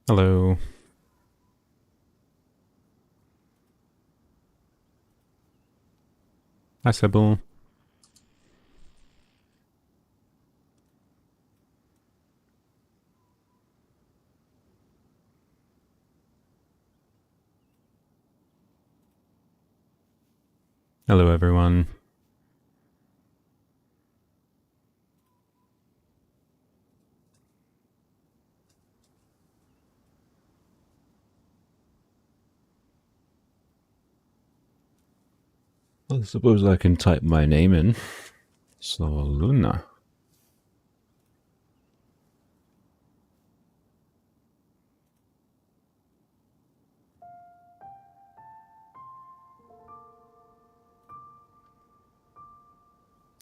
Hello. Hi, Sybil. Hello, everyone. I suppose I can type my name in. So, Luna.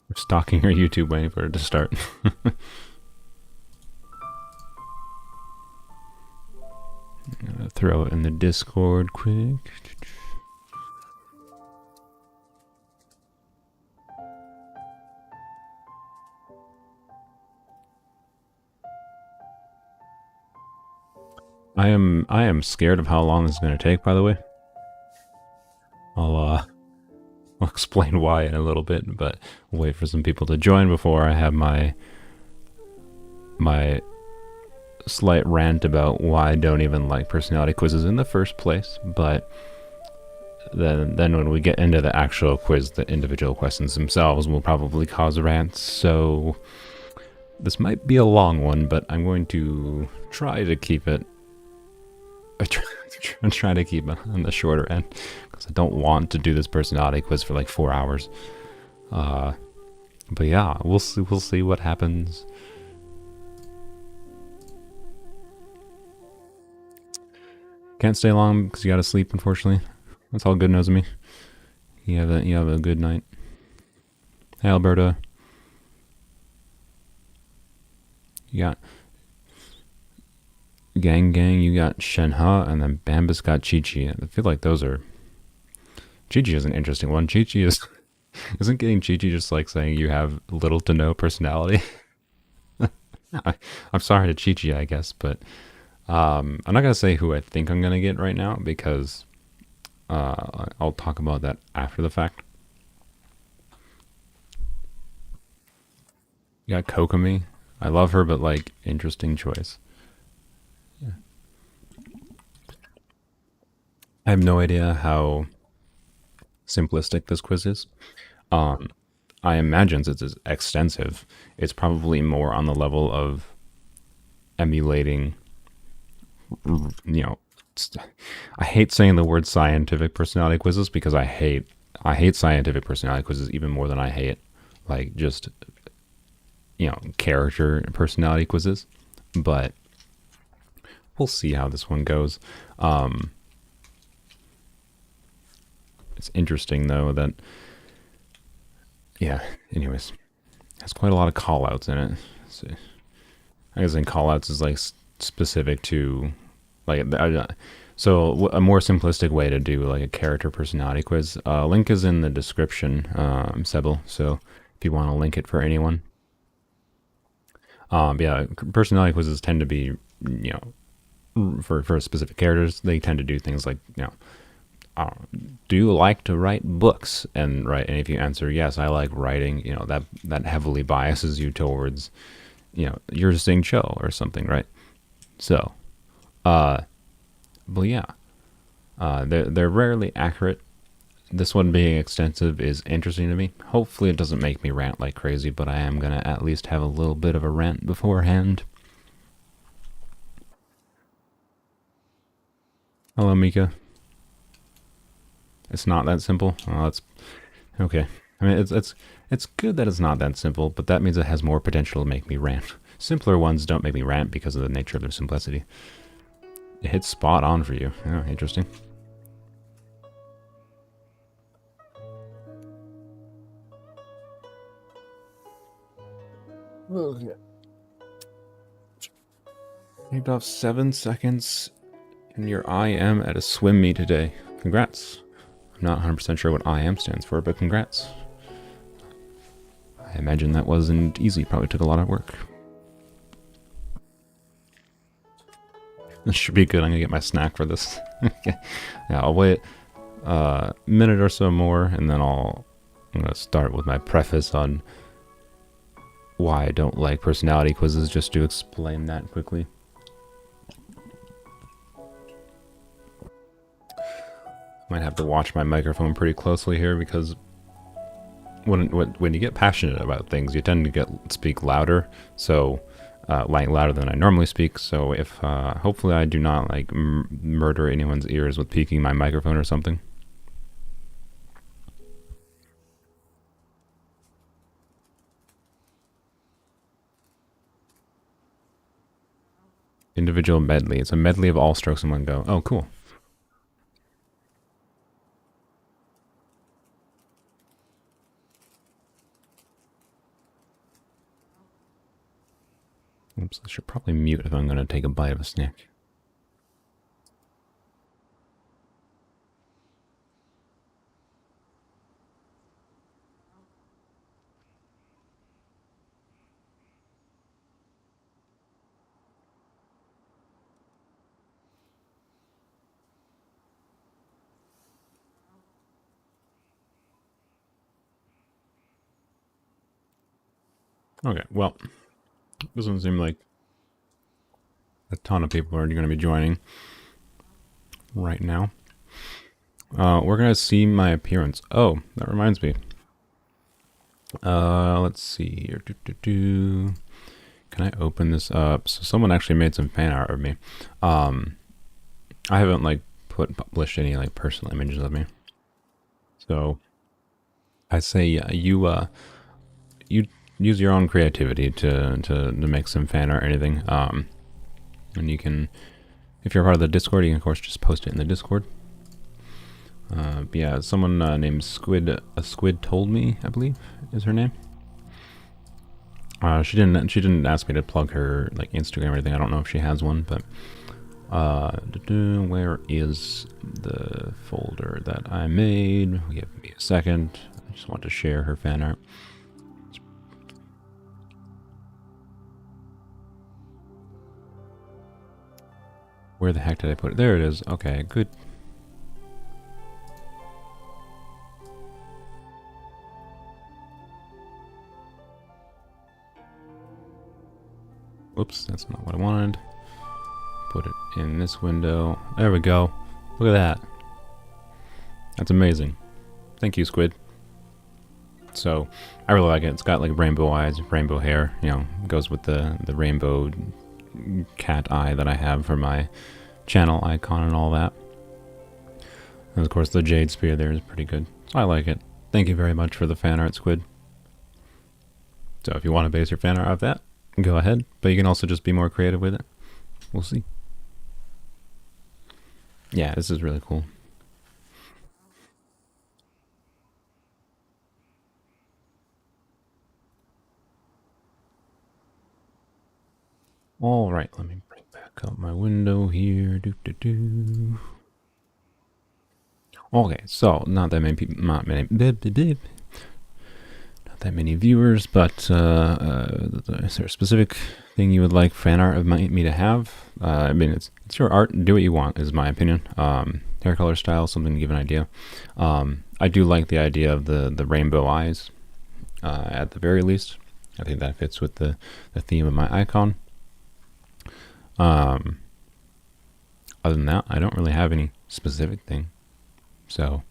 We're stalking her YouTube waiting for it to start. I'm gonna throw it in the Discord quick. I am scared of how long this is gonna take, by the way. I'll explain why in a little bit, but we'll wait for some people to join before I have my slight rant about why I don't even like personality quizzes in the first place. But then when we get into the actual quiz, the individual questions themselves will probably cause rants. So this might be a long one, but I'm going to try to keep it. Try to keep it on the shorter end because I don't want to do this personality quiz for like 4 hours. But yeah, we'll see what happens. Can't stay long because you gotta sleep, unfortunately. That's all good knows of me. You have a good night. Hey, Alberta. You got Gang, you got Shenhe, and then Bambus got Chi-Chi. I feel like those are... Chi-Chi is an interesting one. Chi-Chi is... Isn't getting Chi-Chi just like saying you have little to no personality? I'm sorry to Chi-Chi, I guess, but... I'm not going to say who I think I'm going to get right now, because... I'll talk about that after the fact. You got Kokomi. I love her, but like, interesting choice. Yeah. I have no idea how simplistic this quiz is. I imagine it's extensive. It's probably more on the level of emulating, you know, I hate saying the word scientific personality quizzes because I hate scientific personality quizzes even more than I hate like just character personality quizzes. But we'll see how this one goes. It's interesting though that anyways, has quite a lot of call outs in it. So, I guess in call outs is like specific to like so a more simplistic way to do like a character personality quiz. Link is in the description, Sebel. So if you want to link it for anyone, yeah, personality quizzes tend to be for specific characters. They tend to do things like do you like to write books? And if you answer yes, I like writing, that heavily biases you towards your Sing Cho or something, right? So, but yeah, they're rarely accurate. This one being extensive is interesting to me. Hopefully it doesn't make me rant like crazy, but I am gonna at least have a little bit of a rant beforehand. Hello, Mika. It's not that simple. Oh, that's okay. I mean, it's good that it's not that simple, but that means it has more potential to make me rant. Simpler ones don't make me rant because of the nature of their simplicity. It hits spot on for you. Oh, interesting. Saved off 7 seconds, and your IM at a swim meet today. Congrats. I'm not 100% sure what IM stands for, but congrats. I imagine that wasn't easy. Probably took a lot of work. This should be good. I'm gonna get my snack for this. Okay. Yeah, I'll wait a minute or so more, and then I'm gonna start with my preface on why I don't like personality quizzes, just to explain that quickly. Might have to watch my microphone pretty closely here, because when you get passionate about things, you tend to speak louder. So, like louder than I normally speak. So if hopefully I do not like murder anyone's ears with peeking my microphone or something. Individual medley. It's a medley of all strokes in one go. Oh, cool. Oops, I should probably mute if I'm going to take a bite of a snack. Okay, well, doesn't seem like a ton of people are going to be joining right now. We're going to see my appearance. Oh, that reminds me. Let's see here. Can I open this up? So someone actually made some fan art of me. I haven't like published any like personal images of me. So I say you use your own creativity to make some fan art or anything. And you can, if you're part of the Discord, you can of course just post it in the Discord. But yeah, someone named Squid Told Me, I believe, is her name. She didn't ask me to plug her like Instagram or anything. I don't know if she has one, but where is the folder that I made? Give me a second. I just want to share her fan art. Where the heck did I put it? There it is. Okay, good. Whoops, that's not what I wanted. Put it in this window. There we go. Look at that. That's amazing. Thank you, Squid. So, I really like it. It's got like rainbow eyes, rainbow hair. You know, goes with the rainbow cat eye that I have for my channel icon and all that. And of course, the jade spear there is pretty good. So I like it. Thank you very much for the fan art, Squid. So if you want to base your fan art off that, go ahead. But you can also just be more creative with it. We'll see. Yeah, this is really cool. All right, let me bring back up my window here. Okay, so not that many people, not that many viewers, but is there a specific thing you would like fan art of me to have? I mean, it's your art. Do what you want, is my opinion. Hair color, style, something to give an idea. I do like the idea of the rainbow eyes, at the very least. I think that fits with the theme of my icon. Other than that, I don't really have any specific thing. So,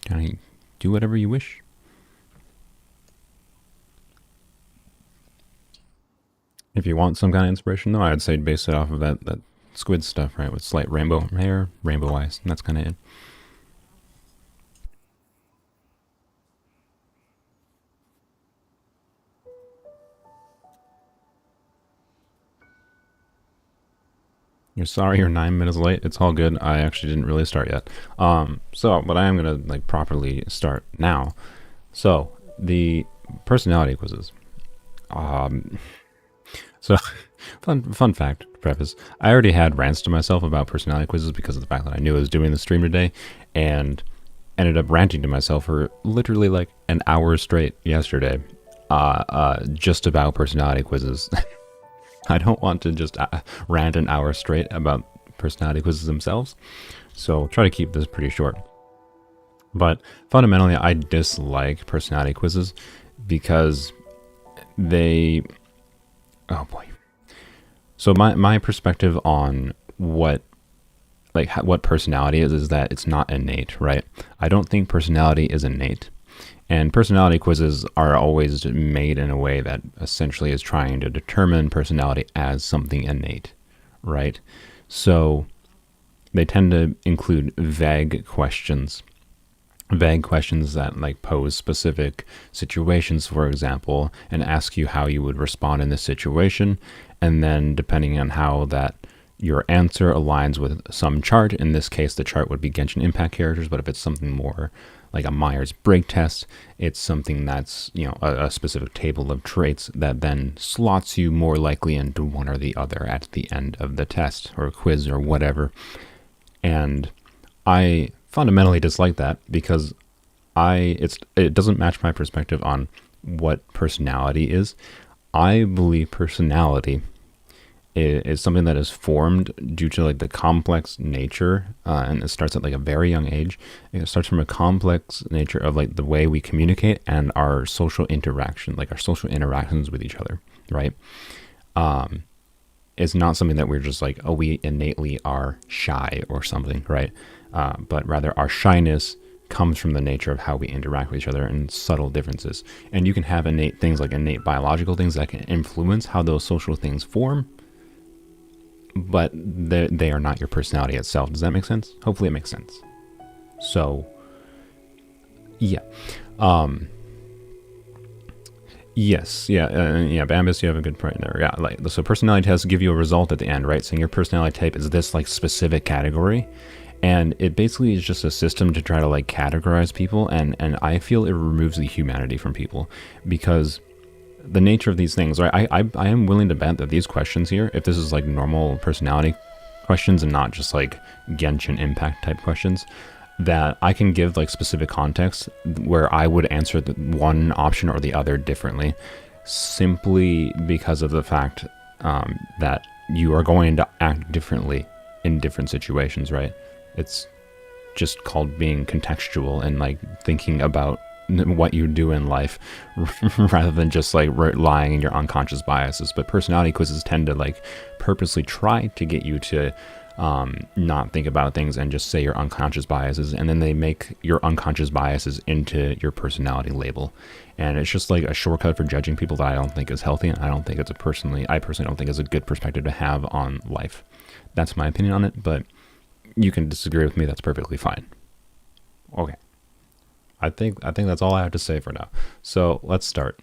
kind of do whatever you wish. If you want some kind of inspiration, though, I'd say base it off of that squid stuff, right? With slight rainbow hair, rainbow eyes, and that's kind of it. You're sorry you're 9 minutes late. It's all good. I actually didn't really start yet. But I am gonna like properly start now. So the personality quizzes. So fun fact, preface. I already had rants to myself about personality quizzes because of the fact that I knew I was doing the stream today, and ended up ranting to myself for literally like an hour straight yesterday, just about personality quizzes. I don't want to just rant an hour straight about personality quizzes themselves. So I'll try to keep this pretty short. But fundamentally, I dislike personality quizzes because they... Oh boy. So my perspective on what personality is that it's not innate, right? I don't think personality is innate. And personality quizzes are always made in a way that essentially is trying to determine personality as something innate, right? So they tend to include vague questions that like pose specific situations, for example, and ask you how you would respond in this situation. And then depending on how that your answer aligns with some chart, in this case, the chart would be Genshin Impact characters. But if it's something more like a Myers-Briggs test, it's something that's, a specific table of traits that then slots you more likely into one or the other at the end of the test or quiz or whatever. And I fundamentally dislike that because it doesn't match my perspective on what personality is. I believe personality is something that is formed due to like the complex nature, and it starts at like a very young age. It starts from a complex nature of like the way we communicate and our social interaction, like our social interactions with each other, right? It's not something that we're just like, oh, we innately are shy or something, right? But rather our shyness comes from the nature of how we interact with each other and subtle differences. And you can have innate things like innate biological things that can influence how those social things form, but they are not your personality itself. Does that make sense? Hopefully it makes sense. So, yeah. Yes, yeah, Bambus, you have a good point there. Yeah, like so personality tests give you a result at the end, right? Saying your personality type is this like specific category, and it basically is just a system to try to like categorize people, and I feel it removes the humanity from people because the nature of these things, right? I am willing to bet that these questions here, if this is like normal personality questions and not just like Genshin Impact type questions, that I can give like specific context where I would answer the one option or the other differently, simply because of the fact that you are going to act differently in different situations, right? It's just called being contextual and like thinking about what you do in life rather than just like relying in your unconscious biases. But personality quizzes tend to like purposely try to get you to not think about things and just say your unconscious biases, and then they make your unconscious biases into your personality label. And it's just like a shortcut for judging people that I don't think is healthy, and I personally don't think it's a good perspective to have on life. That's my opinion on it, but you can disagree with me. That's perfectly fine. Okay. I think that's all I have to say for now. So let's start.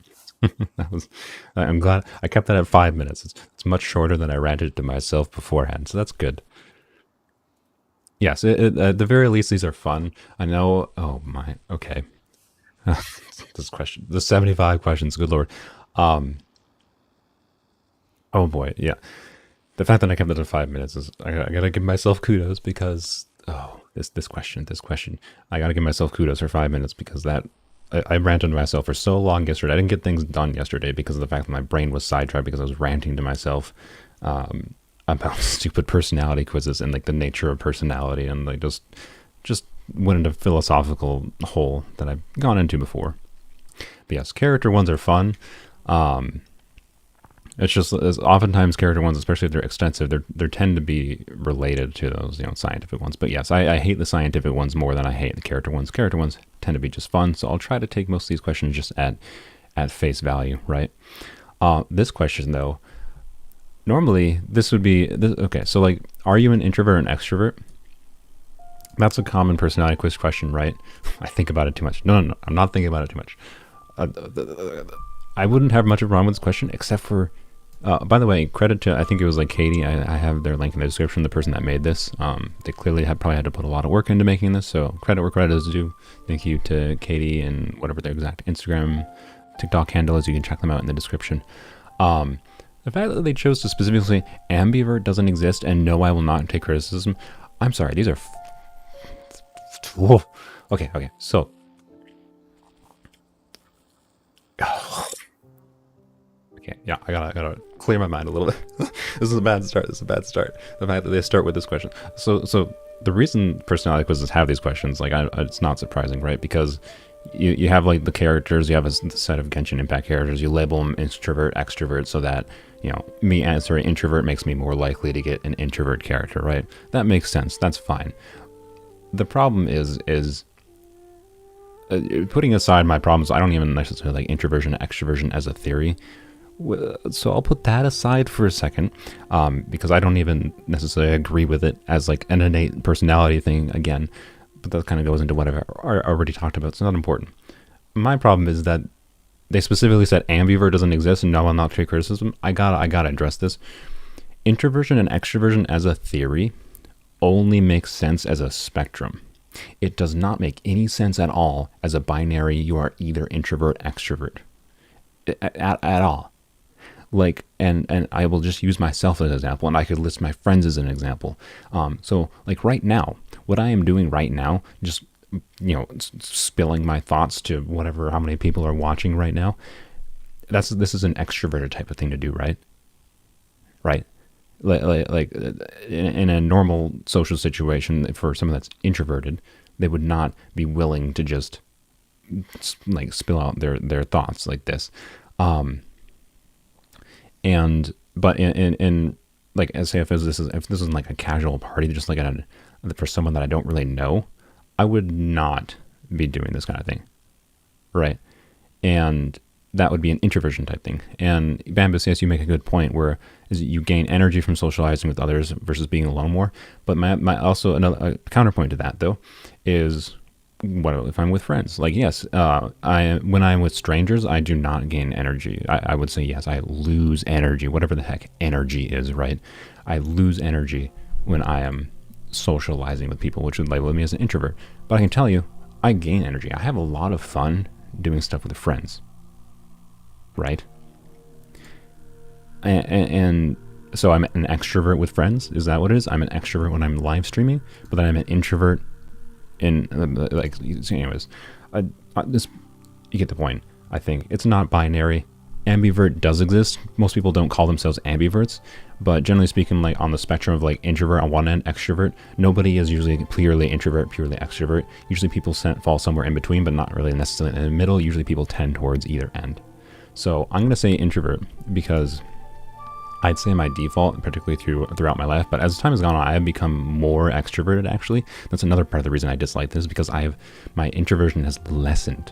I'm glad I kept that at 5 minutes. It's much shorter than I ranted to myself beforehand, so that's good. Yes, at the very least, these are fun. I know. Oh my. Okay. This question, the 75 questions. Good lord. Um. Oh boy. Yeah. The fact that I kept it at 5 minutes is I gotta give myself kudos because this question. I gotta give myself kudos for 5 minutes because I ranted to myself for so long yesterday. I didn't get things done yesterday because of the fact that my brain was sidetracked because I was ranting to myself about stupid personality quizzes and like the nature of personality, and like just went into a philosophical hole that I've gone into before. But yes, character ones are fun. It's just oftentimes character ones, especially if they're extensive, they tend to be related to those scientific ones. But yes, I hate the scientific ones more than I hate the character ones. Character ones tend to be just fun, so I'll try to take most of these questions just at face value, right? This question though, normally this would be okay. So like, are you an introvert or an extrovert? That's a common personality quiz question, right? I think about it too much. No, I'm not thinking about it too much. I wouldn't have much of a problem with this question, except for, by the way, credit to, I think it was like Katie. I have their link in the description, the person that made this. They clearly probably had to put a lot of work into making this, so credit where credit is due. Thank you to Katie and whatever their exact Instagram, TikTok handle is. You can check them out in the description. The fact that they chose to specifically say ambivert doesn't exist and no, I will not take criticism. I'm sorry, these are... Whoa. Okay, so... Okay, yeah, I gotta clear my mind a little bit. This is a bad start. This is a bad start. The fact that they start with this question. So the reason personality quizzes have these questions, like, it's not surprising, right? Because you have like the characters, you have a set of Genshin Impact characters, you label them introvert, extrovert, so that, you know, me answering introvert makes me more likely to get an introvert character, right? That makes sense. That's fine. The problem is putting aside my problems, I don't even necessarily like introversion and extroversion as a theory. So I'll put that aside for a second, because I don't even necessarily agree with it as like an innate personality thing again. But that kind of goes into what I've already talked about. It's not important. My problem is that they specifically said ambivert doesn't exist, and no, I'll not take criticism. I gotta address this. Introversion and extroversion as a theory only makes sense as a spectrum. It does not make any sense at all as a binary. You are either introvert, extrovert, at all. Like, and I will just use myself as an example, and I could list my friends as an example. So like right now, what I am doing right now, just, you know, spilling my thoughts to whatever, how many people are watching right now. This is an extroverted type of thing to do, right? Right. Like in a normal social situation, for someone that's introverted, they would not be willing to just like spill out their thoughts like this. But in like, as say if this is like a casual party, just like for someone that I don't really know, I would not be doing this kind of thing, right? And that would be an introversion type thing. And Bambus, yes, you make a good point where is you gain energy from socializing with others versus being alone more. But my also another counterpoint to that though is, what if I'm with friends? Like, yes, when I'm with strangers, I do not gain energy. I would say yes, I lose energy, whatever the heck energy is, right? I lose energy when I am socializing with people, which would label me as an introvert. But I can tell you, I gain energy. I have a lot of fun doing stuff with friends, right? And so I'm an extrovert with friends. Is that what it is? I'm an extrovert when I'm live streaming, but then I'm an introvert in like, anyways, this, you get the point. I think it's not binary. Ambivert does exist. Most people don't call themselves ambiverts, but generally speaking, like on the spectrum of like introvert on one end, extrovert, nobody is usually purely introvert, purely extrovert. Usually people fall somewhere in between, but not really necessarily in the middle. Usually people tend towards either end. So I'm gonna say introvert because I'd say my default, particularly throughout my life, but as time has gone on, I have become more extroverted, actually. That's another part of the reason I dislike this, because my introversion has lessened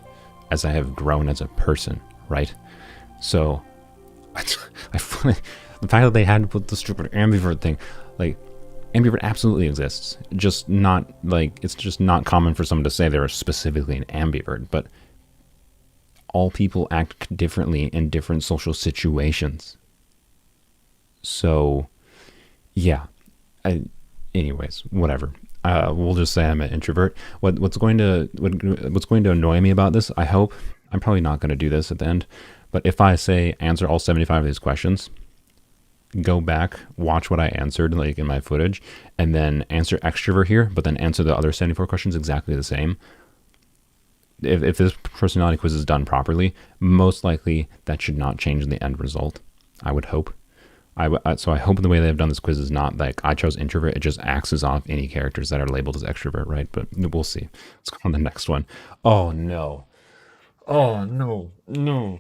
as I have grown as a person, right? So, the fact that they had to put the stupid ambivert thing, like, ambivert absolutely exists. Just not, like, it's just not common for someone to say they're specifically an ambivert, but all people act differently in different social situations. So, yeah. Anyways, whatever. We'll just say I'm an introvert. What's going to annoy me about this? I hope I'm probably not going to do this at the end, but if I say answer all 75 of these questions, go back, watch what I answered like in my footage, and then answer extrovert here, but then answer the other 74 questions exactly the same. If this personality quiz is done properly, most likely that should not change the end result. I would hope. So I hope the way they've done this quiz is not like I chose introvert, it just axes off any characters that are labeled as extrovert, right? But we'll see. Let's go on the next one. Oh no. Oh no.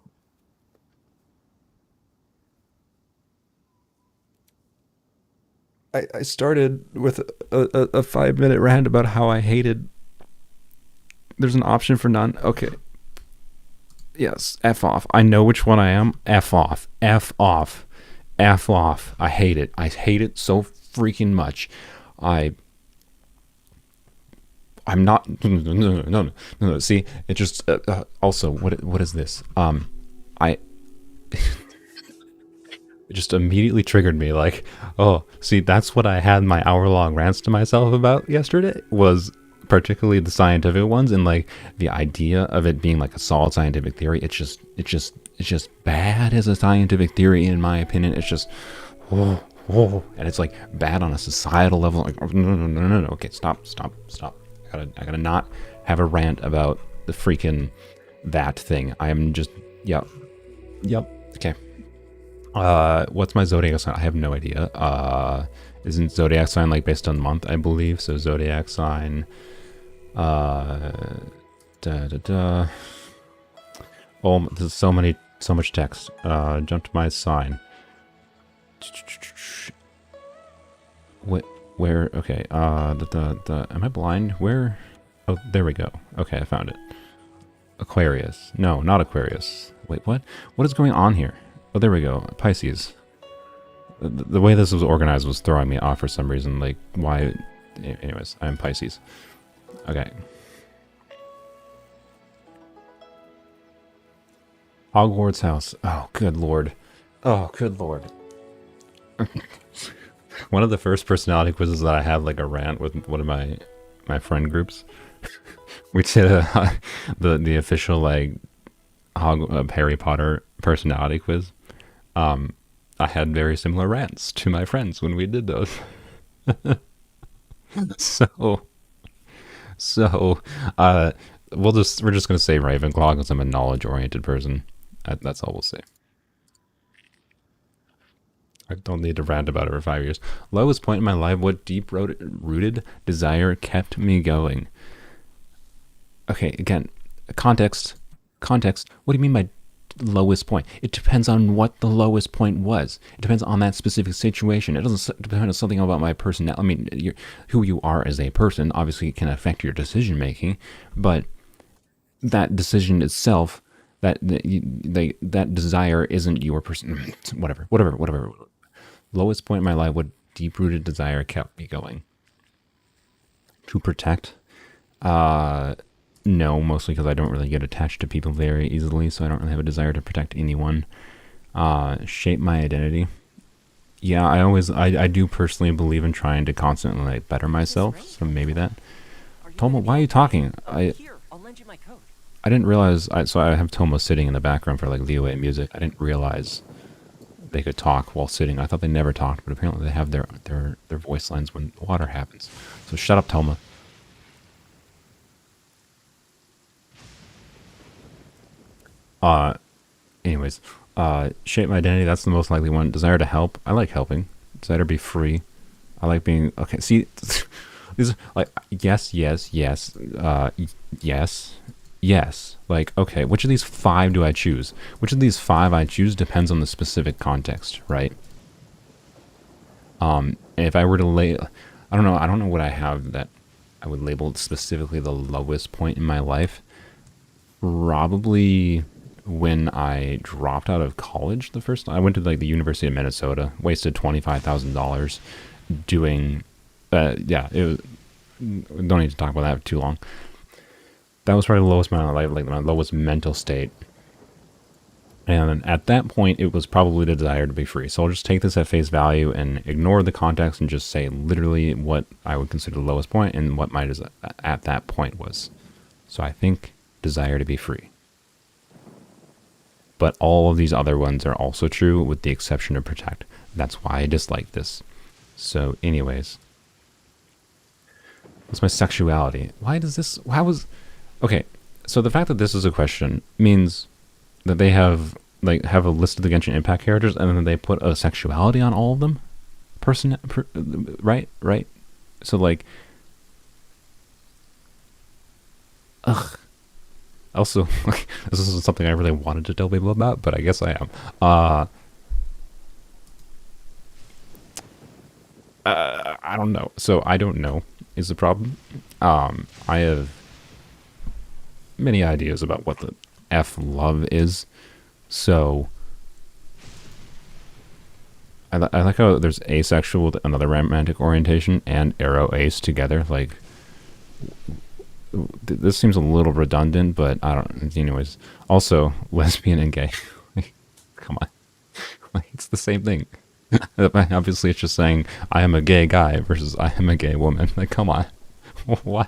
I started with a 5-minute rant about how I hated. There's an option for none. Okay. Yes, F off. I know which one I am. F off. F off. F off. I hate it. I hate it so freaking much. I'm not. No. See, it just. Also, what is this? It just immediately triggered me. Like, oh, see, that's what I had my hour-long rants to myself about yesterday. Was particularly the scientific ones, and like the idea of it being like a solid scientific theory. It's just bad as a scientific theory, in my opinion. It's just, and it's like bad on a societal level. Like, no. Okay, stop. I gotta not have a rant about the freaking that thing. I am just, yep. Okay, What's my zodiac sign? I have no idea. Isn't zodiac sign like based on month? I believe so. Zodiac sign. Uh, da da da. Oh, there's so much text. Jump to my sign. Where? Okay. Am I blind? Where? Oh, there we go. Okay, I found it. Aquarius. No, not Aquarius. Wait, what? What is going on here? Oh, there we go. Pisces. The way this was organized was throwing me off for some reason. Like, why? Anyways, I'm Pisces. Okay. Hogwarts house. Oh, good lord. Oh, good lord. One of the first personality quizzes that I had like a rant with one of my friend groups. We did the official like Harry Potter personality quiz. I had very similar rants to my friends when we did those. so so we're just gonna say Ravenclaw because I'm a knowledge oriented person. That's all we'll say. I don't need to rant about it for 5 years. Lowest point in my life, what deep-rooted desire kept me going? Okay, again, context. Context. What do you mean by lowest point? It depends on what the lowest point was. It depends on that specific situation. It doesn't depend on something about my personality. I mean, who you are as a person obviously can affect your decision making, but that decision itself, that desire isn't your person. Whatever. Lowest point in my life, what deep-rooted desire kept me going? To protect? No, mostly because I don't really get attached to people very easily, so I don't really have a desire to protect anyone. Shape my identity. Yeah, I do personally believe in trying to constantly like better myself, so maybe that. Toma, why are you talking? I didn't realize, so I have Toma sitting in the background for like VOA music. I didn't realize they could talk while sitting. I thought they never talked, but apparently they have their voice lines when water happens. So shut up, Toma. Anyways, shape my identity. That's the most likely one. Desire to help. I like helping. Desire to be free. I like being okay. See, these are like yes, yes. Like okay, which of these five do I choose? Which of these five I choose depends on the specific context, right? If I were to I don't know what I have that I would label specifically the lowest point in my life. Probably when I dropped out of college the first time. I went to like the University of Minnesota, wasted $25,000 doing, yeah, it was, don't need to talk about that for too long. That was probably the lowest point in my life, like my lowest mental state. And at that point, it was probably the desire to be free. So I'll just take this at face value and ignore the context and just say literally what I would consider the lowest point and what my desire at that point was. So I think desire to be free. But all of these other ones are also true with the exception of protect. That's why I dislike this. So anyways, what's my sexuality? Why does this, how was, okay, so the fact that this is a question means that they have a list of the Genshin Impact characters and then they put a sexuality on all of them? Right? So like, ugh. Also, this isn't something I really wanted to tell people about, but I guess I am. I don't know. So I don't know is the problem. I have many ideas about what the F love is. So I like how there's asexual with another romantic orientation and arrow ace together. Like, this seems a little redundant, but I don't. Anyways, also lesbian and gay. Come on, like, it's the same thing. Obviously, it's just saying I am a gay guy versus I am a gay woman. Like, come on, why?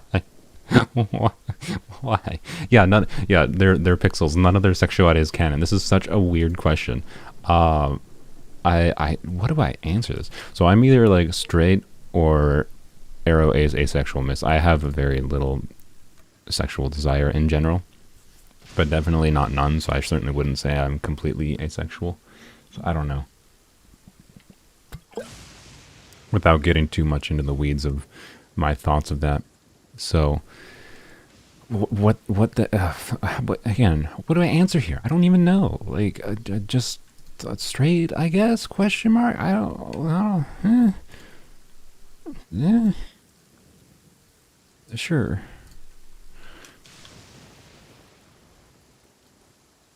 Why? Yeah, they're pixels. None of their sexuality is canon. This is such a weird question. I what do I answer this? So I'm either like straight or arrow ace asexual miss. I have a very little sexual desire in general, but definitely not none. So I certainly wouldn't say I'm completely asexual. So I don't know. without getting too much into the weeds of my thoughts of that. So, what the what again? What do I answer here? I don't even know. Like, just straight, I guess? Question mark. I don't. Yeah, sure.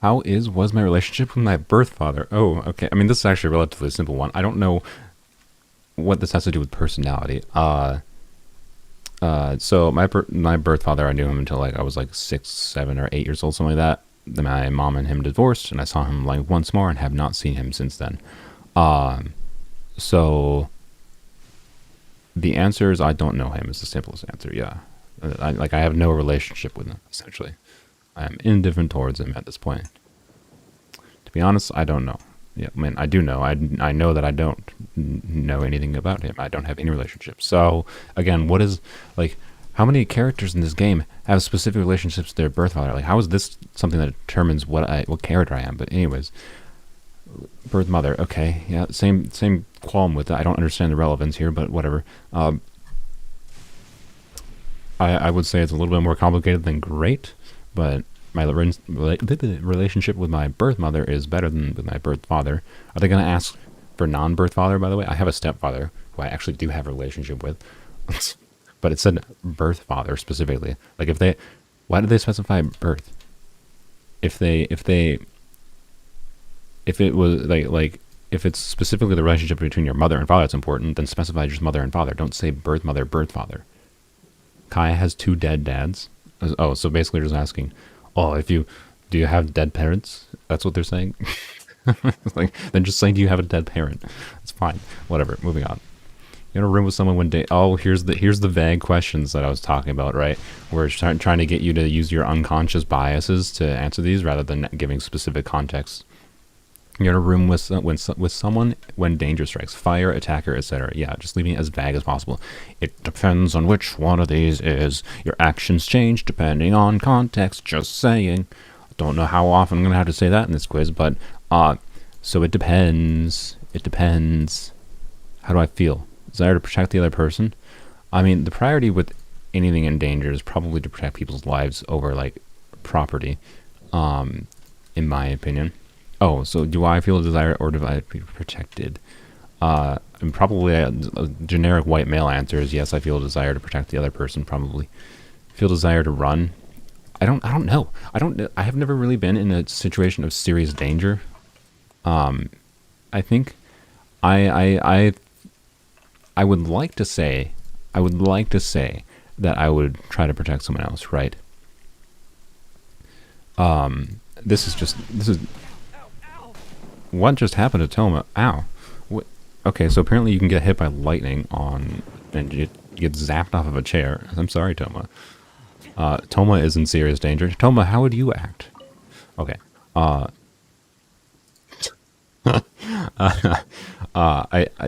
How was my relationship with my birth father? Oh, okay. I mean, this is actually a relatively simple one. I don't know what this has to do with personality. So my birth father, I knew him until like I was like 6, 7, or 8 years old, something like that. Then my mom and him divorced, and I saw him like once more, and have not seen him since then. Um, so the answer is I don't know him. Is the simplest answer. Yeah, I have no relationship with him. Essentially, I am indifferent towards him at this point. To be honest, I don't know. Yeah, I mean, I do know. I know that I don't know anything about him. I don't have any relationship. So again, what is like? How many characters in this game have specific relationships to their birth father? Like, how is this something that determines what character I am? But anyways, birth mother. Okay, yeah, same qualm with it. I don't understand the relevance here, but whatever. I would say it's a little bit more complicated than great, but my relationship with my birth mother is better than with my birth father. Are they going to ask for non-birth father, by the way? I have a stepfather who I actually do have a relationship with, but it said birth father specifically. Like, why did they specify birth? If it was if it's specifically the relationship between your mother and father that's important, then specify just mother and father. Don't say birth mother, birth father. Kaya has 2 dead dads. Oh, so basically just asking, oh, do you have dead parents? That's what they're saying. Like, then just saying, do you have a dead parent? It's fine. Whatever. Moving on. You're in a room with someone one day. Oh, here's the vague questions that I was talking about, right? We're trying to get you to use your unconscious biases to answer these rather than giving specific context. You're in a room with someone when danger strikes, fire, attacker, etc. Yeah, just leaving it as vague as possible. It depends on which one of these is. Your actions change depending on context. Just saying. Don't know how often I'm gonna have to say that in this quiz, but so it depends. It depends. How do I feel? Desire to protect the other person. I mean, the priority with anything in danger is probably to protect people's lives over like property. In my opinion. Oh, so do I feel a desire or do I be protected? And probably a generic white male answer is yes, I feel a desire to protect the other person, probably. Feel desire to run. I don't know. I have never really been in a situation of serious danger. I think I would like to say that I would try to protect someone else, right? This is what just happened to Toma? Ow. What? Okay, so apparently you can get hit by lightning and you get zapped off of a chair. I'm sorry, Toma. Toma is in serious danger. Toma, how would you act? Okay.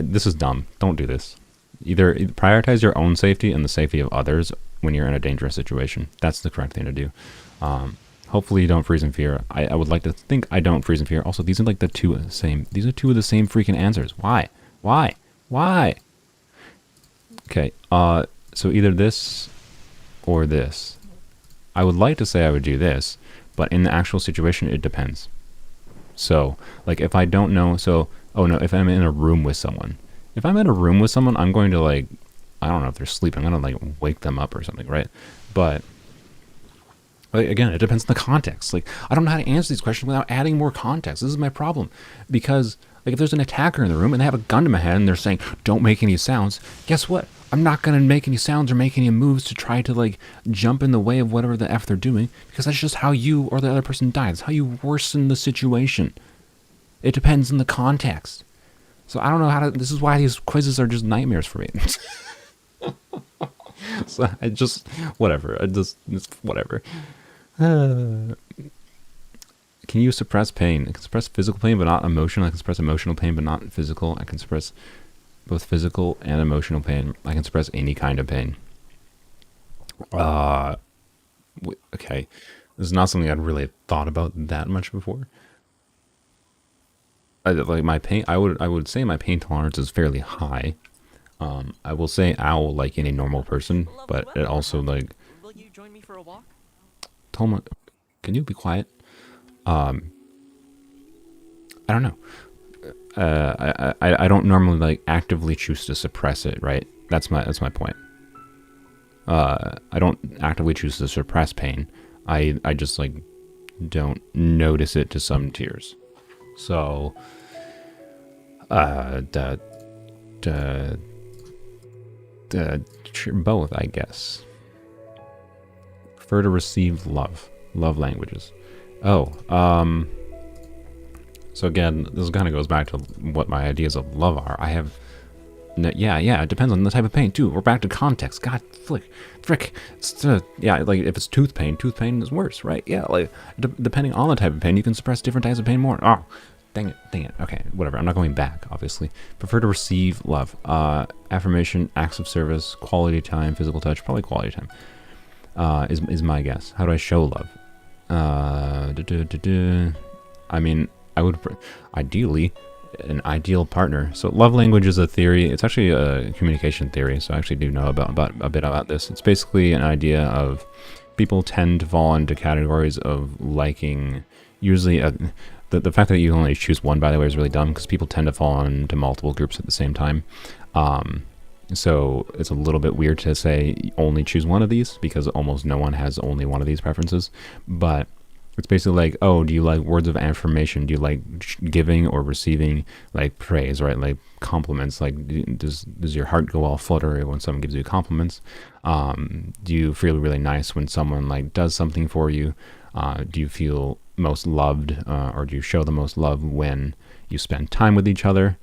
This is dumb. Don't do this. Either prioritize your own safety and the safety of others when you're in a dangerous situation. That's the correct thing to do. Hopefully you don't freeze in fear. I would like to think I don't freeze in fear. Also, these are like these are 2 of the same freaking answers. Why? Why? Okay, so either this or this. I would like to say I would do this, but in the actual situation, it depends. So, like, if I don't know, oh no, if I'm in a room with someone. If I'm in a room with someone, I'm going to, like, I don't know if they're sleeping, I'm going to, like, wake them up or something, right? But again, it depends on the context. Like, I don't know how to answer these questions without adding more context. This is my problem. Because, like, if there's an attacker in the room and they have a gun to my head and they're saying, don't make any sounds, guess what? I'm not going to make any sounds or make any moves to try to, like, jump in the way of whatever the F they're doing, because that's just how you or the other person dies. It's how you worsen the situation. It depends on the context. So I don't know how to... This is why these quizzes are just nightmares for me. So I just... Whatever. It's whatever. Can you suppress pain? I can suppress physical pain, but not emotional. I can suppress emotional pain, but not physical. I can suppress both physical and emotional pain. I can suppress any kind of pain. Okay. This is not something I'd really thought about that much before. Like my pain, I would say my pain tolerance is fairly high. I will say owl like any normal person, Love the but it weather, also perhaps. like Will you join me for a walk? Toma. Can you be quiet? I don't know. I don't normally like actively choose to suppress it, right? That's my point. I don't actively choose to suppress pain. I just like don't notice it to some tears. So, the the both, I guess. Prefer to receive love, love languages. Oh, so again, this kind of goes back to what my ideas of love are. I have no, yeah, it depends on the type of pain too. We're back to context. God, frick. Yeah, like if it's tooth pain is worse, right? Yeah, like depending on the type of pain, you can suppress different types of pain more. Oh, dang it. Okay, whatever. I'm not going back, obviously. Prefer to receive love. Affirmation, acts of service, quality time, physical touch, probably quality time. Is my guess. How do I show love? I mean, I would ideally an ideal partner. So love language is a theory. It's actually a communication theory. So I actually do know about a bit about this. It's basically an idea of people tend to fall into categories of liking usually the fact that you only choose one, by the way, is really dumb because people tend to fall into multiple groups at the same time. Um, so it's a little bit weird to say only choose one of these because almost no one has only one of these preferences. But it's basically like, oh, do you like words of affirmation? Do you like giving or receiving like praise, right? Like compliments. Like, does your heart go all fluttery when someone gives you compliments? Do you feel really nice when someone like does something for you? Do you feel most loved, or do you show the most love when you spend time with each other?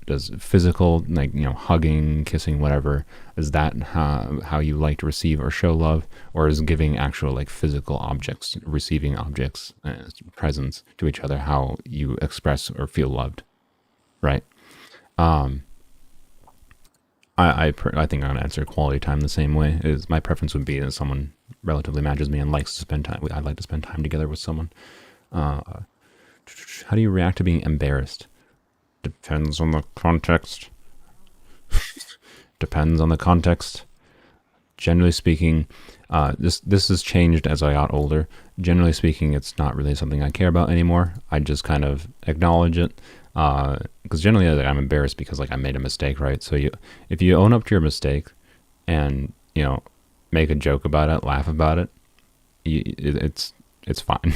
Does physical, like, hugging, kissing, whatever, is that how you like to receive or show love? Or is giving actual, like, physical objects, receiving objects, presents to each other, how you express or feel loved, right? Um, I think I'm gonna answer quality time the same way. Is my preference would be that someone relatively matches me and likes to spend time. I'd like to spend time together with someone. Uh, how do you react to being embarrassed? Depends on the context. Depends on the context. Generally speaking, this has changed as I got older. Generally speaking, it's not really something I care about anymore. I just kind of acknowledge it, because generally, like, I'm embarrassed because like I made a mistake, right? So if you own up to your mistake and make a joke about it, laugh about it, it's fine.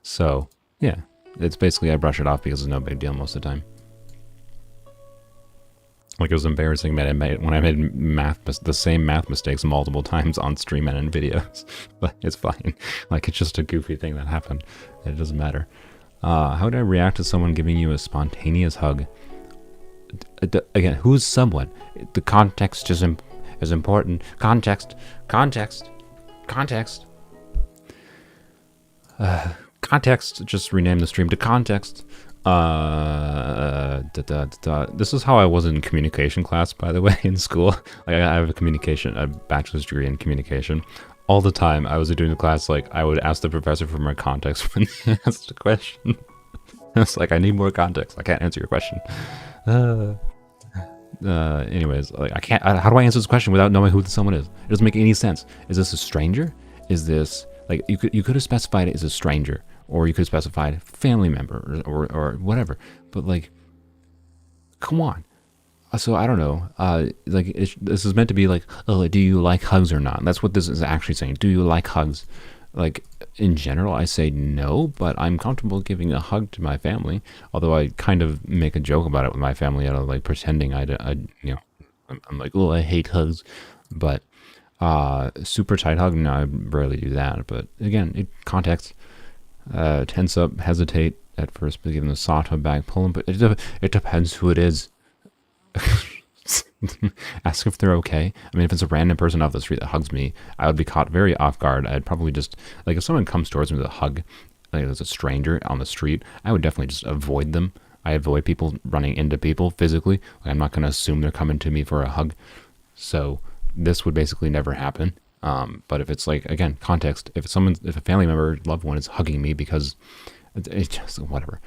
So yeah, it's basically I brush it off because it's no big deal most of the time. Like it was embarrassing that when I made the same math mistakes multiple times on stream and in videos, but it's fine. Like it's just a goofy thing that happened. It doesn't matter. How would I react to someone giving you a spontaneous hug? Again, who's someone? The context is important. Context. Context. Just rename the stream to context. This is how I was in communication class, by the way, in school. Like I have a bachelor's degree in communication. All the time I was doing the class, like I would ask the professor for more context when he asked a question. It's like I need more context. I can't answer your question. Uh, Anyways, like I can't. How do I answer this question without knowing who someone is? It doesn't make any sense. Is this a stranger? Is this like you could have specified it as a stranger, or you could have specified family member or whatever. But like, come on. So I don't know. Like this is meant to be like, oh, do you like hugs or not? That's what this is actually saying. Do you like hugs? Like in general, I say no, but I'm comfortable giving a hug to my family. Although I kind of make a joke about it with my family, out of like pretending I'm like, oh, I hate hugs, but super tight hug, no, I rarely do that. But again, context, tense up, hesitate at first, but give them a soft hug back, pull them. But it depends who it is. Ask if they're okay. I mean, if it's a random person off the street that hugs me, I would be caught very off guard. I'd probably just, like, if someone comes towards me with a hug, like there's a stranger on the street, I would definitely just avoid them. I avoid people running into people physically. Like, I'm not going to assume they're coming to me for a hug. So this would basically never happen. But if it's like, again, context, if a family member, loved one is hugging me because it's just whatever.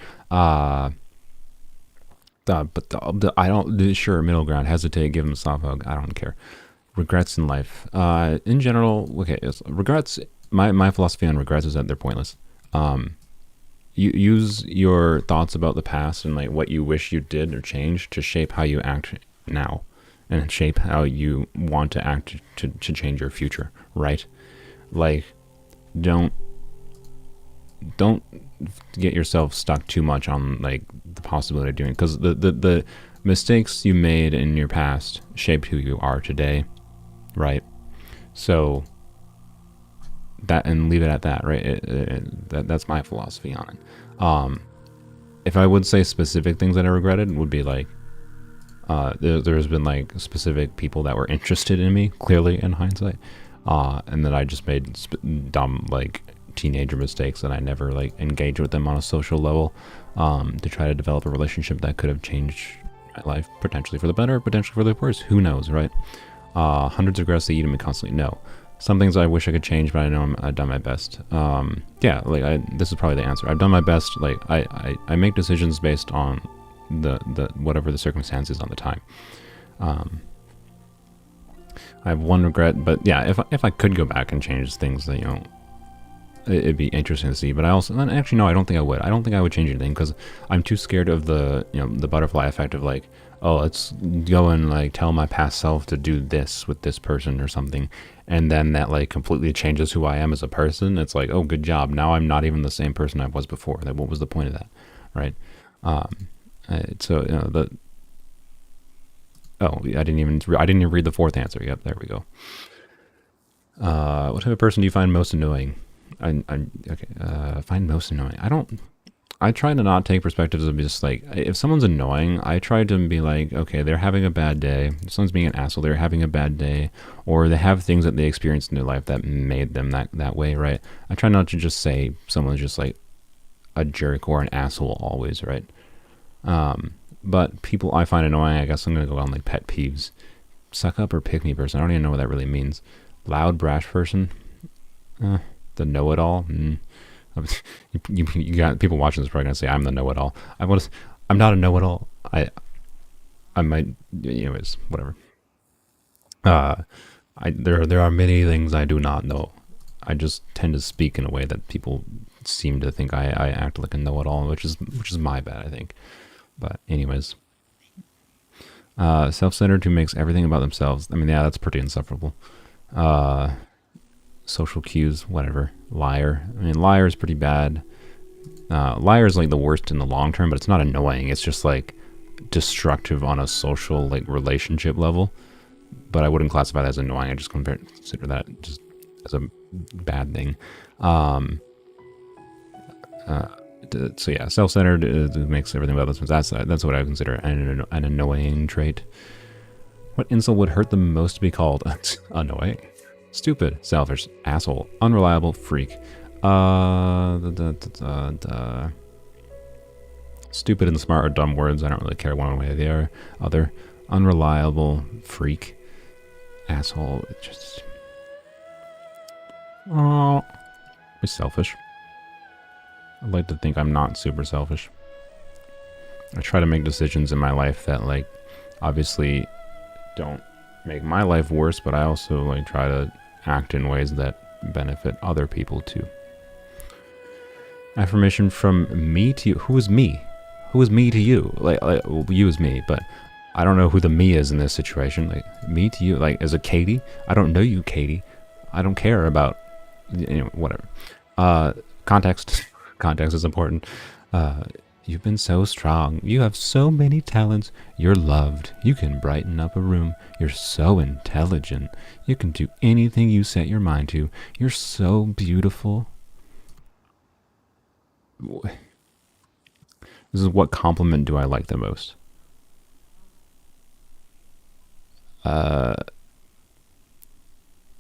but I don't. Sure, middle ground. Hesitate. Give him a soft hug. I don't care. Regrets in life. In general, okay. Regrets. My philosophy on regrets is that they're pointless. Um, you use your thoughts about the past and like what you wish you did or changed to shape how you act now, and shape how you want to act to change your future. Right? Like, don't don't get yourself stuck too much on like the possibility of doing, because the mistakes you made in your past shaped who you are today, right? So that, and leave it at that, right? That's my philosophy on it. If I would say specific things that I regretted, would be like there's been like specific people that were interested in me, clearly in hindsight, and then I just made dumb like teenager mistakes, and I never like engaged with them on a social level, to try to develop a relationship that could have changed my life, potentially for the better, potentially for the worse. Who knows, right? Hundreds of regrets that eat at me constantly. No. Some things I wish I could change, but I know I've done my best. Yeah, like this is probably the answer. I've done my best. Like I make decisions based on the whatever the circumstances on the time. I have one regret, but yeah, if I could go back and change things, that it'd be interesting to see. But I also, actually no, I don't think I would. I don't think I would change anything, because I'm too scared of the the butterfly effect of like, oh, let's go and like tell my past self to do this with this person or something, and then that like completely changes who I am as a person. It's like, oh, good job. Now I'm not even the same person I was before. Like, what was the point of that, right? So the oh, I didn't even read the fourth answer. Yep, there we go. What type of person do you find most annoying? Okay. Find most annoying. I try to not take perspectives of just like, if someone's annoying, I try to be like, okay, they're having a bad day. If someone's being an asshole, they're having a bad day, or they have things that they experienced in their life that made them that way, right? I try not to just say someone's just like a jerk or an asshole always, right? But people I find annoying, I guess I'm gonna go on like pet peeves. Suck up or pick me person. I don't even know what that really means. Loud, brash person. The know-it-all. You got people watching this probably gonna say I'm the know-it-all. I'm not a know-it-all. I might, anyways, whatever. There are many things I do not know. I just tend to speak in a way that people seem to think I act like a know-it-all, which is my bad, I think. But anyways, self-centered who makes everything about themselves. I mean, yeah, that's pretty insufferable. Social cues, whatever. Liar. I mean, liar is pretty bad. Liar is like the worst in the long term, but it's not annoying. It's just like destructive on a social like relationship level. But I wouldn't classify that as annoying. I just consider that just as a bad thing. So yeah, self-centered makes everything about themselves. That's what I would consider an annoying trait. What insult would hurt the most to be called? Annoying. Stupid, selfish, asshole, unreliable, freak. Stupid and smart are dumb words. I don't really care one way or the other. Unreliable, freak, asshole. Just be selfish. I'd like to think I'm not super selfish. I try to make decisions in my life that like obviously don't make my life worse, but I also like try to act in ways that benefit other people too. Affirmation from me to you. Who is me? Who is me to you? Like well, you is me, but I don't know who the me is in this situation. Like me to you, like is it Katie? I don't know you, Katie. I don't care about whatever. Context. Context is important. You've been so strong. You have so many talents. You're loved. You can brighten up a room. You're so intelligent. You can do anything you set your mind to. You're so beautiful. This is what compliment do I like the most?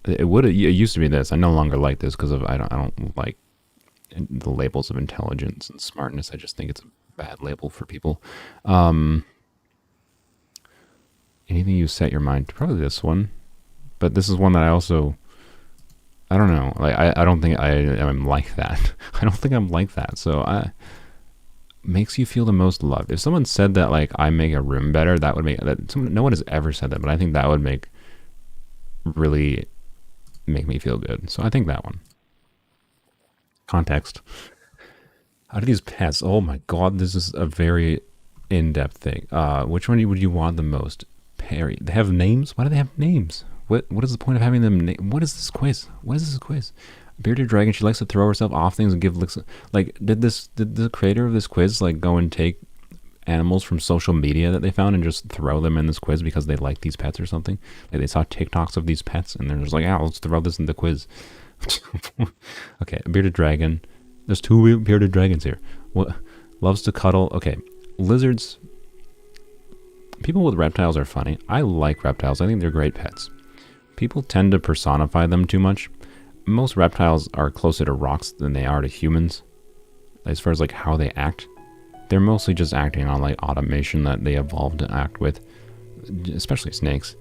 It used to be this. I no longer like this because of I don't like the labels of intelligence and smartness. I just think it's a bad label for people. Anything you set your mind to, probably this one, but this is one that I don't know. Like I don't think I am like that. I don't think I'm like that. So makes you feel the most loved? If someone said that, like, I make a room better, that would make that. No one has ever said that, but I think that would really make me feel good. So I think that one. Context. Out of these pets, oh my god, this is a very in-depth thing. Which one would you want the most? Perry. They have names? Why do they have names? What is the point of having them? What is this quiz? What is this quiz? Bearded dragon. She likes to throw herself off things and give licks. Like, did the creator of this quiz like go and take animals from social media that they found and just throw them in this quiz because they like these pets or something? Like they saw TikToks of these pets and they're just like, yeah, let's throw this in the quiz. Okay, a bearded dragon. There's two bearded dragons here. What loves to cuddle? Okay, lizards. People with reptiles are funny. I like reptiles. I think they're great pets. People tend to personify them too much. Most reptiles are closer to rocks than they are to humans. As far as like how they act, they're mostly just acting on like automation that they evolved to act with. Especially snakes.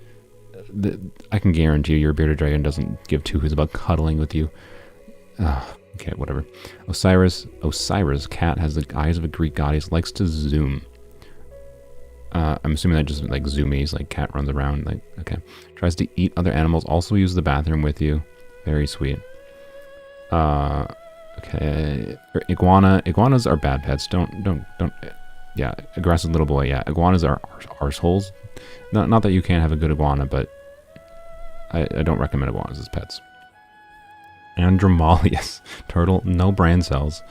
I can guarantee you your bearded dragon doesn't give two hoots about cuddling with you. Okay, whatever. Osiris cat has the eyes of a Greek goddess, likes to zoom. I'm assuming that just like zoomies, like cat runs around, like, okay. Tries to eat other animals, also use the bathroom with you. Very sweet. Okay. Iguanas are bad pets. Don't. Yeah, aggressive little boy. Yeah, iguanas are arseholes. Not that you can't have a good iguana, but I don't recommend iguanas as pets. Andromalius. Turtle, no brain cells.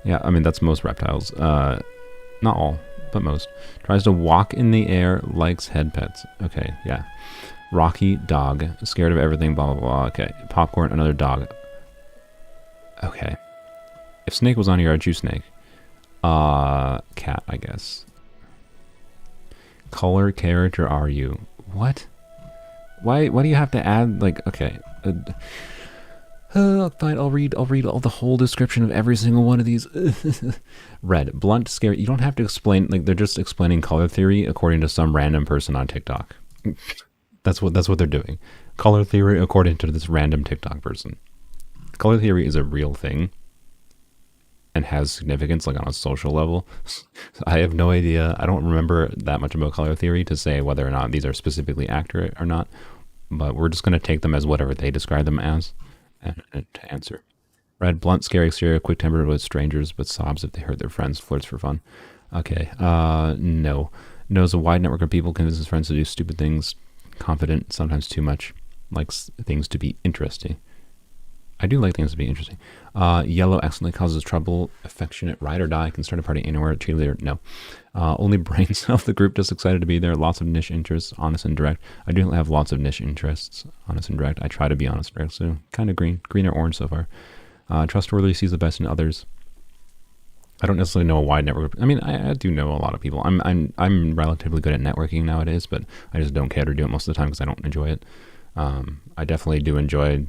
Yeah, I mean, that's most reptiles. Not all, but most. Tries to walk in the air, likes head pets. Okay, yeah. Rocky, dog. Scared of everything, blah, blah, blah. Okay. Popcorn, another dog. Okay. If snake was on here, I'd choose snake. Cat, I guess. Color character are you? What? Why do you have to add, like, okay. Fine, I'll read all the whole description of every single one of these. Red, blunt, scary. You don't have to explain, like, they're just explaining color theory according to some random person on TikTok. That's what they're doing. Color theory according to this random TikTok person. Color theory is a real thing and has significance, like, on a social level. So I have no idea. I don't remember that much about color theory to say whether or not these are specifically accurate or not, but we're just going to take them as whatever they describe them as and to answer. Red, blunt, scary exterior, quick-tempered with strangers, but sobs if they hurt their friends, flirts for fun. Okay, no. Knows a wide network of people, convinces friends to do stupid things, confident, sometimes too much, likes things to be interesting. I do like things to be interesting. Yellow accidentally causes trouble. Affectionate, ride or die. Can start a party anywhere. Cheerleader, no. Only brain cells. The group just excited to be there. Lots of niche interests. Honest and direct. I do have lots of niche interests. Honest and direct. I try to be honest and direct. So kind of green or orange so far. Trustworthy, sees the best in others. I don't necessarily know a wide network. I mean, I do know a lot of people. I'm relatively good at networking nowadays, but I just don't care to do it most of the time because I don't enjoy it. I definitely do enjoy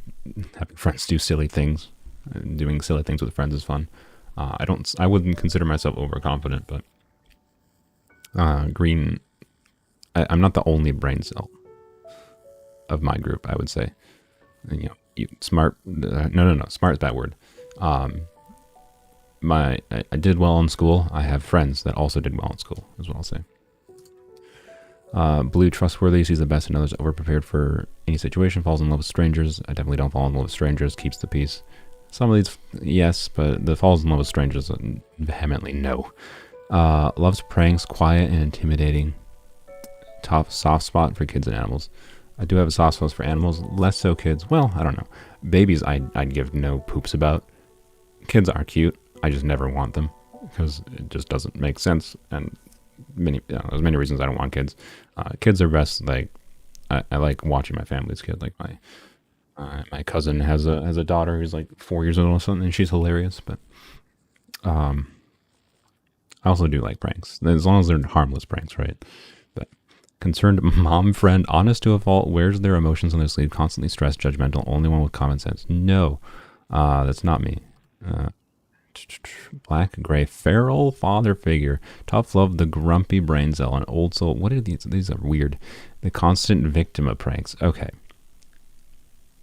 having friends do silly things. Doing silly things with friends is fun. I wouldn't consider myself overconfident, but green. I'm not the only brain cell of my group, I would say. And, smart. No. Smart is that word. I did well in school. I have friends that also did well in school, is what I'll say. Blue, trustworthy, sees the best in others, overprepared for any situation, falls in love with strangers. I definitely don't fall in love with strangers, keeps the peace. Some of these, yes, but the falls in love with strangers, vehemently no. Loves pranks, quiet and intimidating. Top soft spot for kids and animals. I do have a soft spot for animals, less so kids. Well, I don't know. Babies, I'd give no poops about. Kids are cute. I just never want them because it just doesn't make sense. And there's many reasons I don't want kids. Kids are best. Like I like watching my family's kid. Like my cousin has a daughter who's like 4 years old or something, and she's hilarious. But I also do like pranks, as long as they're harmless pranks, right? But concerned mom friend, honest to a fault, wears their emotions on their sleeve, constantly stressed, judgmental, only one with common sense. No, that's not me. Black, gray, feral father figure, tough love, the grumpy brain cell, an old soul. What are these? These are weird. The constant victim of pranks. Okay.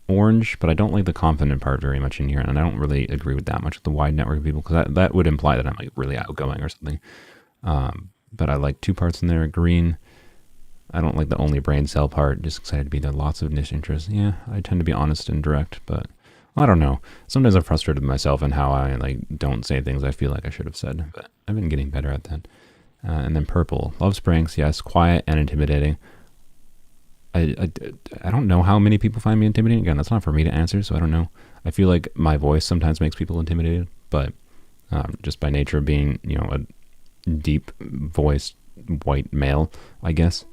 orange, but I don't like the confident part very much in here, and I don't really agree with that much with the wide network of people, because that would imply that I'm like really outgoing or something. But I like 2 parts in there. Green, I don't like the only brain cell part. Just excited to be there. Lots of niche interests. Yeah, I tend to be honest and direct, but I don't know. Sometimes I'm frustrated with myself and how I like don't say things I feel like I should have said, but I've been getting better at that. And then purple, loves pranks. Yes, quiet and intimidating. I don't know how many people find me intimidating. Again, that's not for me to answer, so I don't know. I feel like my voice sometimes makes people intimidated, but just by nature of being, a deep voiced white male, I guess.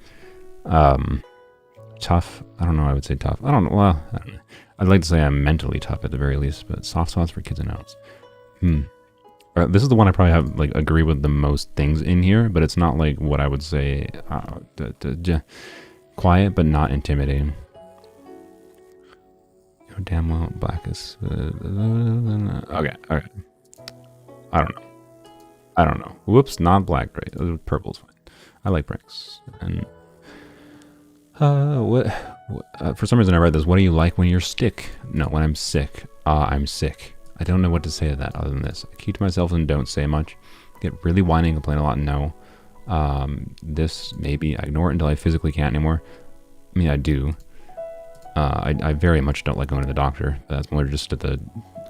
Tough. I don't know. I would say tough. I don't know. Well, I don't know. I'd like to say I'm mentally tough at the very least, but soft spots for kids and adults. This is the one I probably have like agree with the most things in here, but it's not like what I would say. Quiet but not intimidating. Oh, damn well, black is. Okay. I don't know. Whoops, not black. Right, purple's fine. I like pranks. And for some reason I read this. What do you like when you're sick? No, when I'm sick. I'm sick. I don't know what to say to that other than this. I keep to myself and don't say much. Get really whining, complain a lot. No. This maybe I ignore it until I physically can't anymore. I mean, I do. I very much don't like going to the doctor. That's more just at the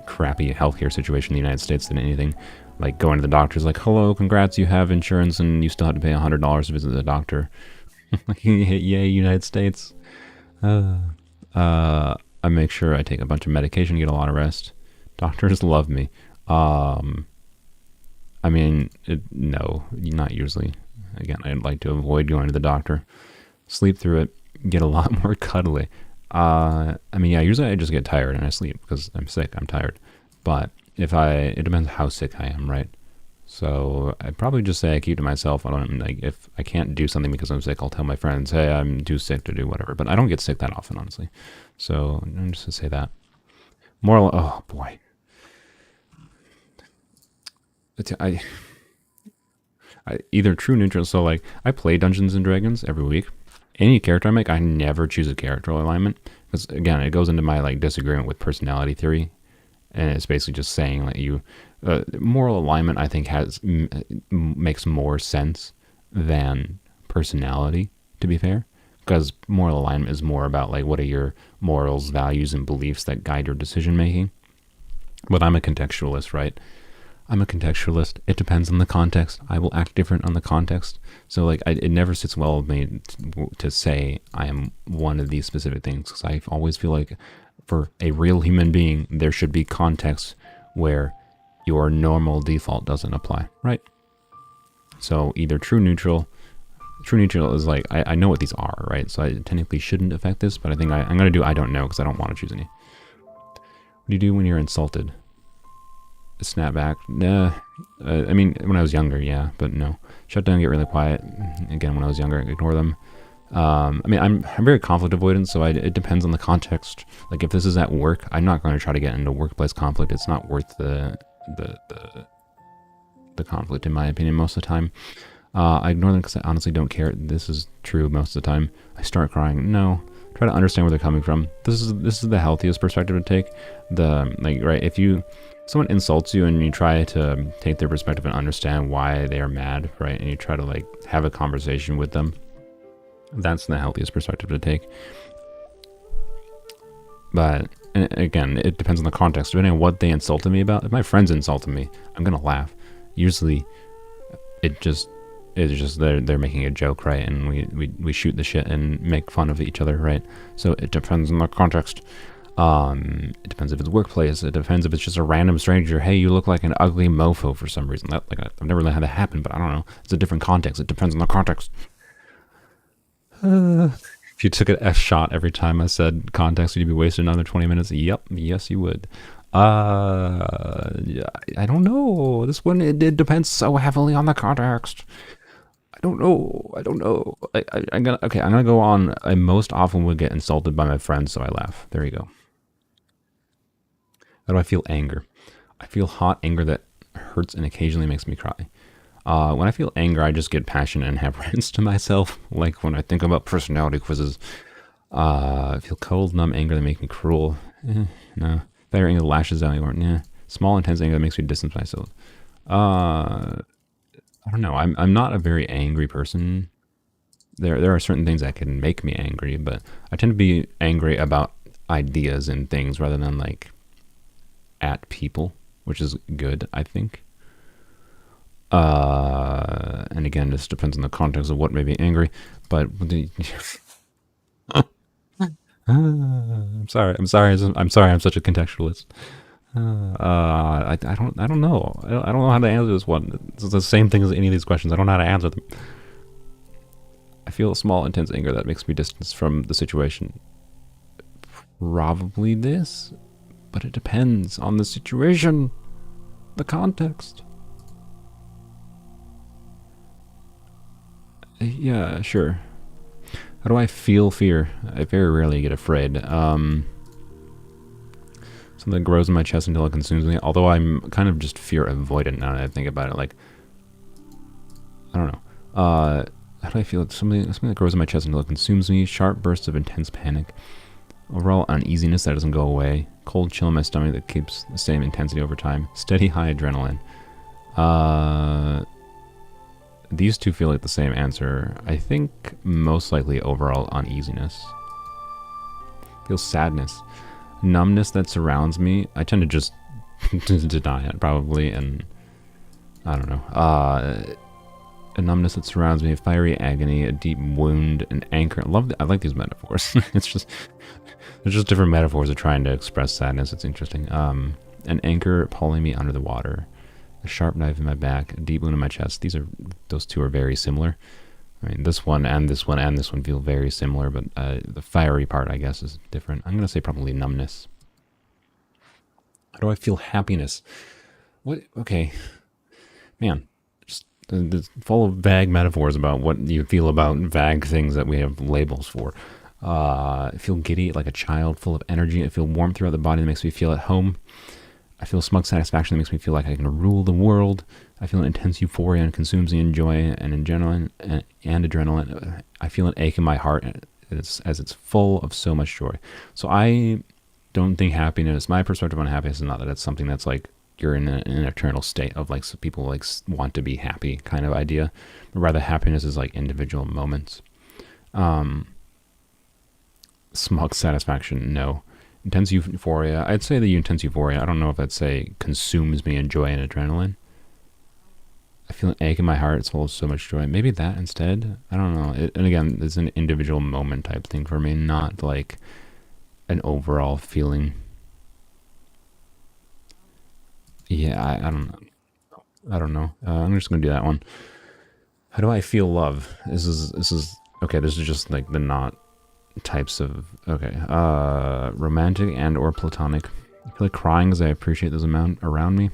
crappy healthcare situation in the United States than anything. Like going to the doctor's like, hello, congrats, you have insurance and you still have to pay $100 to visit the doctor. Yay, United States. I make sure I take a bunch of medication, get a lot of rest. Doctors love me. I mean, no, not usually. Again, I'd like to avoid going to the doctor. Sleep through it, get a lot more cuddly. I mean, yeah, usually I just get tired and I sleep because I'm sick, I'm tired. But it depends how sick I am, right? So I'd probably just say I keep to myself. I don't like if I can't do something because I'm sick, I'll tell my friends, hey, I'm too sick to do whatever. But I don't get sick that often, honestly. So I'm just gonna say that. Moral, oh boy. I either true neutral. So like I play Dungeons and Dragons every week. Any character I make, I never choose a character alignment because again, it goes into my like disagreement with personality theory, and it's basically just saying like moral alignment. I think makes more sense than personality. To be fair, because moral alignment is more about like what are your morals, values, and beliefs that guide your decision making. But I'm a contextualist, right? I'm a contextualist. It depends on the context. I will act different on the context. So like it never sits well with me to say I am one of these specific things because I always feel like for a real human being, there should be context where your normal default doesn't apply, right? So either true neutral. True neutral is like, I know what these are, right? So I technically shouldn't affect this, but I think I'm going to do I don't know because I don't want to choose any. What do you do when you're insulted? Snap back. Nah. I mean, when I was younger, yeah, but no. Shut down, get really quiet. Again, when I was younger, ignore them. I mean, I'm very conflict avoidant, so it depends on the context. Like, if this is at work, I'm not going to try to get into workplace conflict. It's not worth the conflict, in my opinion, most of the time. I ignore them because I honestly don't care. This is true most of the time. I start crying. No. Try to understand where they're coming from. This is the healthiest perspective to take. Right, if someone insults you and you try to take their perspective and understand why they are mad, right? And you try to like have a conversation with them. That's the healthiest perspective to take. But again, it depends on the context. Depending on what they insulted me about. If my friends insulted me, I'm gonna laugh. Usually, it's just they're making a joke, right? And we shoot the shit and make fun of each other, right? So it depends on the context. It depends if it's workplace. It depends if it's just a random stranger. Hey, you look like an ugly mofo for some reason. I've never really had that happen, but I don't know. It's a different context. It depends on the context. If you took a shot every time I said context, would you be wasting another 20 minutes? Yep. Yes, you would. Yeah, I don't know. This one, it depends so heavily on the context. I don't know. I'm gonna go on. I most often would get insulted by my friends, so I laugh. There you go. How do I feel anger? I feel hot anger that hurts and occasionally makes me cry. When I feel anger, I just get passionate and have rants to myself. Like when I think about personality quizzes, I feel cold, numb anger that makes me cruel. No. Fire anger that lashes out. Or, yeah. Small, intense anger that makes me distance myself. I don't know. I'm not a very angry person. There are certain things that can make me angry, but I tend to be angry about ideas and things rather than like at people, which is good, I think. And again, this depends on the context of what made me angry. But I'm sorry. I'm sorry. I'm sorry. I'm such a contextualist. I don't know. I don't know how to answer this one. It's the same thing as any of these questions. I don't know how to answer them. I feel a small, intense anger that makes me distance from the situation. Probably this, but it depends on the situation, the context. Yeah, sure. How do I feel fear? I very rarely get afraid. Something that grows in my chest until it consumes me. Although I'm kind of just fear avoidant now that I think about it. Like, I don't know. How do I feel? Something that grows in my chest until it consumes me. Sharp bursts of intense panic. Overall uneasiness that doesn't go away. Cold chill in my stomach that keeps the same intensity over time. Steady high adrenaline. These two feel like the same answer. I think most likely overall uneasiness. Feel sadness. Numbness that surrounds me. I tend to just deny it probably, and I don't know. A numbness that surrounds me, a fiery agony, a deep wound, an anchor. I like these metaphors. It's just there's just different metaphors of trying to express sadness. It's interesting. An anchor pulling me under the water, a sharp knife in my back, a deep wound in my chest. Those two are very similar. I mean, this one and this one and this one feel very similar, but the fiery part, I guess, is different. I'm gonna say probably numbness. How do I feel happiness? What? Okay, man. It's full of vague metaphors about what you feel about vague things that we have labels for. I feel giddy like a child, full of energy. I feel warmth throughout the body that makes me feel at home. I feel smug satisfaction that makes me feel like I can rule the world. I feel an intense euphoria and consumes me in joy and adrenaline. I feel an ache in my heart as it's full of so much joy. So I don't think happiness, my perspective on happiness is not that it's something that's like you're in an eternal state of like so people like want to be happy kind of idea, but rather happiness is like individual moments. Smug satisfaction, no. Intense euphoria, I'd say the intense euphoria, I don't know if I'd say consumes me in joy and adrenaline. I feel an ache in my heart, it's full of so much joy. Maybe that instead, I don't know. And again, it's an individual moment type thing for me, not like an overall feeling. Yeah, I don't know. I don't know. I'm just gonna do that one. How do I feel love? This is okay. This is just like the not types of okay. Romantic and or platonic. I feel like crying as I appreciate this amount around me.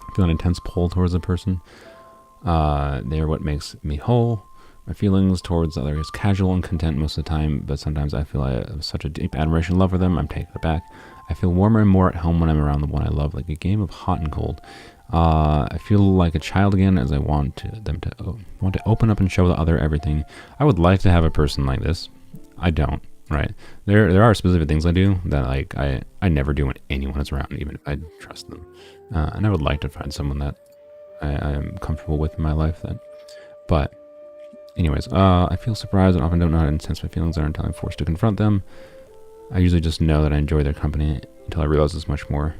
I feel an intense pull towards a person. They are what makes me whole. My feelings towards others casual and content most of the time, but sometimes I feel I have such a deep admiration and love for them, I'm taken aback. I feel warmer and more at home when I'm around the one I love, like a game of hot and cold. I feel like a child again as I want to open up and show the other everything. I would like to have a person like this. I don't, right? There are specific things I do that like I never do when anyone is around, even if I trust them. And I would like to find someone that I am comfortable with in my life. But anyways, I feel surprised and often don't know how to sense my feelings are until I'm forced to confront them. I usually just know that I enjoy their company until I realize it's much more.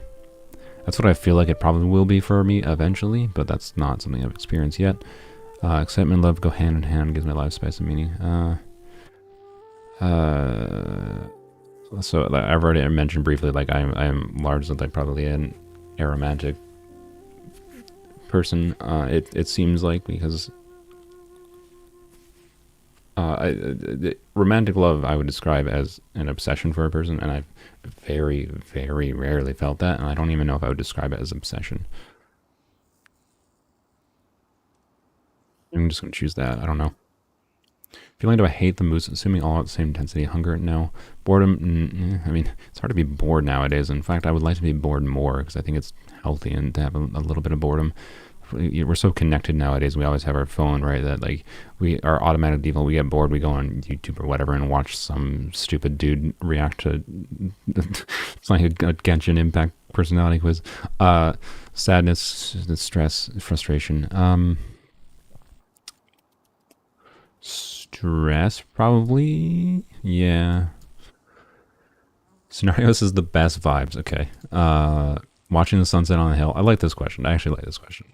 That's what I feel like it probably will be for me eventually, but that's not something I've experienced yet. Excitement and love go hand in hand, gives my life spice and meaning. So I've already mentioned briefly, like I'm largely like probably an aromantic person. It seems like because romantic love I would describe as an obsession for a person, and I've very, very rarely felt that, and I don't even know if I would describe it as obsession. I'm just going to choose that. I don't know. Feeling do I hate the moods, assuming all at the same intensity. Hunger, no. Boredom, I mean, it's hard to be bored nowadays. In fact, I would like to be bored more because I think it's healthy and to have a little bit of boredom. we're so connected nowadays. We always have our phone, right? That like our automatic default. We get bored, we go on YouTube or whatever and watch some stupid dude react to it's like a Genshin Impact personality quiz. Sadness, stress, frustration. Stress, probably. Yeah. Scenarios is the best vibes. Okay. Watching the sunset on the hill. I like this question. I actually like this question.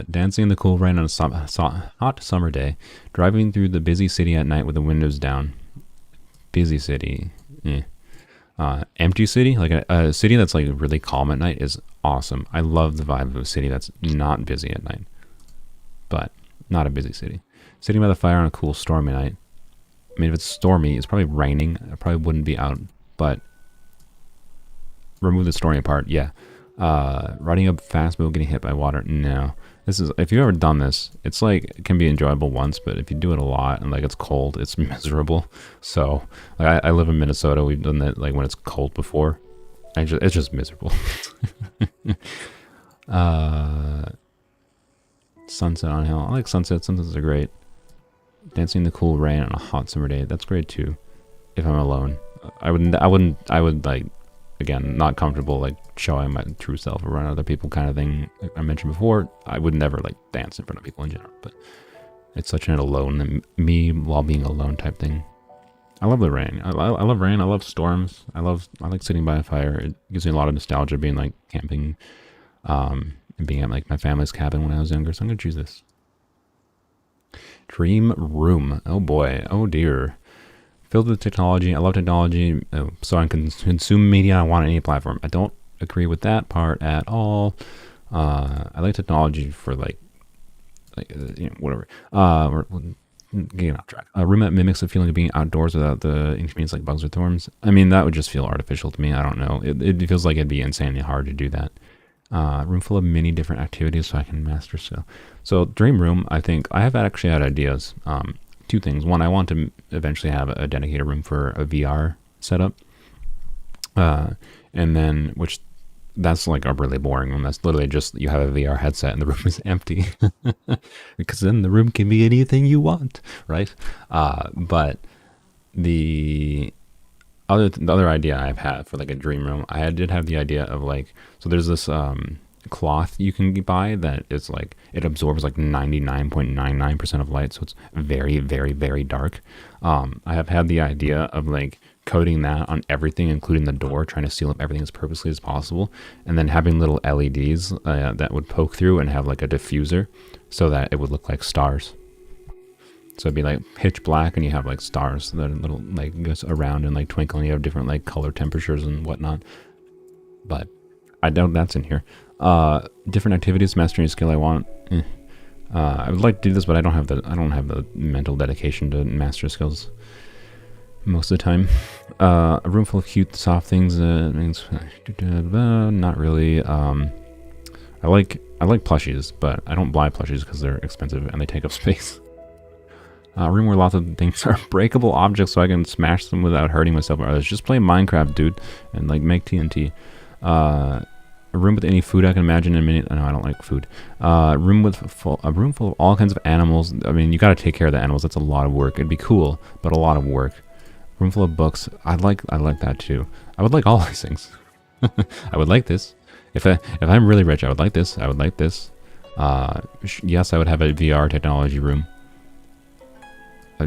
Dancing in the cool rain on a hot summer day. Driving through the busy city at night with the windows down. Busy city. Eh. Empty city, like a city that's like really calm at night, is awesome. I love the vibe of a city that's not busy at night, but not a busy city. Sitting by the fire on a cool stormy night. I mean, if it's stormy, it's probably raining. I probably wouldn't be out, but remove the stormy part. Yeah. Riding a fast boat, getting hit by water. No. This is, if you've ever done this, it's like, it can be enjoyable once, but if you do it a lot and like it's cold, it's miserable. So like, I live in Minnesota. We've done that like when it's cold before. It's just miserable. Sunset on a hill. I like sunsets. Sunsets are great. Dancing in the cool rain on a hot summer day. That's great too. If I'm alone, I would like, again, not comfortable like showing my true self around other people kind of thing. Like I mentioned before, I would never like dance in front of people in general, but it's such an alone, me while being alone type thing. I love the rain. I love rain. I love storms. I like sitting by a fire. It gives me a lot of nostalgia being like camping, and being at like my family's cabin when I was younger. So I'm gonna choose this. Dream room. Oh boy. Oh dear. Filled with technology. I love technology, so I can consume media on any platform. I don't agree with that part at all. I like technology for like whatever. We're getting off track. A room that mimics the feeling of being outdoors without the inconvenience like bugs or thorns. I mean, that would just feel artificial to me. I don't know. It feels like it'd be insanely hard to do that. Room full of many different activities so I can master skill. So dream room, I think I have actually had ideas. Two things. One, I want to eventually have a dedicated room for a VR setup. And then, which that's like a really boring one. That's literally just you have a VR headset and the room is empty. Because then the room can be anything you want, right? But the other idea I've had for like a dream room, I did have the idea of like, so there's this cloth you can buy that is like, it absorbs like 99.99% of light, so it's very, very, very dark. I have had the idea of like coating that on everything, including the door, trying to seal up everything as purposely as possible, and then having little LEDs that would poke through and have like a diffuser so that it would look like stars. So it'd be like pitch black and you have like stars that are little like goes around and like twinkle, and you have different like color temperatures and whatnot. But I doubt that's in here. Different activities, mastering a skill I want. I would like to do this, but I don't have the mental dedication to master skills most of the time. A room full of cute, soft things. Means not really. I like plushies, but I don't buy plushies because they're expensive and they take up space. A room where lots of things are breakable objects so I can smash them without hurting myself or others. Just play Minecraft, dude, and like make TNT. A room with any food I can imagine in a minute. No, I don't like food. A room full of all kinds of animals. I mean, you got to take care of the animals. That's a lot of work. It'd be cool, but a lot of work. Room full of books. I like that too. I would like all these things. I would like this. If I'm really rich, I would like this. I would like this. Yes, I would have a VR technology room.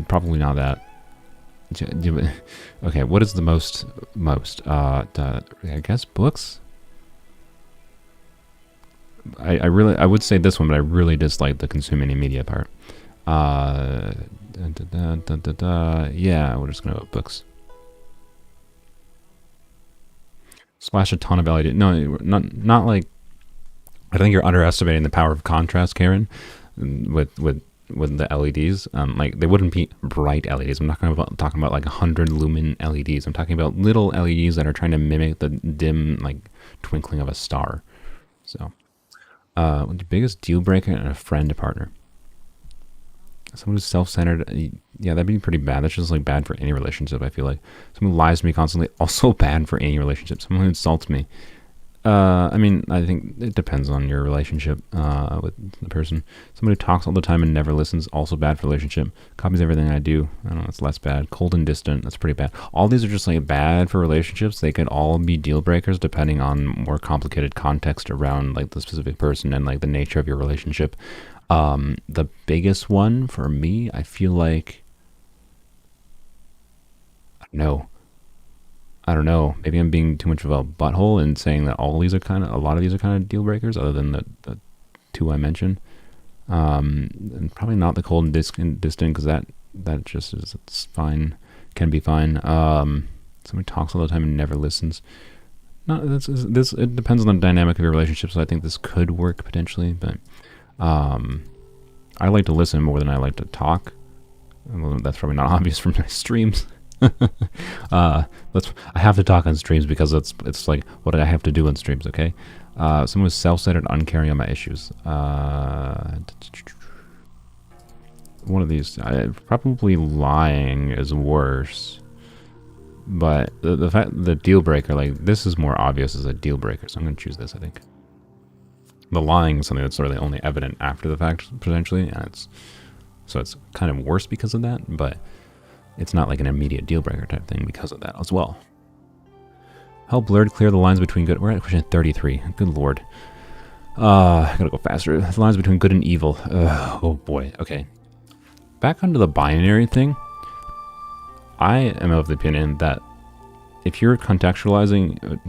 Probably not that. Okay, what is the most? I guess books. I would say this one, but I really dislike the consume any media part. Yeah, we're just gonna go with books. Splash a ton of LED. No, not like. I think you're underestimating the power of contrast, Karen. With the LEDs, like they wouldn't be bright LEDs. I'm not talking about like 100 lumen LEDs. I'm talking about little LEDs that are trying to mimic the dim like twinkling of a star. So, what's your biggest deal breaker in a friend partner? Someone who's self-centered. Yeah, that'd be pretty bad. That's just like bad for any relationship. I feel like someone who lies to me constantly, also bad for any relationship. Someone who insults me. I mean, I think it depends on your relationship with the person. Somebody who talks all the time and never listens, also bad for relationship. Copies everything I do. I don't know, it's less bad. Cold and distant, that's pretty bad. All these are just like bad for relationships. They could all be deal breakers depending on more complicated context around like the specific person and like the nature of your relationship. The biggest one for me, I feel like, no. I don't know. Maybe I'm being too much of a butthole and saying that a lot of these are kind of deal breakers, other than the two I mentioned. And probably not the cold and distant, because that just is, it's fine, can be fine. Somebody talks all the time and never listens. Not this. It depends on the dynamic of your relationship. So I think this could work potentially, but I like to listen more than I like to talk. Well, that's probably not obvious from my streams. I have to talk on streams because it's like what I have to do on streams. Okay, someone who's self-centered, uncaring on my issues. One of these, probably lying is worse. But the fact, the deal breaker, like this is more obvious as a deal breaker, so I'm gonna choose this. I think the lying is something that's sort of only evident after the fact potentially, and it's kind of worse because of that, but it's not like an immediate deal breaker type thing because of that as well. Help blurred clear the lines between good. We're at question 33. Good lord. I gotta go faster. The lines between good and evil. Oh boy. Okay. Back onto the binary thing. I am of the opinion that if you're contextualizing,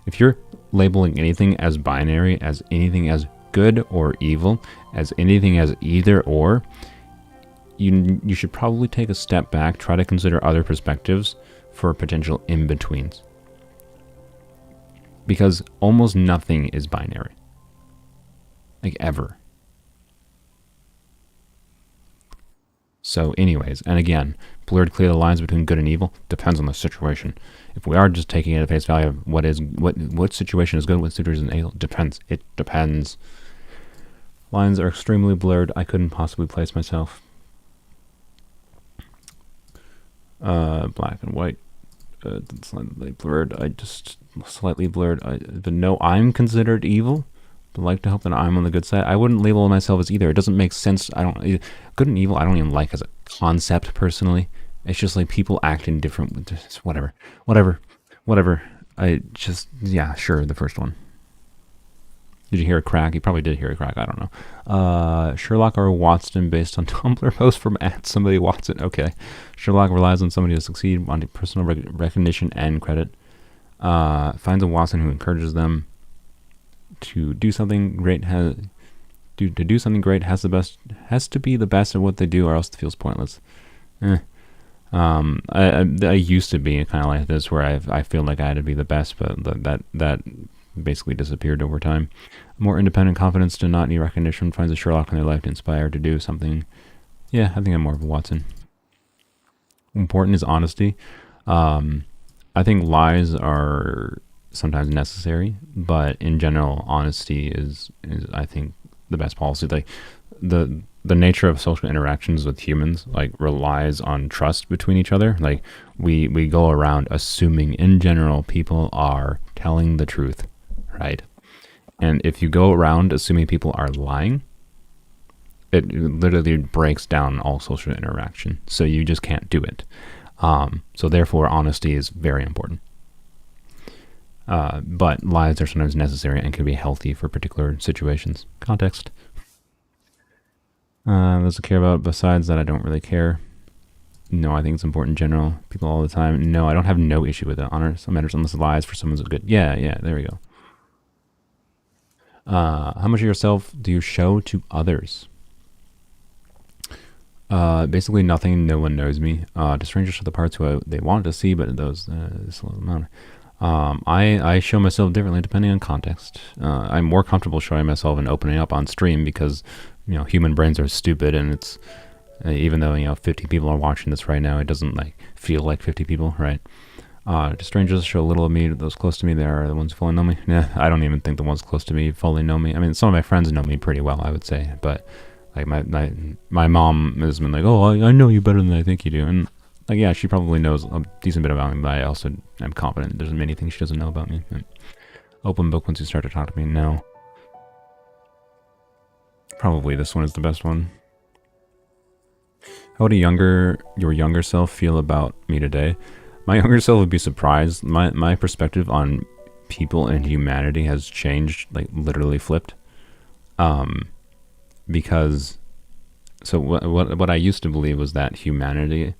if you're labeling anything as binary, as anything as good or evil, as anything as either or, you should probably take a step back, try to consider other perspectives for potential in-betweens. Because almost nothing is binary. Like, ever. So anyways, and again, blurred clear the lines between good and evil depends on the situation. If we are just taking it at face value of what situation is good, what situation is evil, depends. It depends. Lines are extremely blurred. I couldn't possibly place myself. Black and white, slightly blurred. I just slightly blurred. But no, I'm considered evil. But like to hope that I'm on the good side. I wouldn't label myself as either. It doesn't make sense. Good and evil. I don't even like as a concept personally. It's just like people act in different. Whatever. Yeah, sure. The first one. Did you hear a crack? You probably did hear a crack. I don't know. Sherlock or Watson based on Tumblr post from @somebody Watson. Okay. Sherlock relies on somebody to succeed on personal recognition and credit. Finds a Watson who encourages them to do something great. Has to be the best at what they do, or else it feels pointless. I used to be kind of like this, where I feel like I had to be the best, but that basically disappeared over time. More independent confidence to not need recognition, finds a Sherlock in their life to inspire to do something. Yeah, I think I'm more of a Watson. Important is honesty. I think lies are sometimes necessary, but in general, honesty is I think the best policy. Like the nature of social interactions with humans like relies on trust between each other. Like we go around assuming in general people are telling the truth, right? And if you go around assuming people are lying, it literally breaks down all social interaction. So you just can't do it. So therefore, honesty is very important. But lies are sometimes necessary and can be healthy for particular situations. Context. Does it care about besides that? I don't really care. No, I think it's important in general. People all the time. No, I don't have no issue with it. Honor some matters unless lies for someone's good. Yeah, there we go. How much of yourself do you show to others? Basically nothing. No one knows me. To strangers are the parts who they want to see, but those this amount. I show myself differently depending on context. I'm more comfortable showing myself and opening up on stream because human brains are stupid, and it's even though 50 people are watching this right now, it doesn't like feel like 50 people, right? To strangers show a little of me. Those close to me, they are the ones who fully know me. Yeah, I don't even think the ones close to me fully know me. I mean, some of my friends know me pretty well, I would say, but like my mom has been like, oh, I know you better than I think you do, and like yeah, she probably knows a decent bit about me, but I also am confident there's many things she doesn't know about me. Open book once you start to talk to me. No. Probably this one is the best one. How would your younger self feel about me today? My younger self would be surprised. My perspective on people and humanity has changed, like literally flipped. Because so what I used to believe was that humanity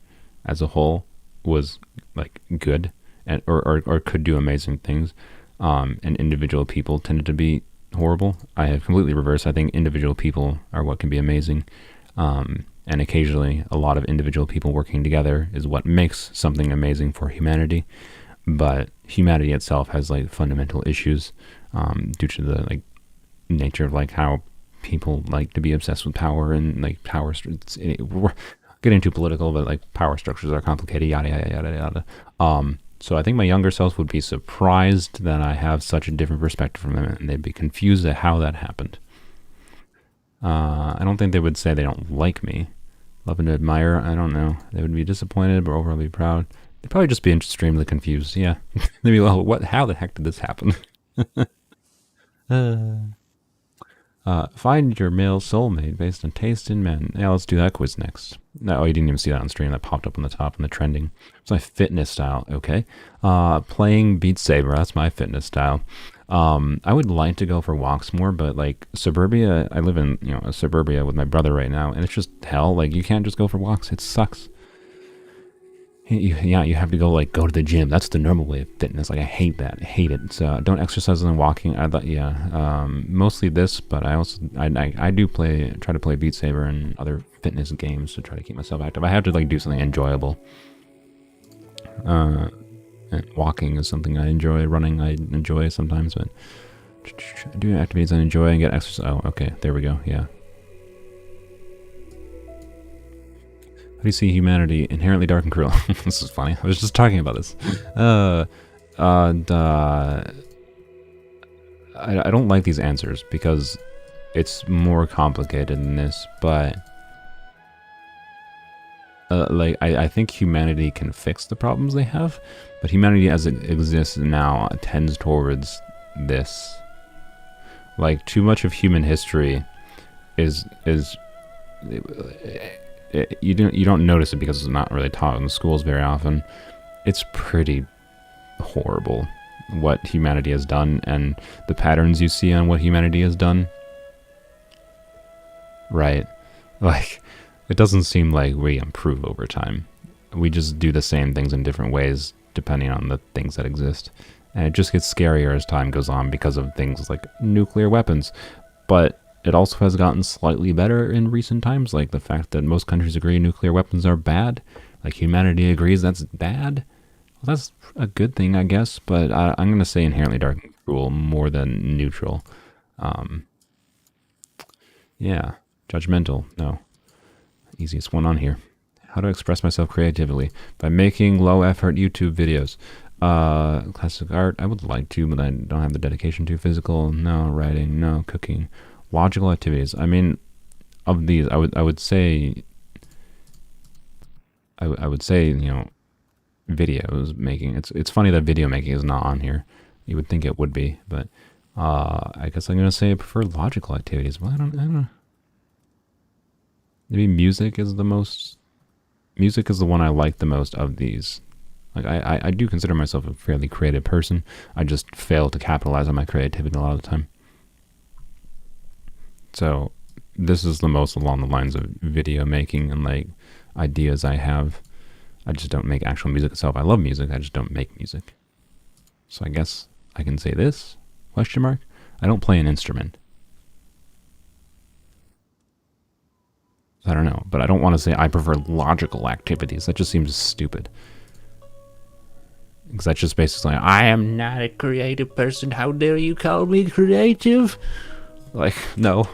as a whole was like good and or could do amazing things, and individual people tended to be horrible. I have completely reversed. I think individual people are what can be amazing, and occasionally a lot of individual people working together is what makes something amazing for humanity. But humanity itself has like fundamental issues, due to the like nature of like how people like to be obsessed with power and like power. We're getting too political, but like power structures are complicated. Yada yada yada yada. So I think my younger self would be surprised that I have such a different perspective from them, and they'd be confused at how that happened. I don't think they would say they don't like me. Love and admire, I don't know. They would be disappointed, but overall be proud. They'd probably just be extremely confused. Yeah. They'd be, well, what? How the heck did this happen? Find your male soulmate based on taste in men. Yeah, let's do that quiz next. No, you didn't even see that on stream. That popped up on the top in the trending. It's my fitness style. Okay. Playing Beat Saber. That's my fitness style. I would like to go for walks more, but like suburbia, I live in, a suburbia with my brother right now, and it's just hell. Like you can't just go for walks. It sucks. You have to go to the gym. That's the normal way of fitness. Like I hate that. I hate it. So don't exercise and walking. I thought, mostly this, but I do try to play Beat Saber and other fitness games to try to keep myself active. I have to like do something enjoyable. And walking is something I enjoy. Running I enjoy sometimes, but doing activities I enjoy and get exercise. Oh, okay, there we go. Yeah. How do you see humanity? Inherently dark and cruel. This is funny. I was just talking about this. I don't like these answers because it's more complicated than this, but I think humanity can fix the problems they have, but humanity as it exists now tends towards this. Like too much of human history is you don't notice it because it's not really taught in the schools very often. It's pretty horrible what humanity has done and the patterns you see on what humanity has done. Right. Like, it doesn't seem like we improve over time. We just do the same things in different ways depending on the things that exist. And it just gets scarier as time goes on because of things like nuclear weapons. But it also has gotten slightly better in recent times, like the fact that most countries agree nuclear weapons are bad. Like humanity agrees that's bad. Well, that's a good thing, I guess, but I'm going to say inherently dark and cruel more than neutral. Yeah, judgmental, no. Easiest one on here. How to express myself creatively? By making low-effort YouTube videos. Classic art, I would like to, but I don't have the dedication to. Physical, no. Writing, no. Cooking. Logical activities. I mean, of these, I would say, videos making. It's funny that video making is not on here. You would think it would be, but I guess I'm gonna say I prefer logical activities. Well, I don't know. Maybe music is the one I like the most of these. Like I do consider myself a fairly creative person. I just fail to capitalize on my creativity a lot of the time. So this is the most along the lines of video making and like ideas I have. I just don't make actual music itself. I love music, I just don't make music. So I guess I can say this, ? I don't play an instrument. I don't know, but I don't want to say I prefer logical activities. That just seems stupid. Because that's just basically, I am not a creative person. How dare you call me creative? Like, no.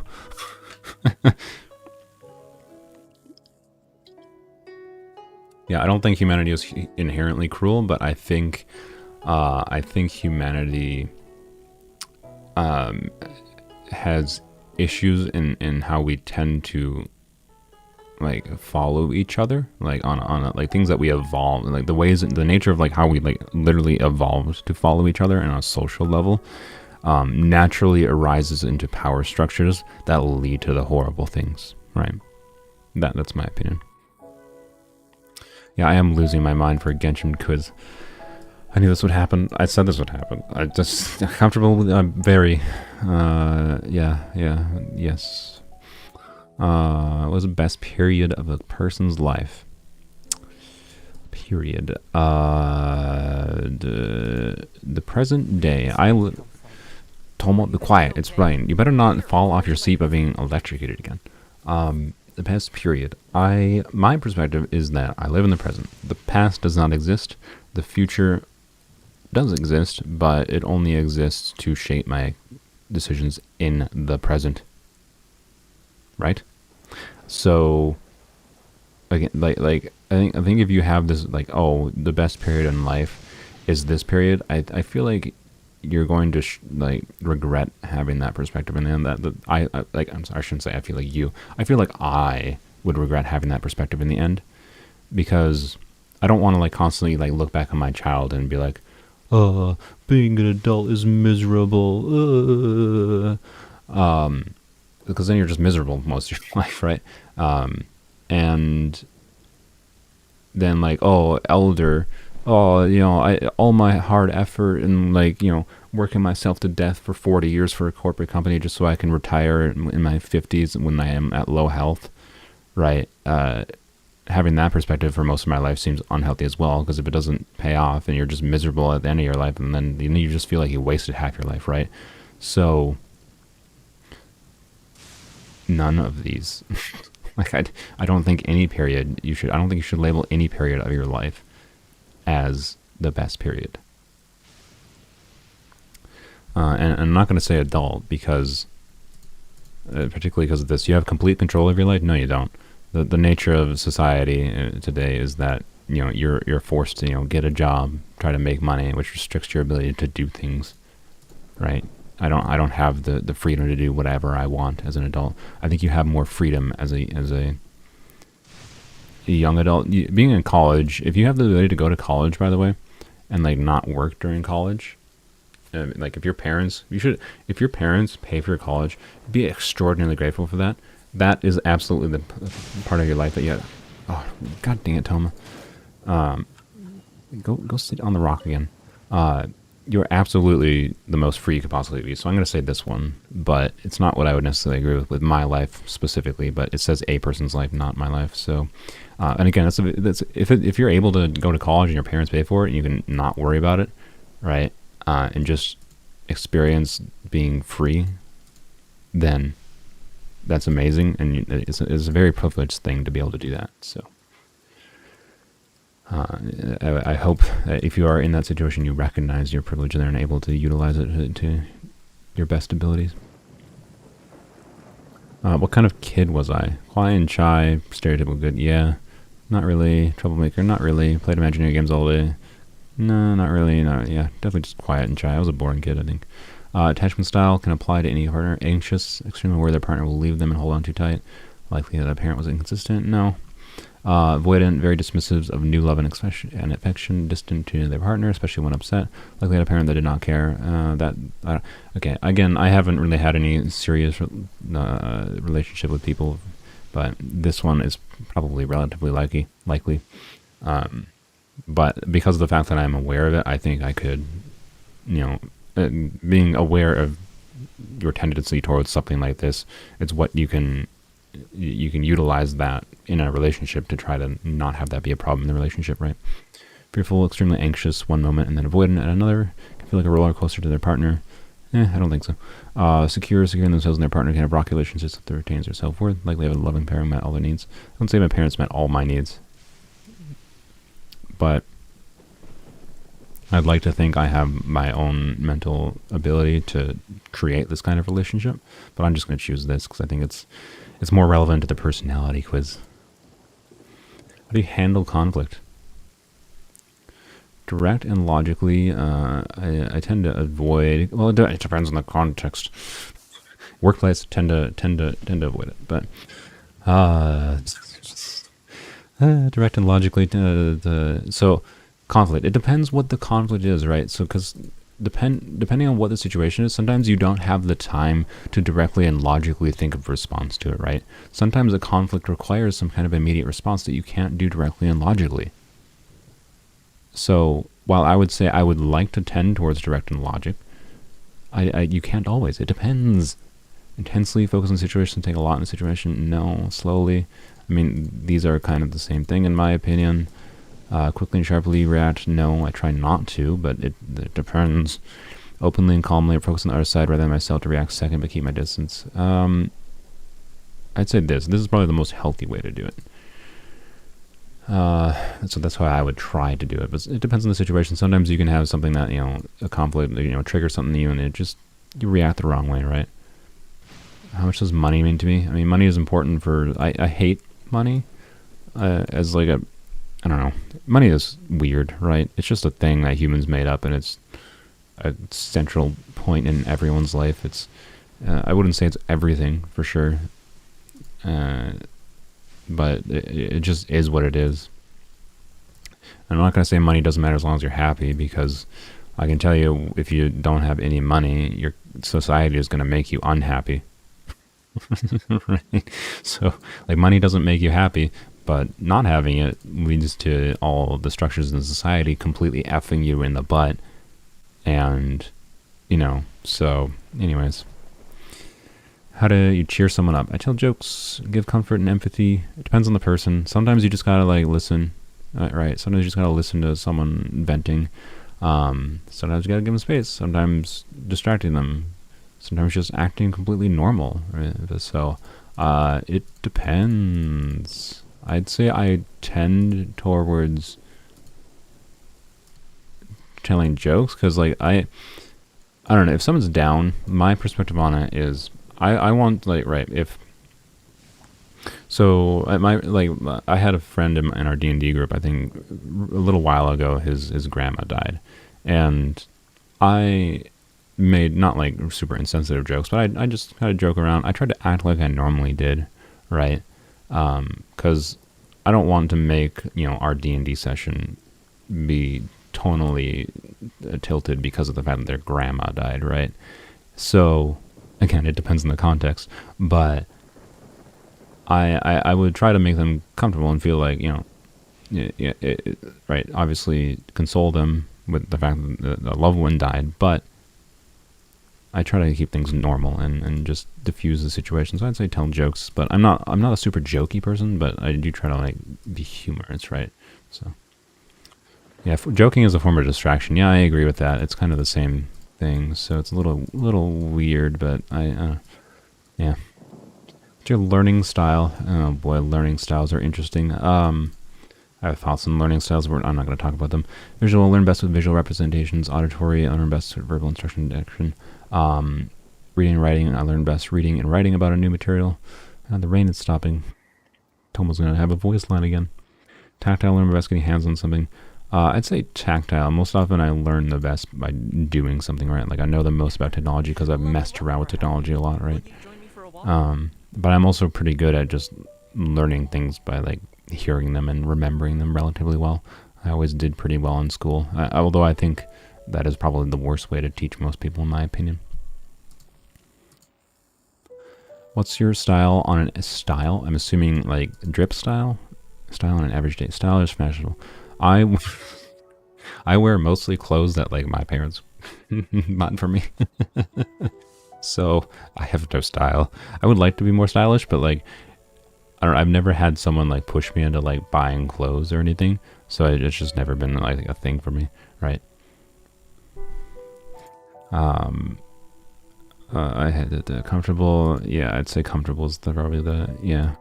Yeah, I don't think humanity is inherently cruel, but I think humanity has issues in how we tend to like follow each other, like on a, like things that we evolve, like the nature of like how we like literally evolved to follow each other on a social level, naturally arises into power structures that will lead to the horrible things, right? That's my opinion. Yeah, I am losing my mind for a Genshin quiz. I knew this would happen. I said this would happen. I just comfortable with. I'm very. Yes. What was the best period of a person's life? Period. The present day. Tomo, be quiet. It's Ryan. You better not fall off your seat by being electrocuted again. The past period. My perspective is that I live in the present. The past does not exist. The future does exist, but it only exists to shape my decisions in the present. Right? So, again, like I think if you have this, like, oh, the best period in life is this period, I feel like you're going to like regret having that perspective, and then I like, I'm sorry, I shouldn't say I feel like you. I feel like I would regret having that perspective in the end, because I don't want to like constantly like look back on my child and be like, being an adult is miserable. Because then you're just miserable most of your life, right? And then like, oh, elder, oh, all my hard effort and like, working myself to death for 40 years for a corporate company just so I can retire in my 50s when I am at low health, right? Having that perspective for most of my life seems unhealthy as well, because if it doesn't pay off and you're just miserable at the end of your life, and then you just feel like you wasted half your life, right? So none of these. Like I don't think any period I don't think you should label any period of your life as the best period. And I'm not going to say adult because, particularly because of this, you have complete control of your life. No, you don't. The nature of society today is that you're forced to get a job, try to make money, which restricts your ability to do things, right? I don't have the freedom to do whatever I want as an adult. I think you have more freedom as a young adult. Being in college, if you have the ability to go to college, by the way, and like not work during college, like if your parents pay for your college, be extraordinarily grateful for that. That is absolutely the part of your life that you have. Oh, god dang it, Toma. Go sit on the rock again. You're absolutely the most free you could possibly be. So I'm going to say this one, but it's not what I would necessarily agree with my life specifically, but it says a person's life, not my life. So, and again, if you're able to go to college and your parents pay for it and you can not worry about it, right, and just experience being free, then that's amazing. And it's a very privileged thing to be able to do that. So. I hope that if you are in that situation, you recognize your privilege there and able to utilize it to your best abilities. What kind of kid was I? Quiet and shy, stereotypical good, yeah. Not really. Troublemaker, not really. Played imaginary games all day. No, not really. No, yeah, definitely just quiet and shy. I was a boring kid, I think. Attachment style can apply to any partner. Anxious, extremely aware their partner will leave them and hold on too tight. Likely that a parent was inconsistent. No. Avoidant, very dismissive of new love and affection, distant to their partner, especially when upset. Likely had a parent that did not care. Okay, again, I haven't really had any serious relationship with people, but this one is probably relatively likely. But because of the fact that I'm aware of it, I think I could, being aware of your tendency towards something like this, it's what you can utilize that in a relationship to try to not have that be a problem in the relationship, right? Fearful, extremely anxious one moment and then avoidant at another. Can feel like a roller coaster to their partner. I don't think so. Secure in themselves and their partner, can have rocky relationships that retains their self-worth. Likely have a loving parent, met all their needs. I wouldn't say my parents met all my needs, but I'd like to think I have my own mental ability to create this kind of relationship, but I'm just going to choose this because I think it's more relevant to the personality quiz. How do you handle conflict? Direct and logically, I tend to avoid. Well, it depends on the context. Workplace tend to avoid it, but Uh, direct and logically. So, conflict. It depends what the conflict is, right? So, because depending on what the situation is, sometimes you don't have the time to directly and logically think of a response to it, right? Sometimes a conflict requires some kind of immediate response that you can't do directly and logically. So, while I would say I would like to tend towards direct and logic, you can't always. It depends. Intensely focus on the situation, take a lot in the situation. No, slowly. I mean, these are kind of the same thing in my opinion. Quickly and sharply react. No, I try not to, but it depends. Openly and calmly focus on the other side rather than myself to react second, but keep my distance. I'd say this. This is probably the most healthy way to do it. So that's how I would try to do it, but it depends on the situation. Sometimes you can have something that, a conflict, triggers something in you, and you react the wrong way, right? How much does money mean to me? I mean, money is important I hate money, as like I don't know. Money is weird, right? It's just a thing that humans made up, and it's a central point in everyone's life. I wouldn't say it's everything, for sure. But it just is what it is. I'm not going to say money doesn't matter as long as you're happy, because I can tell you, if you don't have any money, your society is going to make you unhappy. Right? So, like, money doesn't make you happy, but not having it leads to all the structures in society completely effing you in the butt. And, so, anyways. How do you cheer someone up? I tell jokes, give comfort and empathy. It depends on the person. Sometimes you just gotta listen, right? Sometimes you just gotta listen to someone venting. Sometimes you gotta give them space. Sometimes distracting them. Sometimes just acting completely normal. Right? So, it depends. I'd say I tend towards telling jokes because, I don't know, if someone's down, my perspective on it is I want, right, if so I had a friend in our D&D group, I think a little while ago. His grandma died, and I made not super insensitive jokes, but I just kind of joke around. I tried to act like I normally did, right? Because I don't want to make our D&D session be tonally tilted because of the fact that their grandma died, right? So again, it depends on the context, but I would try to make them comfortable and feel like, right, obviously console them with the fact that the loved one died, but I try to keep things normal and just diffuse the situation. So I'd say tell jokes, but I'm not a super jokey person, but I do try to be humorous, right? So yeah, joking is a form of distraction. Yeah, I agree with that. It's kind of the same thing, so it's a little weird, but yeah. What's your learning style? Oh boy, learning styles are interesting. I have thoughts on learning styles, but I'm not going to talk about them. Visual, learn best with visual representations. Auditory, I learn best with verbal instruction and diction. Reading and writing, I learn best reading and writing about a new material. The rain is stopping. Tomo's going to have a voice line again. Tactile, learn best getting hands on something. I'd say tactile. Most often I learn the best by doing something, right? I know the most about technology because I've messed around with technology a lot, right? But I'm also pretty good at just learning things by hearing them and remembering them relatively well. I always did pretty well in school, although I think that is probably the worst way to teach most people, in my opinion. What's your style on a style? I'm assuming drip style? Style on an average day. Style is fashionable. I wear mostly clothes that my parents bought for me. So I have no style. I would like to be more stylish, but I don't know, I've never had someone push me into buying clothes or anything. So it's just never been a thing for me, right? I had it comfortable. Yeah, I'd say comfortable is probably yeah.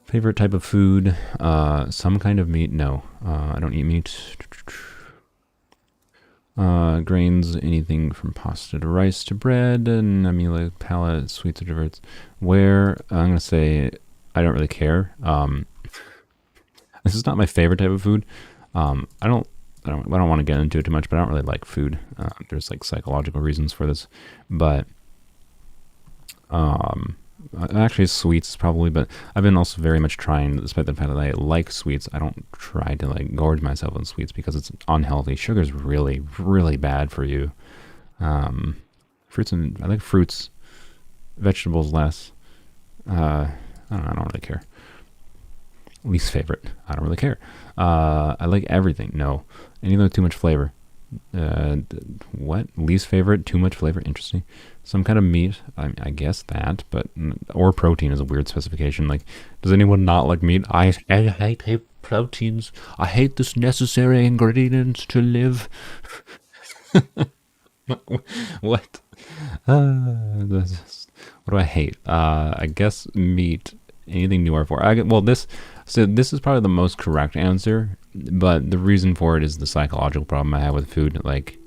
Favorite type of food? Some kind of meat? No, I don't eat meat. Grains, anything from pasta to rice to bread, and palate, sweets or desserts. Where I'm gonna say I don't really care. This is not my favorite type of food. I don't want to get into it too much, but I don't really like food. There's psychological reasons for this, but Actually, sweets probably, but I've been also very much trying, despite the fact that I like sweets, I don't try to like gorge myself on sweets because it's unhealthy. Sugar's really, really bad for you. Um, Fruits and I like fruits, vegetables less. I don't really care. Least favorite, I don't really care. I like everything. No, anything with too much flavor. Uh, what? Least favorite? Too much flavor? Interesting. Some kind of meat. I guess that, but or protein is a weird specification. Like, does anyone not like meat? I hate proteins. I hate this necessary ingredient to live. What? What do I hate? I guess meat. Anything new or for? Well, this is probably the most correct answer, but the reason for it is the psychological problem I have with food. Like,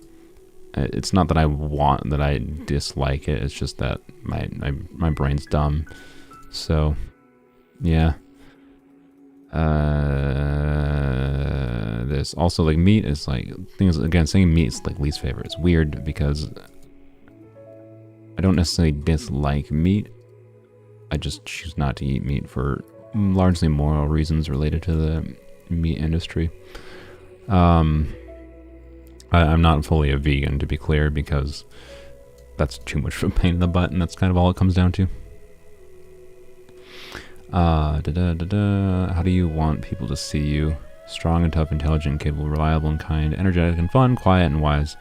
it's not that I dislike it. It's just that my brain's dumb. So, yeah. There's also like meat is like things again. Saying meat is like least favorite. It's weird because I don't necessarily dislike meat. I just choose not to eat meat for largely moral reasons related to the meat industry. I'm not fully a vegan, to be clear, because that's too much of a pain in the butt, and that's kind of all it comes down to. How do you want people to see you? Strong and tough, intelligent, capable, reliable and kind, energetic and fun, quiet and wise.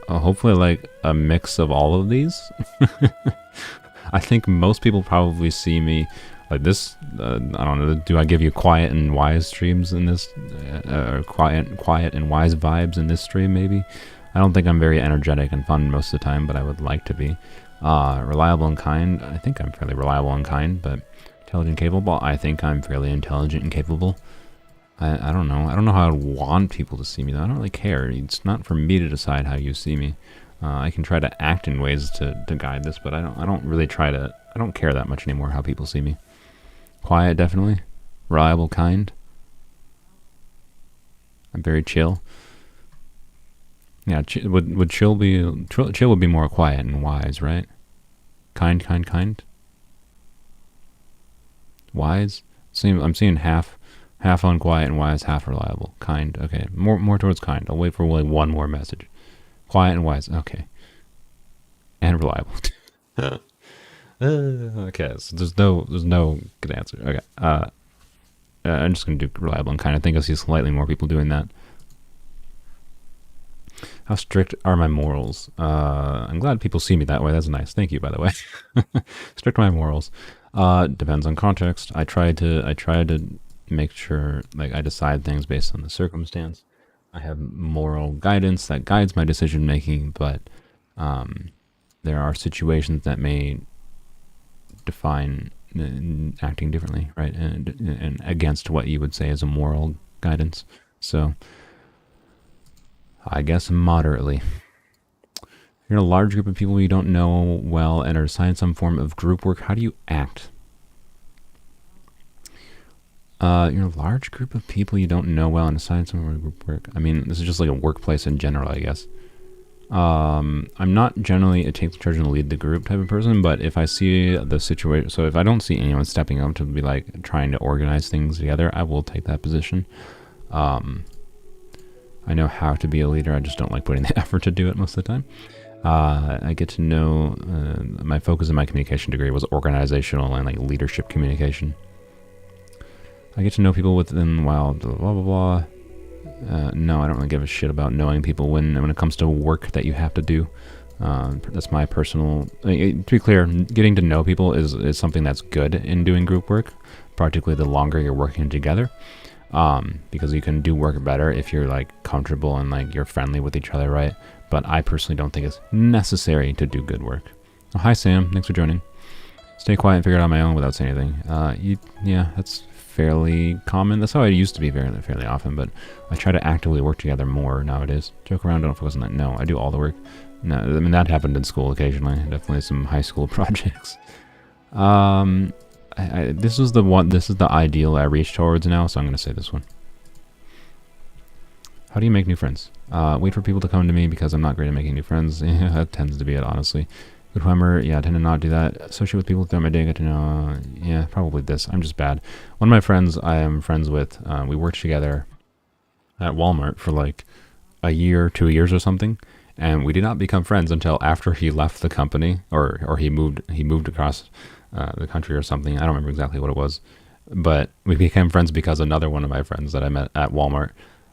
Hopefully like a mix of all of these. I think most people probably see me like this. I don't know. Do I give you quiet and wise streams in this, or quiet and wise vibes in this stream? Maybe. I don't think I'm very energetic and fun most of the time, but I would like to be. Reliable and kind. I think I'm fairly reliable and kind, but intelligent and capable. I think I'm fairly intelligent and capable. I don't know. I don't know how I'd want people to see me, though. I don't really care. It's not for me to decide how you see me. I can try to act in ways to guide this, but I don't really try to. I don't care that much anymore how people see me. Quiet, definitely. Reliable, kind. I'm very chill. Yeah, would chill would be more quiet and wise, right? Kind. Wise. I'm seeing half on quiet and wise, half reliable. Kind. Okay, more towards kind. I'll wait for like one more message. Quiet and wise. Okay. And reliable. Okay, so there's no good answer. Okay. I'm just gonna do reliable and kind. I think I see slightly more people doing that. How strict are my morals? I'm glad people see me that way. That's nice. Thank you, by the way. Strict my morals. Depends on context. I try to make sure like I decide things based on the circumstance. I have moral guidance that guides my decision making, but there are situations that may define acting differently, right? And against what you would say is a moral guidance. So I guess moderately. You're in a large group of people you don't know well and are assigned some form of group work. How do you act? You're in a large group of people you don't know well and assigned some form of group work. I mean, this is just like a workplace in general, I guess. I'm not generally a take the charge and lead the group type of person, but if I see the situation, so if I don't see anyone stepping up to be like trying to organize things together, I will take that position. I know how to be a leader. I just don't like putting the effort to do it most of the time. I get to know, my focus in my communication degree was organizational and like leadership communication. I get to know people within, blah, blah, blah. No, I don't really give a shit about knowing people when it comes to work that you have to do. That's my personal, to be clear, getting to know people is something that's good in doing group work, particularly the longer you're working together. Because you can do work better if you're like comfortable and like you're friendly with each other, right? But I personally don't think it's necessary to do good work. Oh, hi Sam, thanks for joining. Stay quiet and figure it out on my own without saying anything. Yeah, that's fairly common. That's how I used to be fairly often, but I try to actively work together more nowadays. Joke around, don't focus on that. No, I do all the work. No, I mean that happened in school occasionally. Definitely some high school projects. This is the ideal I reach towards now, so I'm going to say this one. How do you make new friends? Wait for people to come to me because I'm not great at making new friends. Yeah, that tends to be it, honestly. Good humor, yeah, I tend to not do that. Associate with people throughout my day, get to know, yeah, probably this. I'm just bad. One of my friends I am friends with, we worked together at Walmart for like a year, 2 years or something, and we did not become friends until after he left the company, or he moved across the country or something. I don't remember exactly what it was, but we became friends because another one of my friends that I met at Walmart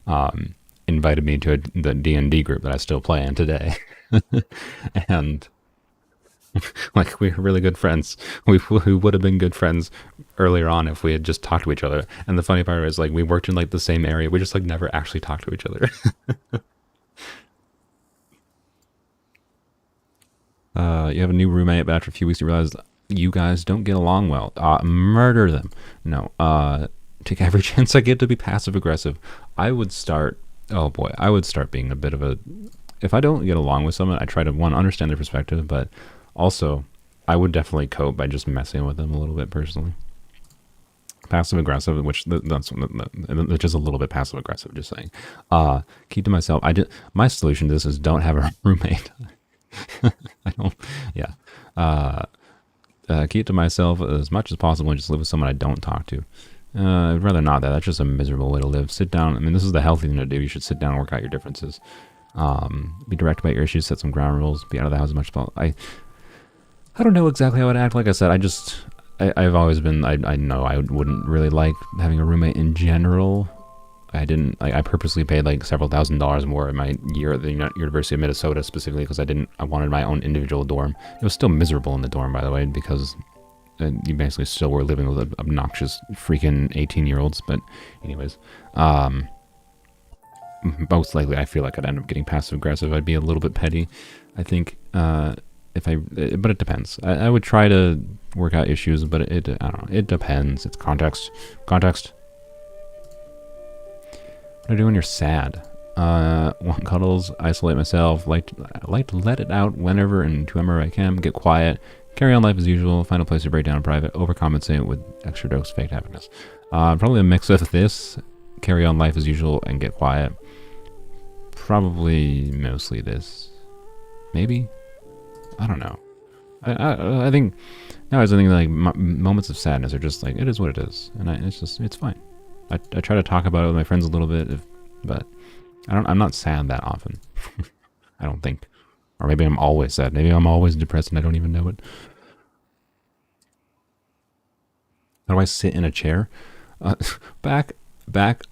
um, invited me to the D&D group that I still play in today. And like we were really good friends. We would have been good friends earlier on if we had just talked to each other. And the funny part is like we worked in like the same area. We just like never actually talked to each other. You have a new roommate, but after a few weeks you realize you guys don't get along well. Murder them. No. Take every chance I get to be passive aggressive. I would start. Oh boy, I would start being a bit of a. If I don't get along with someone, I try to one understand their perspective, but also I would definitely cope by just messing with them a little bit personally. Passive aggressive, which is a little bit passive aggressive. Just saying. Keep to myself. My solution to this is don't have a roommate. I don't. Yeah. Uh, keep to myself as much as possible and just live with someone I don't talk to. I'd rather not that. That's just a miserable way to live. Sit down. I mean, this is the healthy thing to do. You should sit down and work out your differences. Be direct about your issues. Set some ground rules. Be out of the house as much as possible. I don't know exactly how I'd act. Like I said, I've always been. I know I wouldn't really like having a roommate in general. I didn't. I purposely paid like several $1,000s more in my year at the University of Minnesota specifically because I wanted my own individual dorm. It was still miserable in the dorm, by the way, because you basically still were living with obnoxious freaking 18-year-olds. But anyways, most likely I feel like I'd end up getting passive aggressive. I'd be a little bit petty, I think. But it depends. I would try to work out issues, but I don't know. It depends. It's context. Context. What do I do when you're sad? Want cuddles, isolate myself, like to let it out whenever and to whomever I can, get quiet, carry on life as usual, find a place to break down in private, overcompensate with extra dose of fake happiness. Probably a mix of this, carry on life as usual, and get quiet. Probably mostly this. Maybe? I don't know. I think nowadays I think like moments of sadness are just like, it is what it is. And it's fine. I try to talk about it with my friends a little bit, but I'm not sad that often. I don't think. Or maybe I'm always sad. Maybe I'm always depressed and I don't even know it. How do I sit in a chair? Back, back,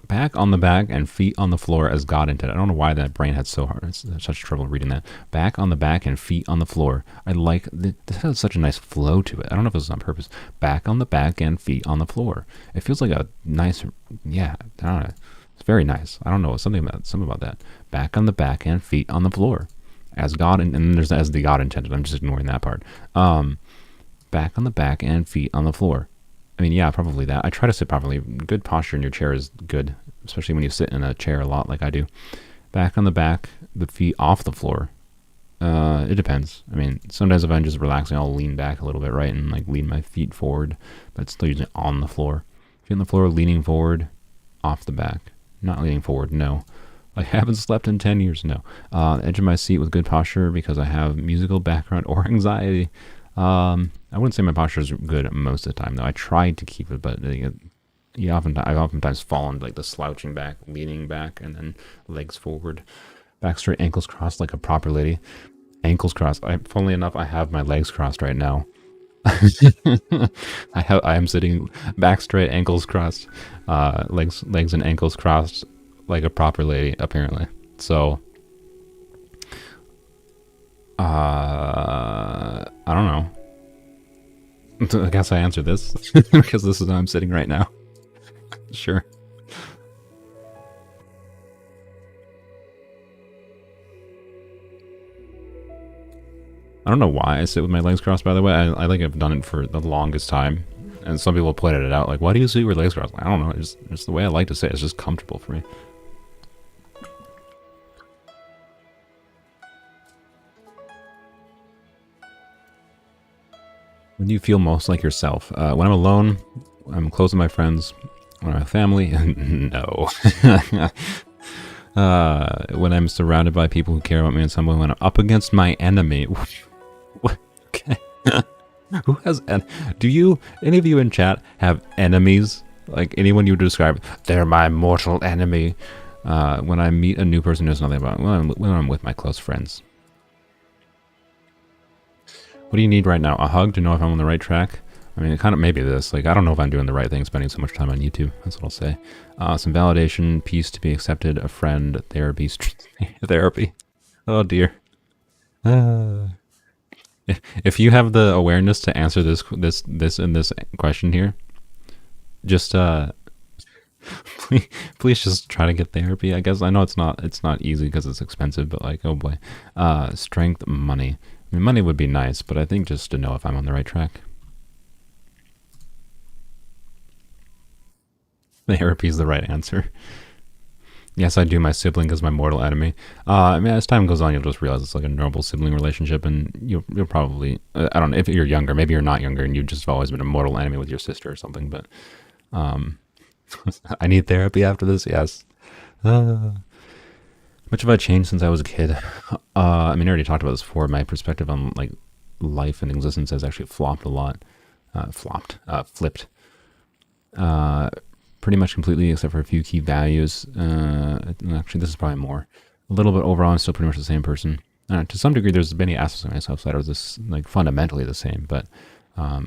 back on the back and feet on the floor as God intended. I don't know why that brain had such trouble reading that. Back on the back and feet on the floor. This has such a nice flow to it. I don't know if this is on purpose. Back on the back and feet on the floor. It feels like a nice, yeah, I don't know. It's very nice. I don't know, something about that. Back on the back and feet on the floor. As God, and then there's as the God intended. I'm just ignoring that part. Back on the back and feet on the floor. I mean, yeah, probably that. I try to sit properly. Good posture in your chair is good, especially when you sit in a chair a lot like I do. Back on the back, the feet off the floor. It depends. I mean, sometimes if I'm just relaxing, I'll lean back a little bit, right, and like lean my feet forward, but still usually on the floor. Feet on the floor, leaning forward, off the back. Not leaning forward, no. I haven't slept in 10 years, no. Edge of my seat with good posture because I have musical background or anxiety. I wouldn't say my posture is good most of the time, though. I tried to keep it, but I've oftentimes fallen like the slouching back, leaning back, and then legs forward, back straight, ankles crossed like a proper lady. Ankles crossed. Funnily enough, I have my legs crossed right now. I am sitting back straight, ankles crossed, legs and ankles crossed like a proper lady, apparently. So, I don't know. I guess I answered this because this is how I'm sitting right now. Sure. I don't know why I sit with my legs crossed, by the way. I think I've done it for the longest time. And some people pointed it out, like, why do you sit with your legs crossed? I don't know. It's just the way I like to sit. It's just comfortable for me. When do you feel most like yourself? When I'm alone, I'm close to my friends. When I'm with family, no. When I'm surrounded by people who care about me in some way, when I'm up against my enemy. What? Okay. Who has do you, any of you in chat, have enemies? Like anyone you would describe, they're my mortal enemy. When I meet a new person who knows nothing about it, when I'm with my close friends. What do you need right now? A hug to know if I'm on the right track? I mean, it kind of maybe this. Like, I don't know if I'm doing the right thing spending so much time on YouTube. That's what I'll say. Some validation, peace to be accepted, a friend, therapy, therapy. Oh dear. If you have the awareness to answer this in this question here, just please just try to get therapy. I guess I know it's not easy because it's expensive, but like, oh boy. Strength, money. I mean, money would be nice, but I think just to know if I'm on the right track. Therapy is the right answer. Yes, I do. My sibling is my mortal enemy. I mean, as time goes on, you'll just realize it's like a normal sibling relationship, and you'll probably, I don't know, if you're younger, maybe you're not younger, and you've just always been a mortal enemy with your sister or something, but I need therapy after this, yes. Much have I changed since I was a kid? I mean, I already talked about this before. My perspective on like life and existence has actually flopped a lot. Flipped. Pretty much completely, except for a few key values. Actually, this is probably more. A little bit overall, I'm still pretty much the same person. To some degree, there's many aspects of myself that are this, like, fundamentally the same, but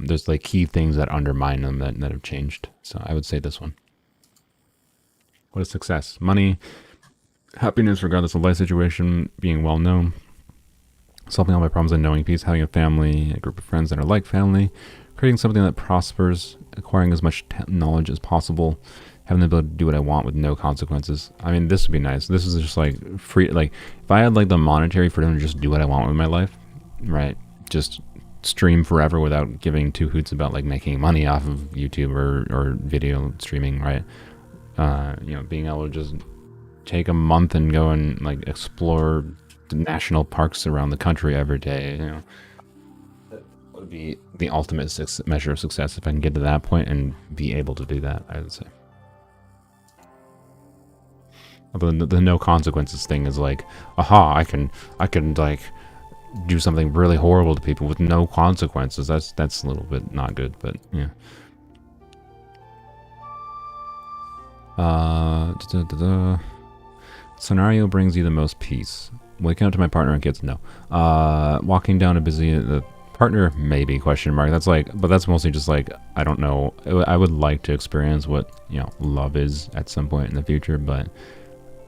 there's like key things that undermine them that have changed. So I would say this one. What is success? Money, happiness regardless of life situation, being well known, solving all my problems and knowing peace, having a family, a group of friends that are like family, creating something that prospers, acquiring as much knowledge as possible, having the ability to do what I want with no consequences. I mean, this would be nice. This is just like free. Like if I had like the monetary freedom to just do what I want with my life, right? Just stream forever without giving two hoots about like making money off of YouTube or video streaming, right? You know, being able to just take a month and go and like explore the national parks around the country every day, you know. Would be the ultimate measure of success if I can get to that point and be able to do that, I would say. Although the no consequences thing is like, aha, I can like do something really horrible to people with no consequences. That's a little bit not good, but yeah. Scenario brings you the most peace. Waking up to my partner and kids, no. Walking down a busy partner, maybe, question mark. That's like, but that's mostly just like, I don't know. I would like to experience what, you know, love is at some point in the future, but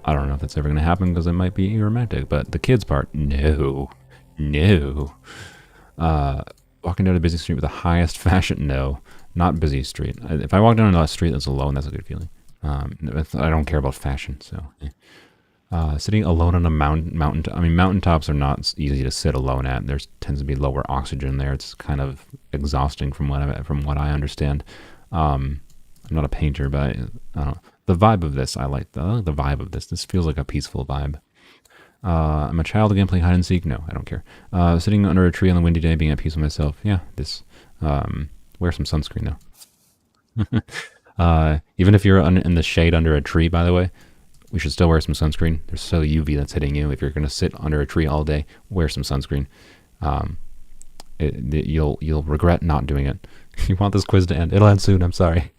I don't know if that's ever going to happen because it might be romantic. But the kids part, no. Walking down a busy street with the highest fashion, no. Not busy street. If I walk down a street that's alone, that's a good feeling. I don't care about fashion, so. Sitting alone on a mountain. I mean, mountaintops are not easy to sit alone at. There tends to be lower oxygen there. It's kind of exhausting from what I understand. I'm not a painter, but I don't know. The vibe of this, I like the vibe of this. This feels like a peaceful vibe. I'm a child again playing hide and seek. No, I don't care. Sitting under a tree on a windy day, being at peace with myself. Yeah, this. Wear some sunscreen though. Even if you're in the shade under a tree, by the way, we should still wear some sunscreen. There's so UV that's hitting you. If you're going to sit under a tree all day, wear some sunscreen. You'll regret not doing it. You want this quiz to end? It'll end soon. I'm sorry.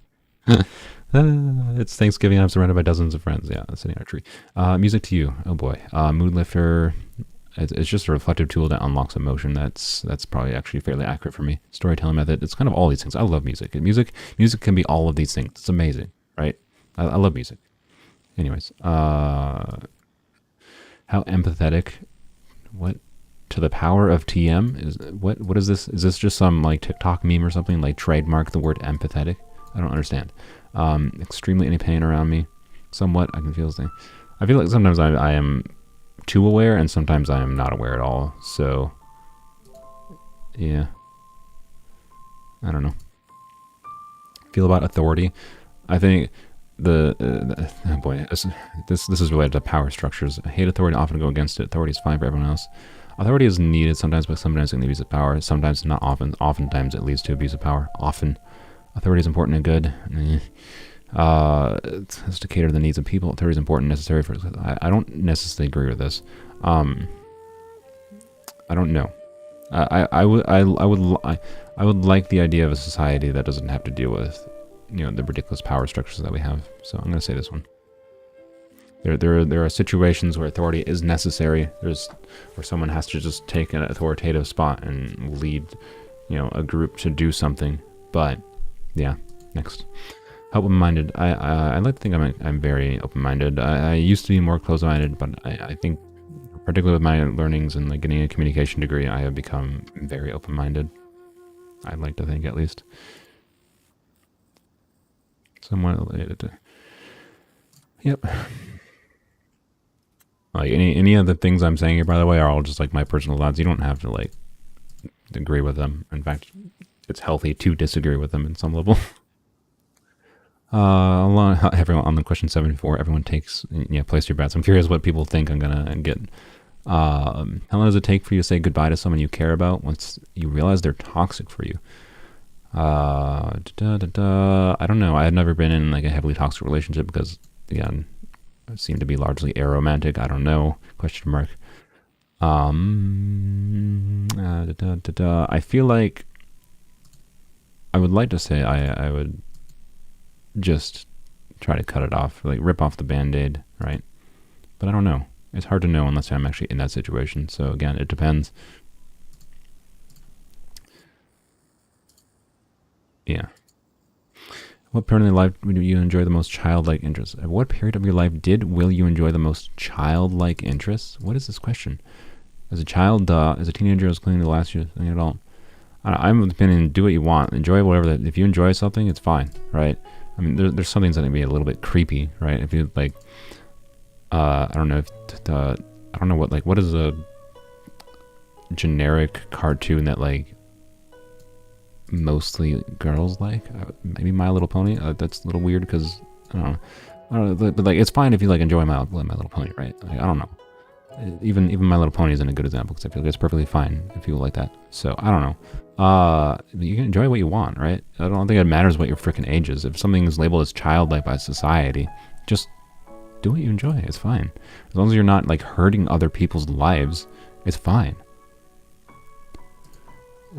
It's Thanksgiving and I'm surrounded by dozens of friends. Yeah, sitting on a tree. Music to you. Oh boy. Mood lifter. It's just a reflective tool that unlocks emotion. That's probably actually fairly accurate for me. Storytelling method. It's kind of all these things. I love music. Music can be all of these things. It's amazing, right? I love music. Anyways, how empathetic? What to the power of TM is? What is this? Is this just some like TikTok meme or something? Like trademark the word empathetic? I don't understand. Extremely any pain around me. Somewhat I can feel this thing. I feel like sometimes I am too aware, and sometimes I am not aware at all. So yeah, I don't know. Feel about authority. I think. Oh boy, this is related to power structures. I hate authority, often go against it. Authority is fine for everyone else. Authority is needed sometimes, but sometimes it can abuse of power. Sometimes not often. Oftentimes it leads to abuse of power. Often. Authority is important and good. Has to cater to the needs of people. Authority is important, necessary for. I don't necessarily agree with this. I don't know. I would like the idea of a society that doesn't have to deal with, the ridiculous power structures that we have. So I'm going to say this one. There are situations where authority is necessary. Where someone has to just take an authoritative spot and lead, a group to do something. But yeah, next. Open-minded. I like to think I'm very open-minded. I used to be more closed-minded, but I think, particularly with my learnings and like getting a communication degree, I have become very open-minded. I'd like to think, at least. Somewhat related to. Yep. Like any of the things I'm saying here, by the way, are all just like my personal thoughts. You don't have to like agree with them. In fact, it's healthy to disagree with them in some level. Everyone on the question 74, everyone takes, place your bets. I'm curious what people think I'm gonna get. How long does it take for you to say goodbye to someone you care about once you realize they're toxic for you? I don't know. I had never been in like a heavily toxic relationship because, again, I seem to be largely aromantic. I don't know. Question mark. I feel like I would like to say I would just try to cut it off, like rip off the band-aid, right? But I don't know. It's hard to know unless I'm actually in that situation. So again, it depends. Yeah. What period of your life would you enjoy the most childlike interests? At what period of your life will you enjoy the most childlike interests? What is this question? As a child, as a teenager, I was clinging to the last year, as an adult. I'm of the opinion, do what you want. Enjoy whatever. If you enjoy something, it's fine, right? I mean, there's some things that can be a little bit creepy, right? If you like, I don't know what is a generic cartoon that like mostly girls like? Maybe My Little Pony. That's a little weird because I don't know, but like it's fine if you like enjoy My Little Pony, right? Like, I don't know. Even My Little Pony isn't a good example because I feel like it's perfectly fine if people like that. So I don't know. You can enjoy what you want, right? I don't think it matters what your freaking age is. If something is labeled as childlike by society, just do what you enjoy. It's fine. As long as you're not like hurting other people's lives, it's fine.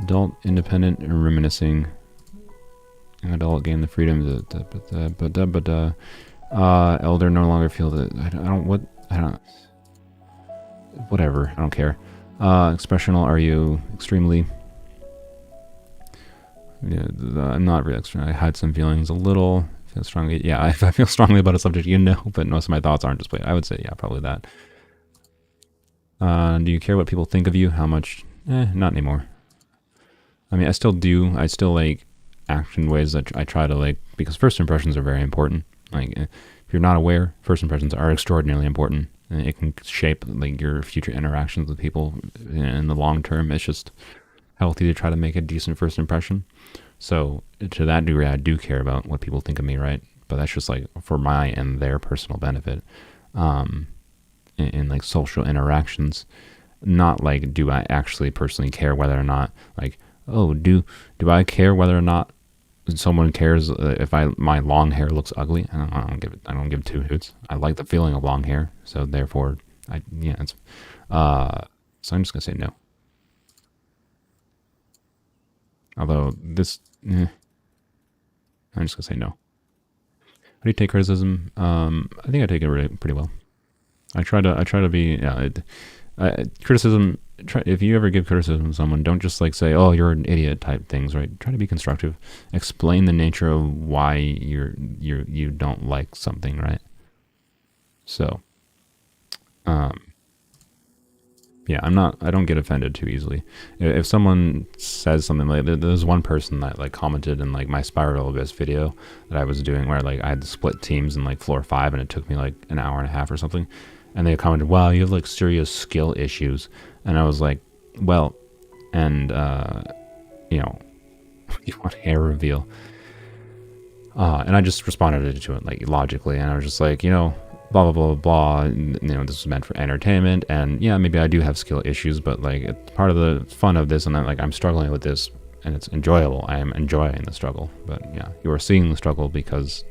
Adult, independent, and reminiscing. Adult gain the freedom elder no longer feel that whatever, I don't care. Expressional, are you extremely? Yeah, I'm not really extreme. I had some feelings a little. Feel strongly. Yeah, I feel strongly about a subject, but most of my thoughts aren't displayed. I would say, yeah, probably that. Do you care what people think of you? How much? Not anymore. I mean, I still do. I still like act in ways that I try to like, because first impressions are very important. Like, if you're not aware, first impressions are extraordinarily important. And it can shape like your future interactions with people in the long term. It's just healthy to try to make a decent first impression. So to that degree, I do care about what people think of me, right? But that's just like for my and their personal benefit, in like social interactions. Not like, do I actually personally care whether or not like, oh, do I care whether or not someone cares if my long hair looks ugly? I don't give two hoots. I like the feeling of long hair, so therefore, it's. So I'm just gonna say no. Although I'm just gonna say no. How do you take criticism? I think I take it really pretty well. I try to be criticism. If you ever give criticism to someone, don't just like say, "Oh, you're an idiot" type things, right? Try to be constructive. Explain the nature of why you don't like something, right? So, yeah, I don't get offended too easily. If someone says something like, there's one person that like commented in like my Spiral Abyss video that I was doing where like I had to split teams in like floor 5 and it took me like an hour and a half or something. And they commented, "Wow, you have like serious skill issues." And I was like, well, and, you want hair reveal. And I just responded to it like logically. And I was just like, blah, blah, blah, blah. And, this was meant for entertainment. And yeah, maybe I do have skill issues, but like it's part of the fun of this. And I'm struggling with this and it's enjoyable. I am enjoying the struggle. But yeah, you are seeing the struggle because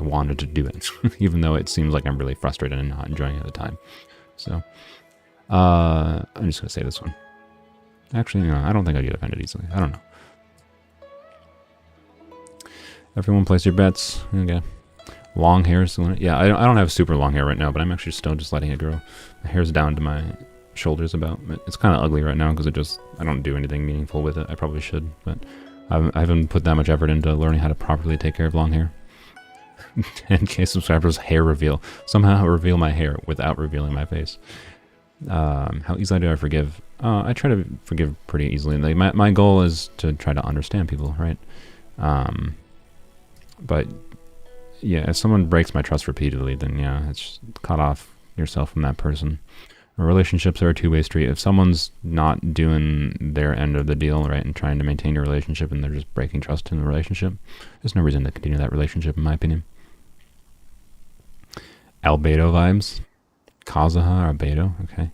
wanted to do it, even though it seems like I'm really frustrated and not enjoying it at the time. So, I'm just gonna say this one. Actually, no, I don't think I get offended easily. I don't know. Everyone place your bets. Okay. Long hair is yeah, I don't have super long hair right now, but I'm actually still just letting it grow. My hair's down to my shoulders about. It's kind of ugly right now because I don't do anything meaningful with it. I probably should, but I haven't put that much effort into learning how to properly take care of long hair. 10K subscribers, hair reveal. Somehow reveal my hair without revealing my face. How easily do I forgive? I try to forgive pretty easily. Like my goal is to try to understand people, right? But yeah, if someone breaks my trust repeatedly, then yeah, it's just cut off yourself from that person. Relationships are a two-way street. If someone's not doing their end of the deal, right, and trying to maintain your relationship, and they're just breaking trust in the relationship, there's no reason to continue that relationship, in my opinion. Albedo vibes. Kazuha or Albedo, okay.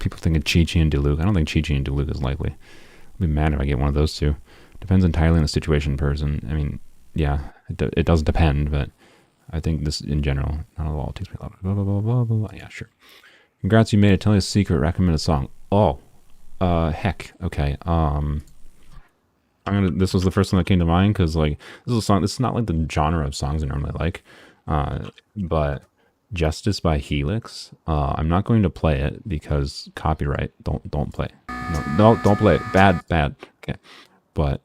People thinking Chi-Chi and Diluc. I don't think Chi-Chi and Diluc is likely. I'll be mad if I get one of those two. Depends entirely on the situation, person. I mean, yeah, it does depend, but I think this, in general, not at all takes me a lot. Blah, blah, blah, blah, blah, blah. Yeah, sure. Congrats, you made it. Tell me a secret. Recommend a song. Oh, heck. Okay. This was the first one that came to mind because, like, this is a song. This is not like the genre of songs I normally like, but Justice by Helix. I'm not going to play it because copyright. Don't play. No, don't play it. Bad. Okay, but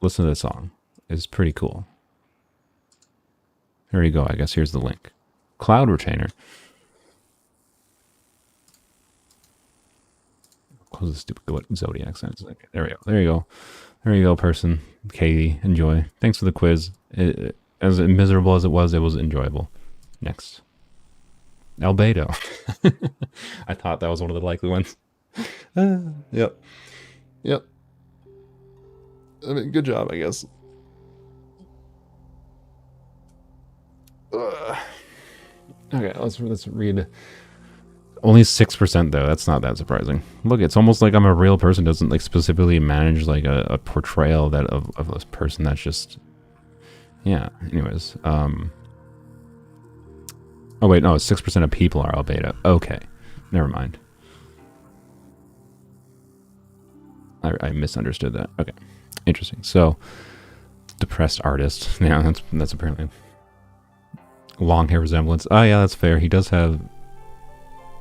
listen to this song. It's pretty cool. There you go. I guess here's the link. Cloud Retainer. Close the stupid Zodiac sense. Okay, there we go. There you go, person. Katie, enjoy. Thanks for the quiz. As miserable as it was enjoyable. Next. Albedo. I thought that was one of the likely ones. Yep. I mean, good job, I guess. Okay, let's read. Only 6% though. That's not that surprising. Look, it's almost like I'm a real person. Doesn't like specifically manage like a portrayal that of this person. That's just, yeah. Anyways, oh wait, no, 6% of people are Albedo. Okay, never mind. I misunderstood that. Okay, interesting. So, depressed artist. Yeah, that's apparently long hair resemblance. Oh yeah, that's fair. He does have.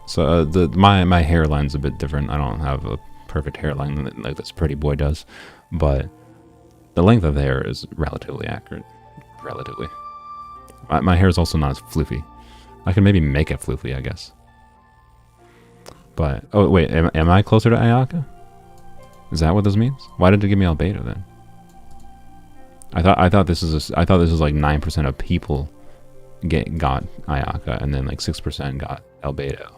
So my hairline's a bit different. I don't have a perfect hairline like this pretty boy does, but the length of the hair is relatively accurate. Relatively. My hair is also not as floofy. I can maybe make it floofy, I guess. But oh wait, am I closer to Ayaka? Is that what this means? Why did it give me Albedo then? I thought this is like 9% of people got Ayaka, and then like 6% got Albedo.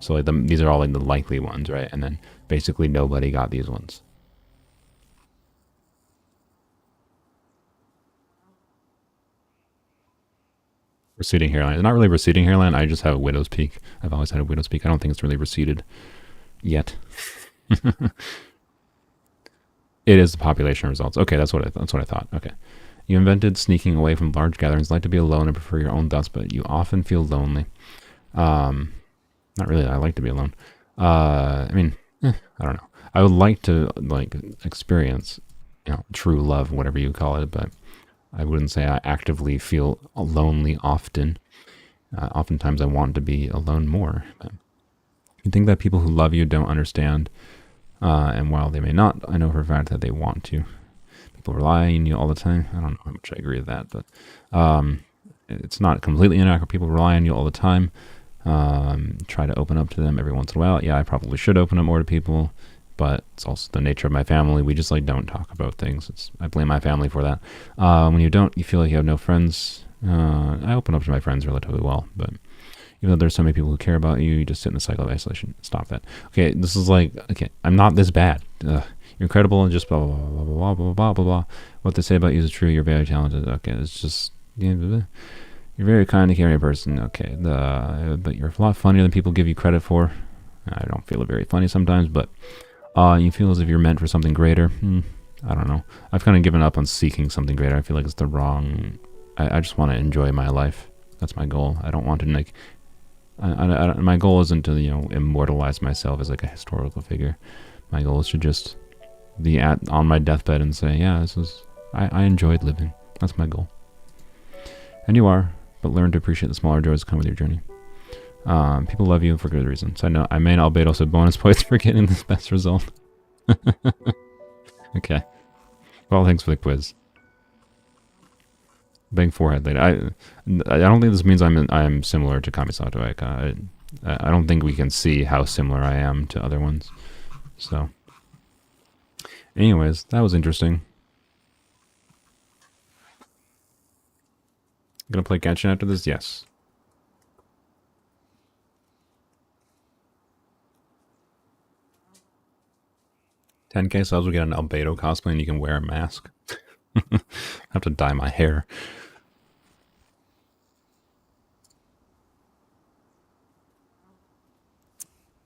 So like these are all like the likely ones, right? And then basically nobody got these ones. Receding hairline. It's not really receding hairline. I just have a widow's peak. I've always had a widow's peak. I don't think it's really receded yet. It is the population results. Okay, that's what I thought. Okay. You invented sneaking away from large gatherings, like to be alone and prefer your own thoughts, but you often feel lonely. Not really. I like to be alone. I mean, I don't know. I would like to like experience, true love, whatever you call it, but I wouldn't say I actively feel lonely often. Oftentimes I want to be alone more. But you think that people who love you don't understand, and while they may not, I know for a fact that they want to. People rely on you all the time. I don't know how much I agree with that, but it's not completely inaccurate. People rely on you all the time. Try to open up to them every once in a while. Yeah, I probably should open up more to people, but it's also the nature of my family. We just like don't talk about things. I blame my family for that. When you don't, you feel like you have no friends. I open up to my friends relatively well, but even though there's so many people who care about you, you just sit in the cycle of isolation. Stop that. Okay, this is like, okay, I'm not this bad. You're incredible and just blah, blah, blah, blah, blah, blah, blah, blah. What they say about you is true. You're very talented. Okay, it's just, you're a very kind and caring person. Okay, but you're a lot funnier than people give you credit for. I don't feel it very funny sometimes, but you feel as if you're meant for something greater. I don't know. I've kind of given up on seeking something greater. I feel like it's the wrong I just want to enjoy my life. That's my goal. I don't want to like. My goal isn't to immortalize myself as like a historical figure. My goal is to just be on my deathbed and say, yeah, this is I enjoyed living. That's my goal. And you are, but learn to appreciate the smaller joys that come with your journey. People love you for good reasons. I know I may not albedo said bonus points for getting this best result. Okay. Well, thanks for the quiz. Bang forehead lady. I don't think this means I'm similar to Kamisato Eka. I don't think we can see how similar I am to other ones. So, anyways, that was interesting. Gonna play Genshin after this? Yes. $10K subs, we get an albedo cosplay and you can wear a mask. I have to dye my hair.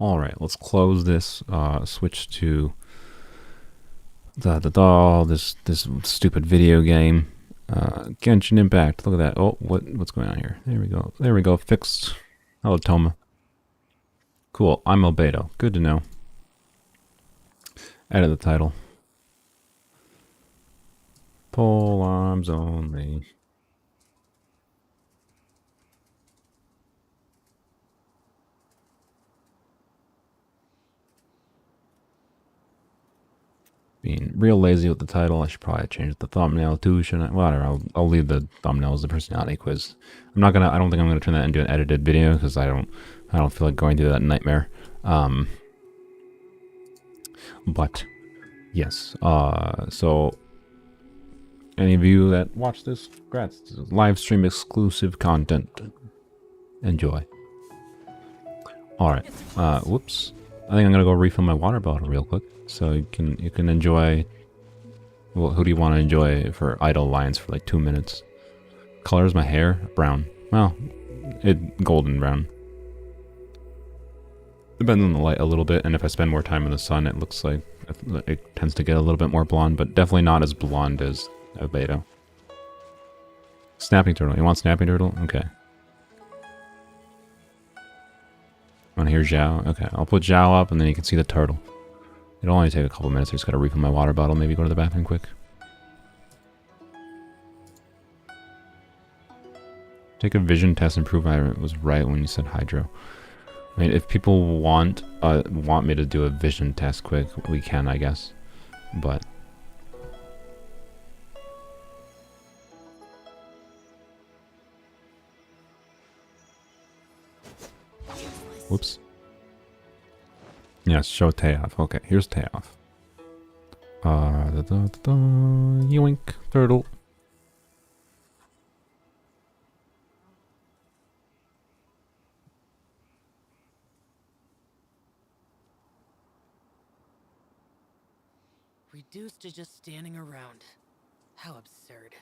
Alright, let's close this, switch to this stupid video game. Genshin Impact, look at that. Oh, what's going on here? There we go, fixed. Hello, Toma. Cool, I'm albedo. Good to know. Edit the title. Polearms only. Being real lazy with the title. I should probably change the thumbnail too, shouldn't I? Whatever, I'll leave the thumbnail as the personality quiz. I don't think I'm gonna turn that into an edited video because I don't feel like going through that nightmare. But yes, so any of you that watch this, congrats, live stream exclusive content. Enjoy. Alright, whoops. I think I'm gonna go refill my water bottle real quick. So you can enjoy. Well, who do you want to enjoy for idle lines for like 2 minutes? Colors my hair brown. Well, golden brown. Depends on the light a little bit, and if I spend more time in the sun, it looks like it tends to get a little bit more blonde, but definitely not as blonde as albedo. Snapping turtle. You want snapping turtle? Okay. Want to hear Zhao? Okay, I'll put Zhao up, and then you can see the turtle. It'll only take a couple minutes. I just gotta refill my water bottle, maybe go to the bathroom quick. Take a vision test and prove I was right when you said hydro. I mean, if people want me to do a vision test quick, we can, I guess. But whoops. Yes, show Teoff. Okay, here's Teoff. Yoink, turtle. Reduced to just standing around. How absurd.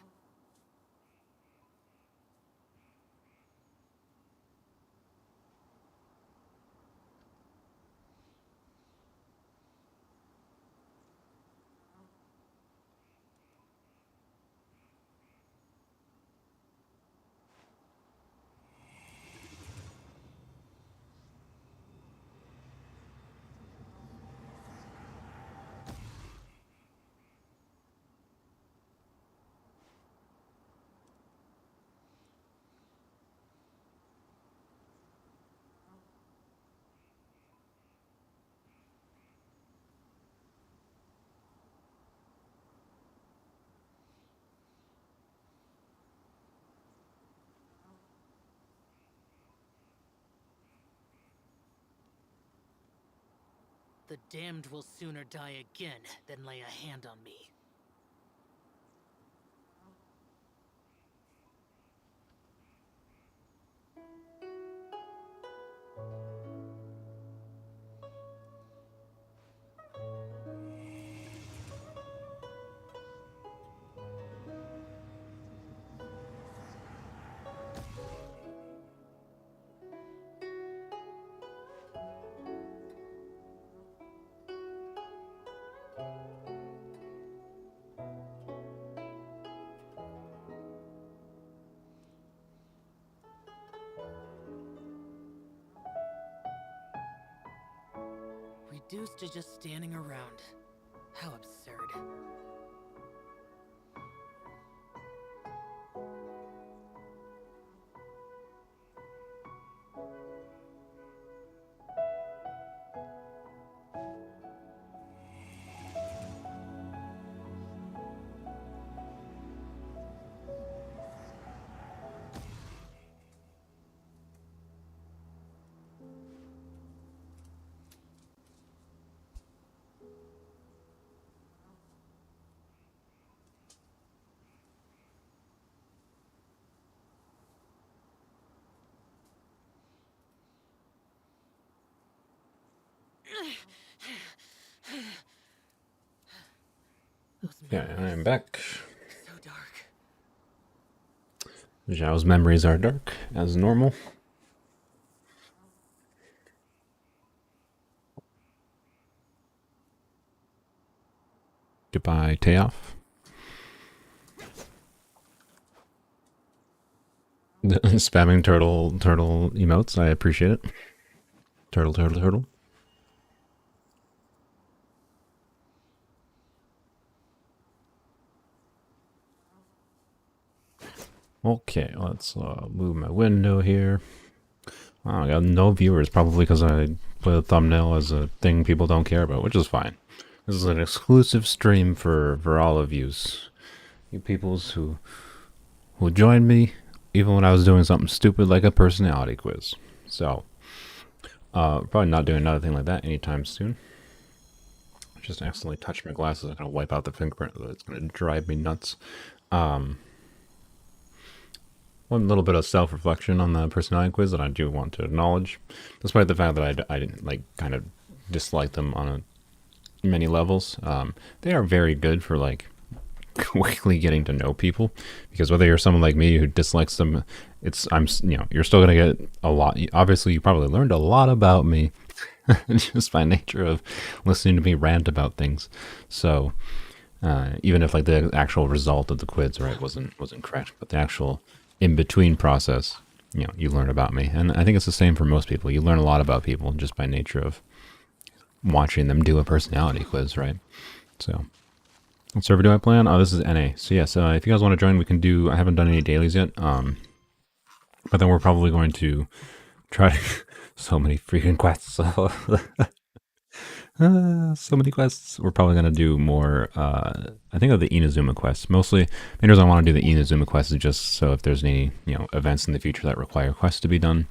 The damned will sooner die again than lay a hand on me. reduced to just standing around. How absurd. Yeah, I'm back. So dark. Zhao's memories are dark, as normal. Goodbye, Teof. Spamming turtle emotes, I appreciate it. Turtle. Okay, let's move my window here. Oh, I got no viewers, probably because I put a thumbnail as a thing people don't care about, which is fine. This is an exclusive stream for all of yous. You peoples who joined me even when I was doing something stupid like a personality quiz. So, probably not doing another thing like that anytime soon. Just accidentally touched my glasses. I'm gonna wipe out the fingerprint. It's gonna drive me nuts. One little bit of self-reflection on the personality quiz that I do want to acknowledge, despite the fact that I didn't like kind of dislike them on many levels. They are very good for like quickly getting to know people, because whether you're someone like me who dislikes them, you're still gonna get a lot. Obviously, you probably learned a lot about me just by nature of listening to me rant about things. So even if like the actual result of the quiz wasn't correct, but the actual in between process, you learn about me, and I think it's the same for most people. You learn a lot about people just by nature of watching them do a personality quiz, right? So. What server do I play on? Oh, this is NA. So yes, if you guys want to join, we can do. I haven't done any dailies yet, but then we're probably going to try to. So many freaking quests. So many quests. We're probably going to do more. I think of the Inazuma quests. Mostly, the reason I want to do the Inazuma quests is just so if there's any events in the future that require quests to be done,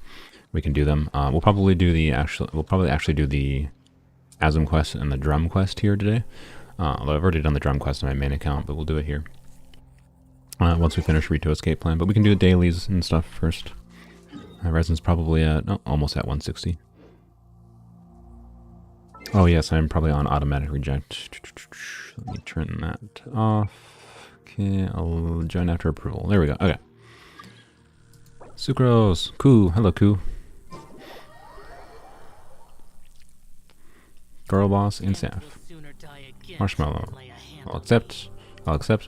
we can do them. We'll probably actually do the Asm quest and the drum quest here today. Although I've already done the drum quest on my main account, but we'll do it here. Once we finish Rito Escape Plan. But we can do dailies and stuff first. Resin's probably almost at 160. Oh yes, I'm probably on automatic reject. Let me turn that off. Okay, I'll join after approval. There we go. Okay. Sucrose. Koo. Hello, Koo. Girl boss and Saf. Marshmallow. I'll accept.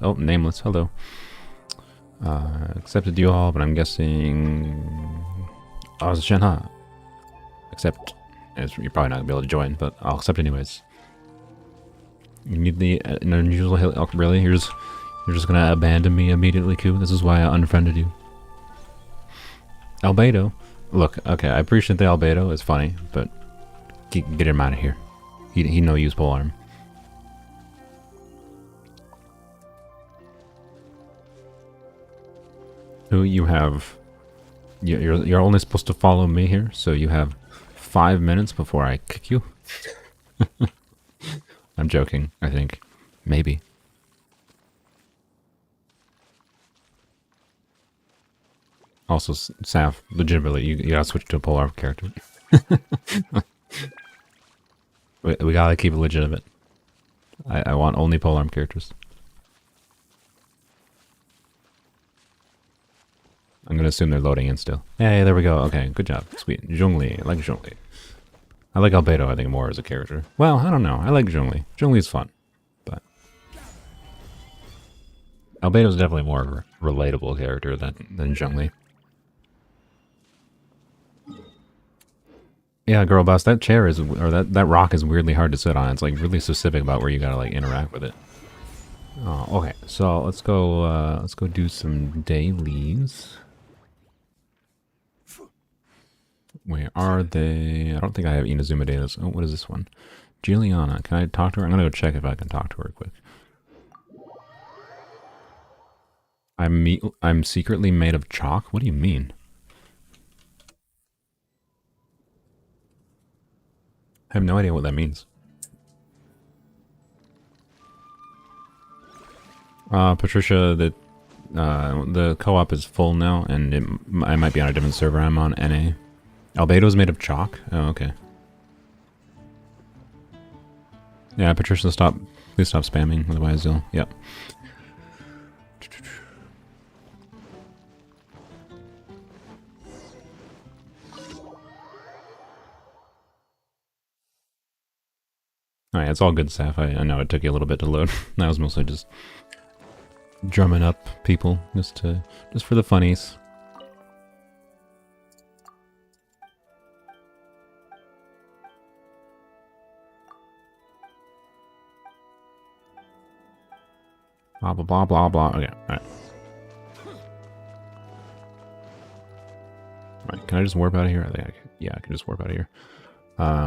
Oh, nameless. Hello. Accepted you all, but I'm guessing. Oh, it's Shenha. Accept. You're probably not gonna be able to join, but I'll accept anyways. You need the an unusual hill. Oh, really? You're just gonna abandon me immediately, Q? This is why I unfriended you. Albedo. Look, okay, I appreciate the Albedo. It's funny, but get him out of here. He no use polearm. Who you have? You're only supposed to follow me here, so you have 5 minutes before I kick you. I'm joking. I think maybe. Also, Saf, legitimately, you gotta switch to a polearm character. we gotta keep it legitimate. I want only polearm characters. I'm gonna assume they're loading in still. Hey, there we go. Okay, good job. Sweet. Zhongli. I like Zhongli. I like Albedo, I think, more as a character. Well, I don't know. I like Zhongli. Zhongli's fun. But Albedo's definitely more of a relatable character than Zhongli. Yeah, girl boss, that chair is, or that rock is weirdly hard to sit on. It's like really specific about where you gotta like interact with it. Oh, okay. So let's go do some dailies. Where are they? I don't think I have Inazuma dailies. Oh, what is this one? Juliana. Can I talk to her? I'm gonna go check if I can talk to her quick. I'm secretly made of chalk? What do you mean? I have no idea what that means. Patricia, the co-op is full now, and I might be on a different server. I'm on NA. Albedo's made of chalk? Oh, okay. Yeah, Patricia, please stop spamming, otherwise you'll, yep. Alright, it's all good, Saf. I know it took you a little bit to load. That was mostly just drumming up people, just for the funnies. Blah, blah, blah, blah, blah. Okay, alright. Alright, can I just warp out of here? I think yeah, I can just warp out of here.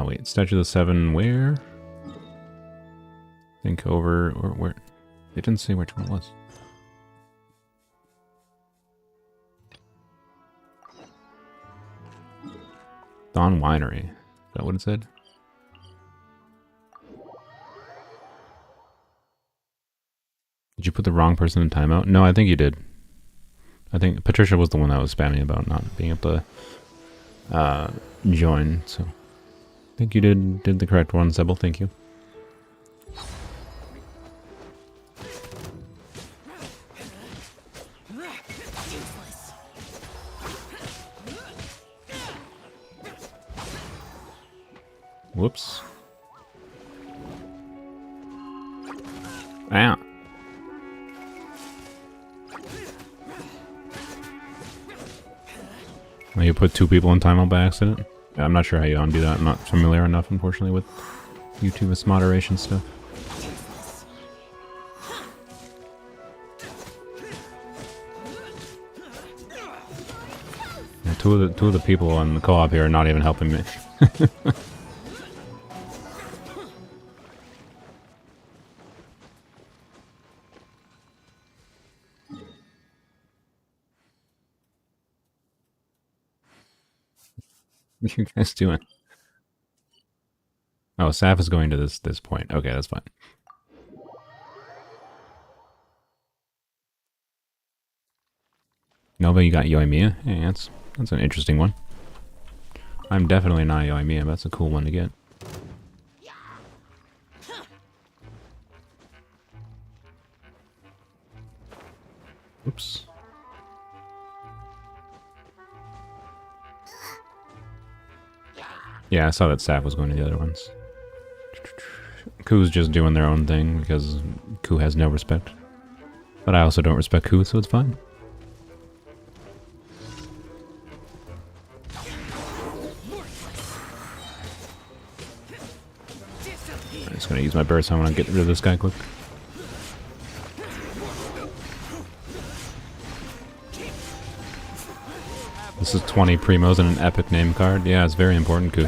Wait, Statue of the Seven, where? I think over, or where? They didn't say which one it was. Dawn Winery. Is that what it said? Did you put the wrong person in timeout? No, I think you did. I think Patricia was the one that was spamming about not being able to join, so I think you did the correct one, Sebel. Thank you. Whoops. Ow. Oh, you put two people in timeout by accident? Yeah, I'm not sure how you undo that. I'm not familiar enough, unfortunately, with YouTube's moderation stuff. Yeah, two of the people on the co-op here are not even helping me. What are you guys doing? Oh, Saf is going to this point. Okay, that's fine. Nova, you got Yoimiya? Yeah, that's an interesting one. I'm definitely not Yoimiya, but that's a cool one to get. Oops. Yeah, I saw that Saf was going to the other ones. Ku's just doing their own thing because Ku has no respect. But I also don't respect Ku, so it's fine. I'm just gonna use my burst. I want to get rid of this guy quick. This is 20 primos and an epic name card. Yeah, it's very important, Ku.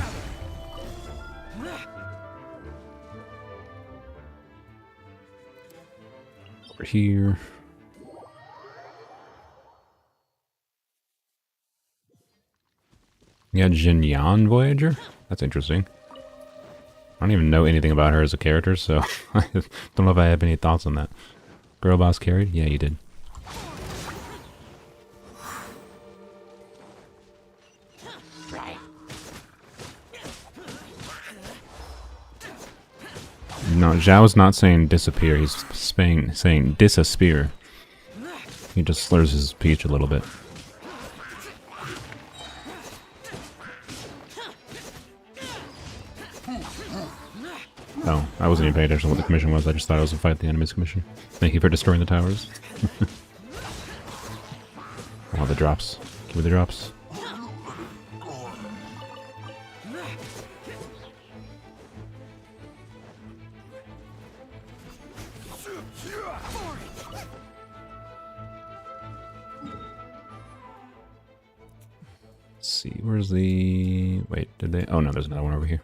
Over here. You got Jin Yan Voyager? That's interesting. I don't even know anything about her as a character, so I don't know if I have any thoughts on that. Girl boss carried? Yeah, you did. No, Zhao's not saying disappear, he's saying disappear. He just slurs his speech a little bit. Oh, I wasn't even paying attention to what the commission was, I just thought it was to fight the enemy's commission. Thank you for destroying the towers. Oh, the drops. Give me the drops. Let's see, where's the... Wait, did they... Oh no, there's another one over here.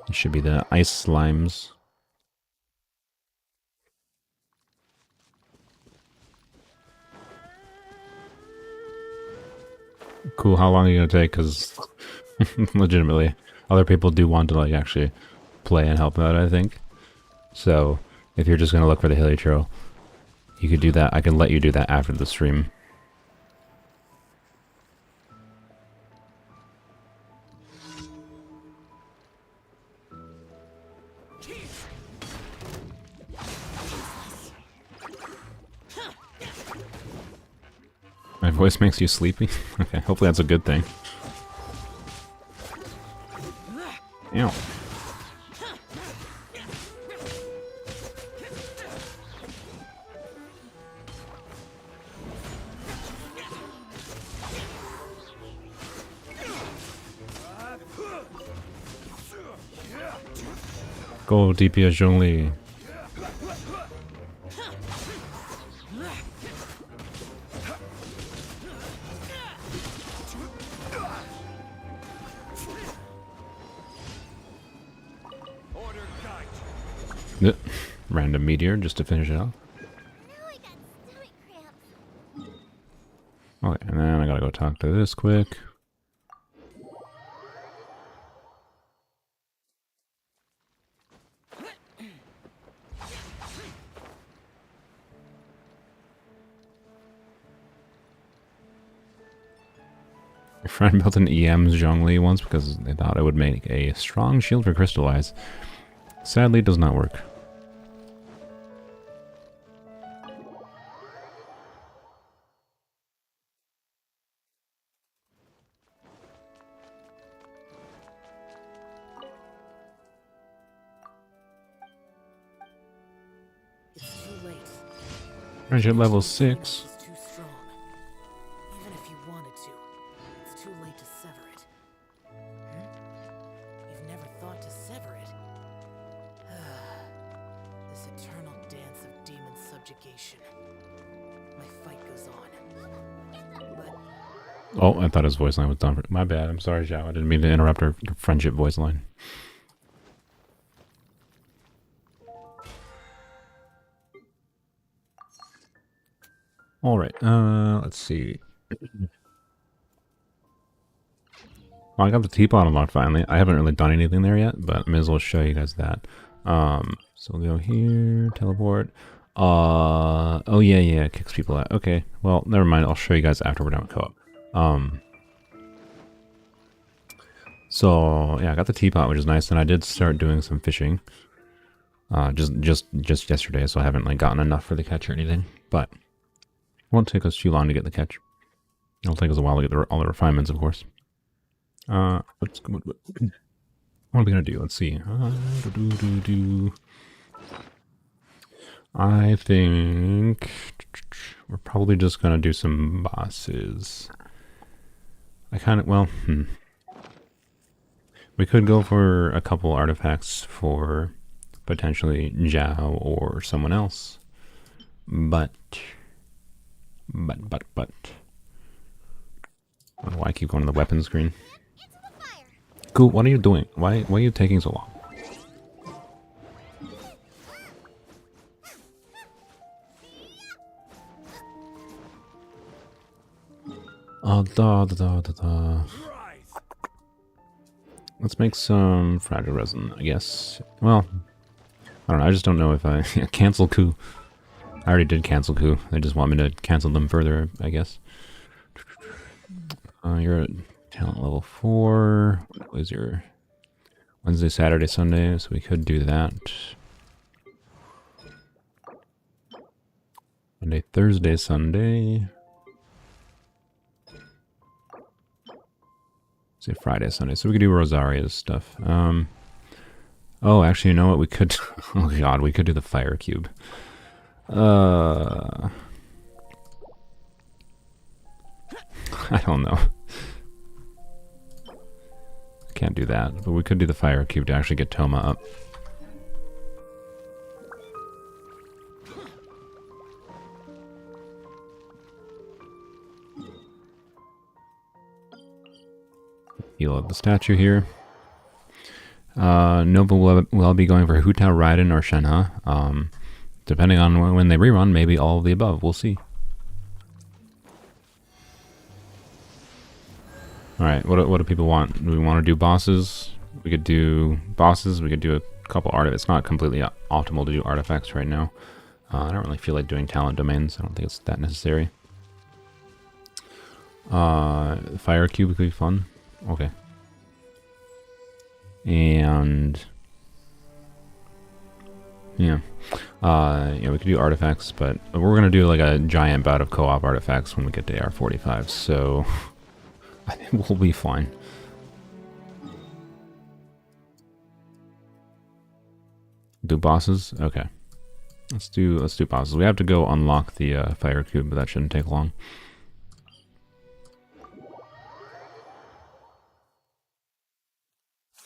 It should be the ice slimes. Cool, how long are you gonna take? Because legitimately, other people do want to like actually play and help out, I think. So, if you're just gonna look for the hilly trail, you could do that. I can let you do that after the stream. My voice makes you sleepy? Okay, hopefully that's a good thing. Ow. Go DPS Zhongli. Random meteor just to finish it off. Okay, and then I gotta go talk to this quick. My friend built an EM's Zhongli once because they thought it would make a strong shield for crystallize. Sadly, it does not work. It's too late. Friendship level 6. It's too strong. Even if you wanted to, it's too late to sever it. You've never thought to sever it. This eternal dance of demon subjugation. My fight goes on. But Oh, I thought his voice line was done. My bad. I'm sorry, Zhao. I didn't mean to interrupt her friendship voice line. All right. Let's see. Well, I got the teapot unlocked finally. I haven't really done anything there yet, but I may as well show you guys that. So we'll go here, teleport. Oh yeah, it kicks people out. Okay, well, never mind. I'll show you guys after we're done with co-op. So yeah, I got the teapot, which is nice, and I did start doing some fishing. Just yesterday, so I haven't like gotten enough for the catch or anything, but it won't take us too long to get the catch. It'll take us a while to get all the refinements, of course. What are we gonna do? Let's see. I think we're probably just gonna do some bosses. I kind of, well, we could go for a couple artifacts for potentially Zhao or someone else, but. I don't know why I keep going to the weapon screen. Cool, what are you doing? Why are you taking so long? Let's make some fragile resin, I guess. Well, I don't know, I just don't know if I... cancel coup. I already did cancel coup. They just want me to cancel them further, I guess. You're at talent level 4. What was your Wednesday, Saturday, Sunday? So we could do that. Monday, Thursday, Sunday. Say Friday, Sunday. So we could do Rosaria's stuff. Oh, actually, you know what? We could... Oh god, we could do the fire cube. I don't know. Can't do that, but we could do the fire cube to actually get Toma up. Heal up the statue here. Nova will be going for Hu Tao Raiden or Shenhe. Depending on when they rerun, maybe all of the above. We'll see. Alright, what do people want? Do we want to do bosses? We could do bosses. We could do a couple artifacts. It's not completely optimal to do artifacts right now. I don't really feel like doing talent domains. I don't think it's that necessary. Fire cube could be fun. Okay. And yeah, we could do artifacts, but we're gonna do like a giant bout of co-op artifacts when we get to AR-45. So I think we'll be fine. Do bosses? Okay. Let's do bosses. We have to go unlock the fire cube, but that shouldn't take long.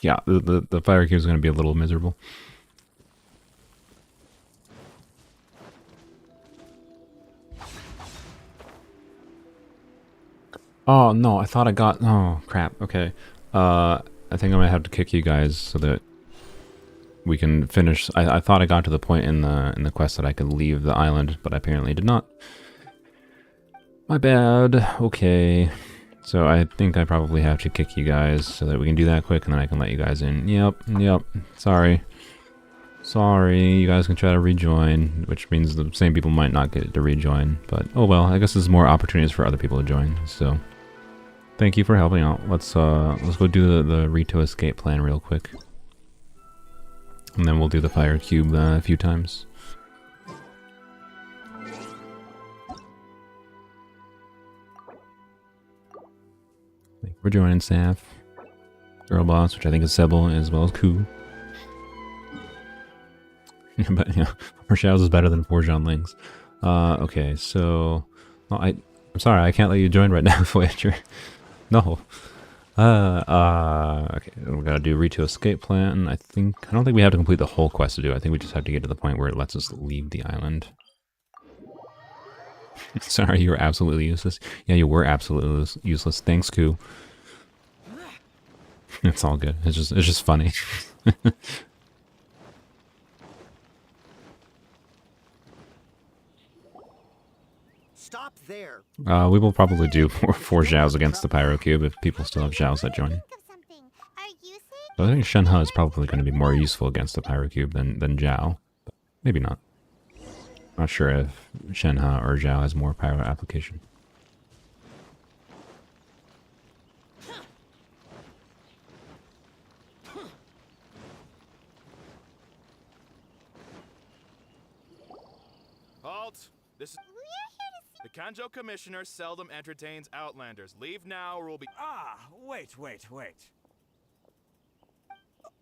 Yeah, the fire cube is going to be a little miserable. Oh no, I thought I got. Oh crap. Okay. I think I might have to kick you guys so that we can finish. I thought I got to the point in the quest that I could leave the island, but I apparently did not. My bad. Okay. So I think I probably have to kick you guys so that we can do that quick, and then I can let you guys in. Yep. Sorry. You guys can try to rejoin, which means the same people might not get to rejoin. But oh well, I guess there's more opportunities for other people to join. So thank you for helping out. Let's go do the Rito escape plan real quick, and then we'll do the fire cube a few times. Thank you for joining, Saf. Girl boss, which I think is Sebel, as well as Ku. But yeah, Marshall's is better than 4 Jean Lings. Okay, so well, I'm sorry, I can't let you join right now, Voyager. No. Okay, we gotta do Rito escape plan. I don't think we have to complete the whole quest to do. I think we just have to get to the point where it lets us leave the island. Sorry, you were absolutely useless. Yeah, you were absolutely useless. Thanks, Ku. It's all good. It's just funny. Stop there. We will probably do 4 Zhaos against the Pyro Cube if people still have Zhaos that join. But I think Shenhe is probably going to be more useful against the Pyro Cube than Zhao. But maybe not. Not sure if Shenhe or Zhao has more Pyro application. Halt! This is... The Kanjo Commissioner seldom entertains Outlanders. Leave now or we'll be... Ah, wait.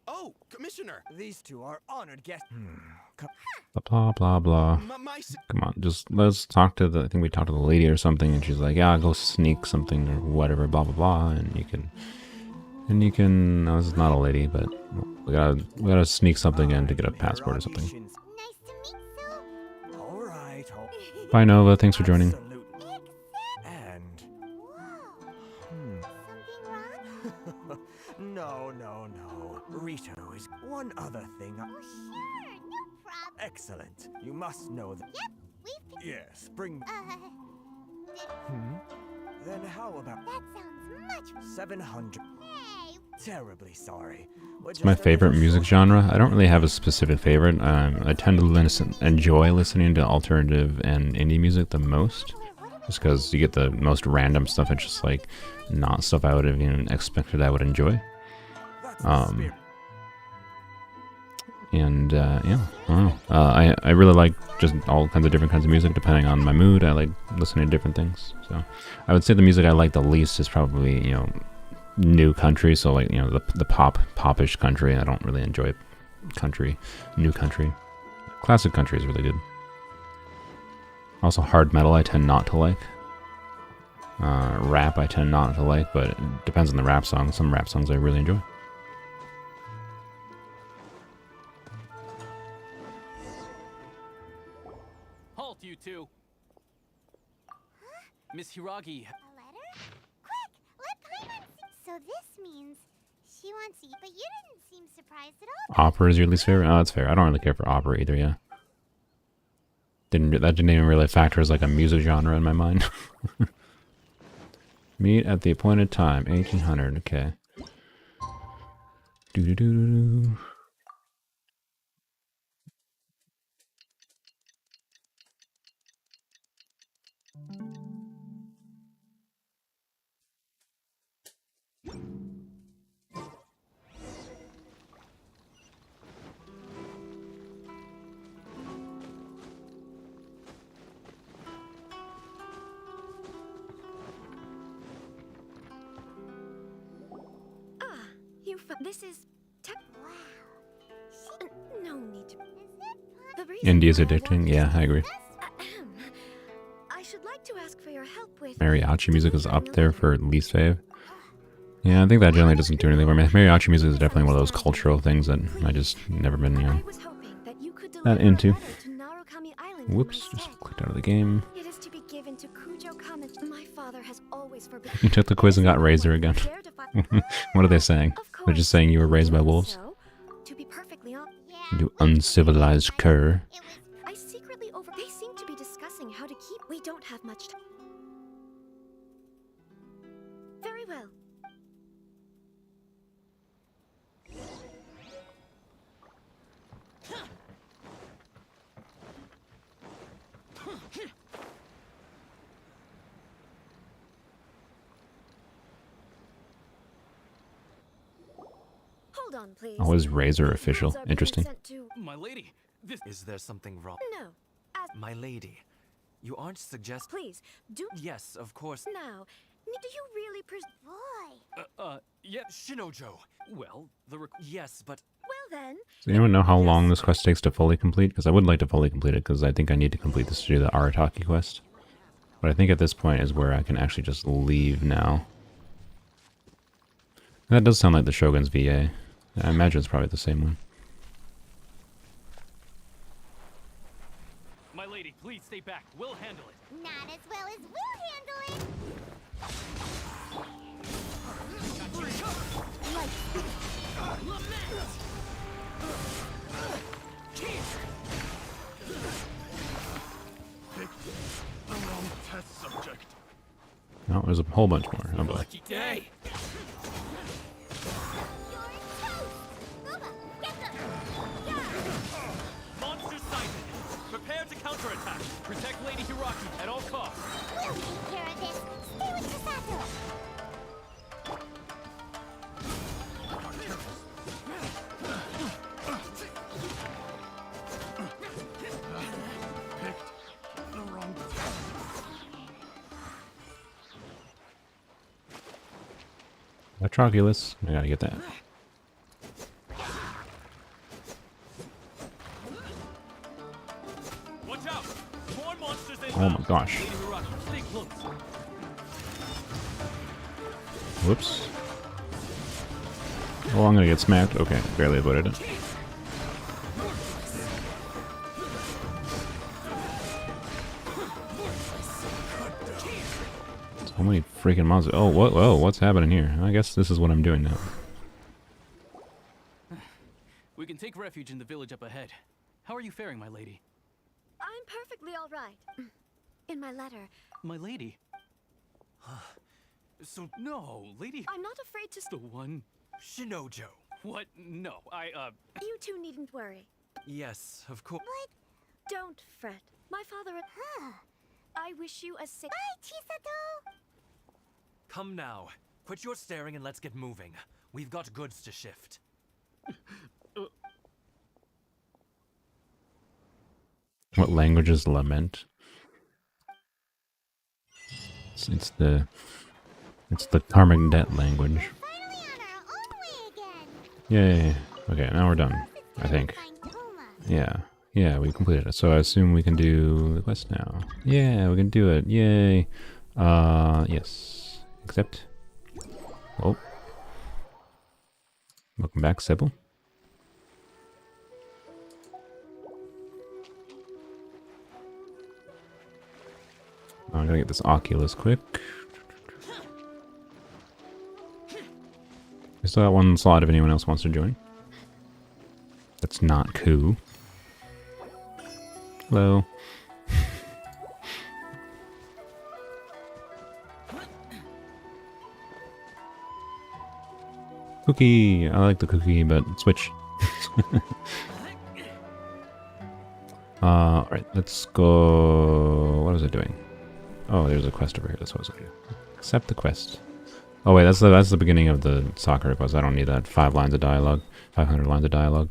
Oh, Commissioner! These two are honored guests. Blah, blah, blah. Come on, let's talk to I think we talked to the lady or something, and she's like, yeah, go sneak something or whatever, blah, blah, blah, and you can, no, this is not a lady, but we gotta sneak something in to get a passport or something. Nice to meet you. All right. Bye, Nova, thanks for joining. And... Something wrong? No. Rito is one other thing. Oh, sure, no problem. Excellent. You must know that... Yep, we've... Yes, bring... Then how about... That sounds much... 700... Hey... Terribly sorry. It's my favorite music genre. I don't really have a specific favorite. I tend to enjoy listening to alternative and indie music the most. Just because you get the most random stuff. It's just like not stuff I would have even expected I would enjoy. And yeah, I don't know. I really like just all kinds of different kinds of music depending on my mood. I like listening to different things. So I would say the music I like the least is probably, new country. So like, the popish country. I don't really enjoy country, new country. Classic country is really good. Also hard metal I tend not to like. Rap I tend not to like, but it depends on the rap song. Some rap songs I really enjoy. Halt, you two! Miss Hiragi. A letter? Quick, let Paimon see. So this means she wants you, but you didn't seem surprised at all. Opera is your least favorite? Oh, that's fair. I don't really care for opera either, yeah. That didn't even really factor as like a music genre in my mind. Meet at the appointed time, 1800, okay. Doo-doo-doo-doo-doo. This is wow. No need to. Indie is addicting? Yeah, I agree. I should like to ask for your help with Mariachi music is up there for least fave. Yeah, I think that generally doesn't do anything for me. Mariachi music is definitely one of those cultural things that I just never been, you know, that into. Whoops, just clicked out of the game. It is to be given to Kujo Kama. My father has always forbidden. You took the quiz and got Razor again. What are they saying? They're just saying you were raised by wolves. To be perfectly honest, You uncivilized cur. I secretly over. They seem to be discussing how to keep. We don't have much time. Very well. Hold on, please. Oh, is Razor official? Goods are being Interesting. sent to- My lady, this Is there something wrong? No. As My lady, you aren't suggesting. please do Yes, of course. now. Do you really Boy. yeah. Shinojo. Well, Yes, but Well then, Does anyone know how long this quest takes to fully complete? Because I would like to fully complete it, because I think I need to complete this to do the Arataki quest. But I think at this point is where I can actually just leave now. That does sound like the Shogun's VA. I imagine it's probably the same one. my lady, please stay back. We'll handle it. Not as well as we'll handle it. The wrong test subject. Oh, there's a whole bunch more. Oh boy. Lucky day. Monster sighted. Prepare to counterattack. Protect Lady Hiraki at all costs. We'll take care of this. Stay with Chisato. Picked the wrong test. Metroculus. I gotta get that. Watch out! More monsters Oh my inbound. gosh. Lady Hiraki, stay close. Whoops. Oh, I'm gonna get smacked. Okay, barely avoided it. So many freaking monsters. Oh, what? Whoa, what's happening here? I guess this is what I'm doing now. We can take refuge in the village up ahead. How are you faring, my lady? I'm perfectly all right. In my letter, My lady? So, no, lady. I'm not afraid to. The one. Shinojo. What? No, You two needn't worry. Yes, of course. Don't fret. My father. Huh. I wish you a safe. Bye, Chisato. Come now. Quit your staring and let's get moving. We've got goods to shift. What language is lament? It's the karmic debt language. Finally on our own way again. Yay. Okay, now we're done. I think. Find Toma. Yeah. Yeah, we completed it. So I assume we can do the quest now. Yeah, we can do it. Yay. Yes. Accept. Oh. Welcome back, Sybil. I'm gonna get this Oculus quick. We still got one slot if anyone else wants to join. That's not cool. Hello. Cookie! I like the cookie, but switch. Alright, let's go... What was it doing? Oh, there's a quest over here. That's what I was going to do. Accept the quest. Oh wait, that's the beginning of the soccer request. I don't need that. 5 lines of dialogue. 500 lines of dialogue.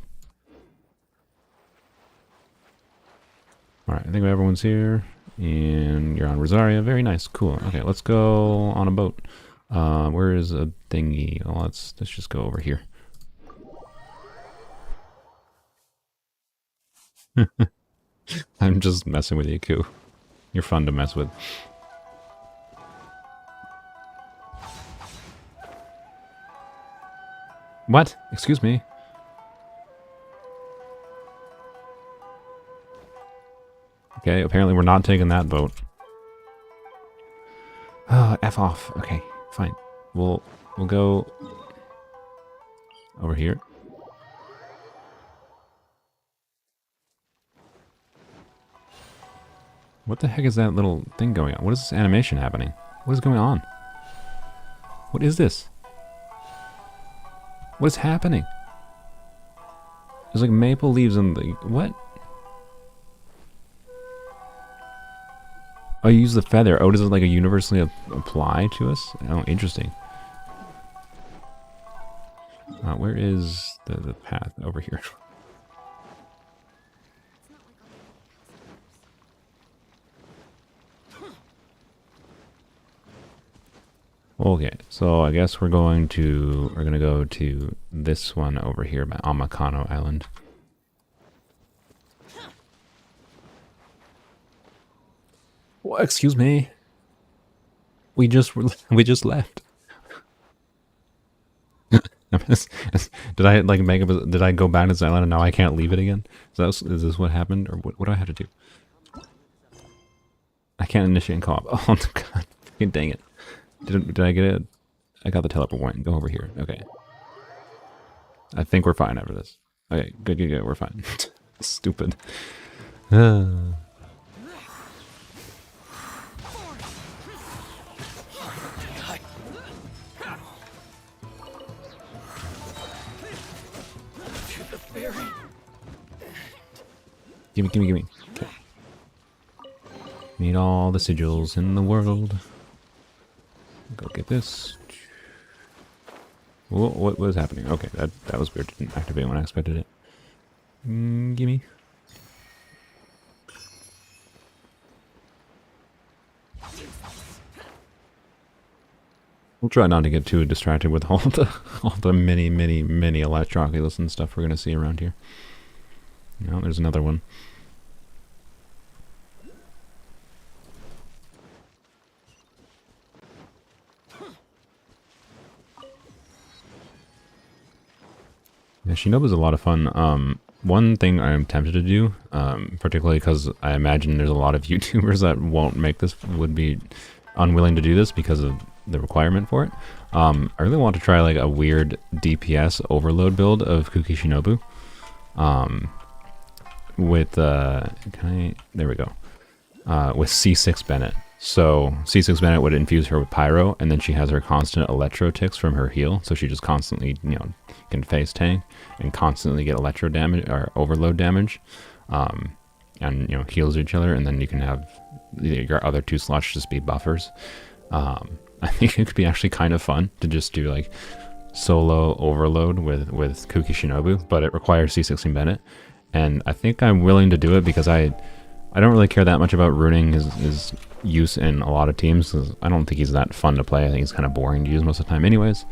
Alright, I think everyone's here. And you're on Rosaria. Very nice. Cool. Okay, let's go on a boat. Where is a thingy? Oh, let's just go over here. I'm just messing with you, Koo. You're fun to mess with. What? Excuse me. Okay, apparently we're not taking that boat. F off. Okay, fine. We'll go over here. What the heck is that little thing going on? What is this animation happening? What is going on? What is this? What is happening? There's like maple leaves in the... What? Oh, you use the feather. Oh, does it like a universally apply to us? Oh, interesting. Where is the path? Over here. Okay, so I guess we're gonna go to this one over here by Amakano Island. Well, excuse me. We just left. Did I like make up? Did I go back to this island and now I can't leave it again? Is this what happened, or what do I have to do? I can't initiate co-op. Oh god, dang it! Did I get it? I got the teleport point. Go over here. Okay. I think we're fine after this. Okay, good. We're fine. Stupid. Gimme. Okay. Need all the sigils in the world. Go get this. Whoa, what was happening? Okay, that was weird. Didn't activate when I expected it. Gimme. We'll try not to get too distracted with all the many Electroculus and stuff we're gonna see around here. No, there's another one. Yeah, Shinobu's a lot of fun. One thing I'm tempted to do, particularly because I imagine there's a lot of YouTubers that won't make this, would be unwilling to do this because of the requirement for it. I really want to try like a weird DPS overload build of Kuki Shinobu. With there we go. With C6 Bennett. So C6 Bennett would infuse her with Pyro, and then she has her constant electro ticks from her heal, so she just constantly, can face tank and constantly get electro damage or overload damage, and heals each other, and then you can have your other 2 slots just be buffers. I think it could be actually kind of fun to just do like solo overload with Kuki Shinobu, but it requires C6 Bennett, and I think I'm willing to do it because I don't really care that much about ruining his use in a lot of teams, because I don't think he's that fun to play. I think he's kind of boring to use most of the time anyways.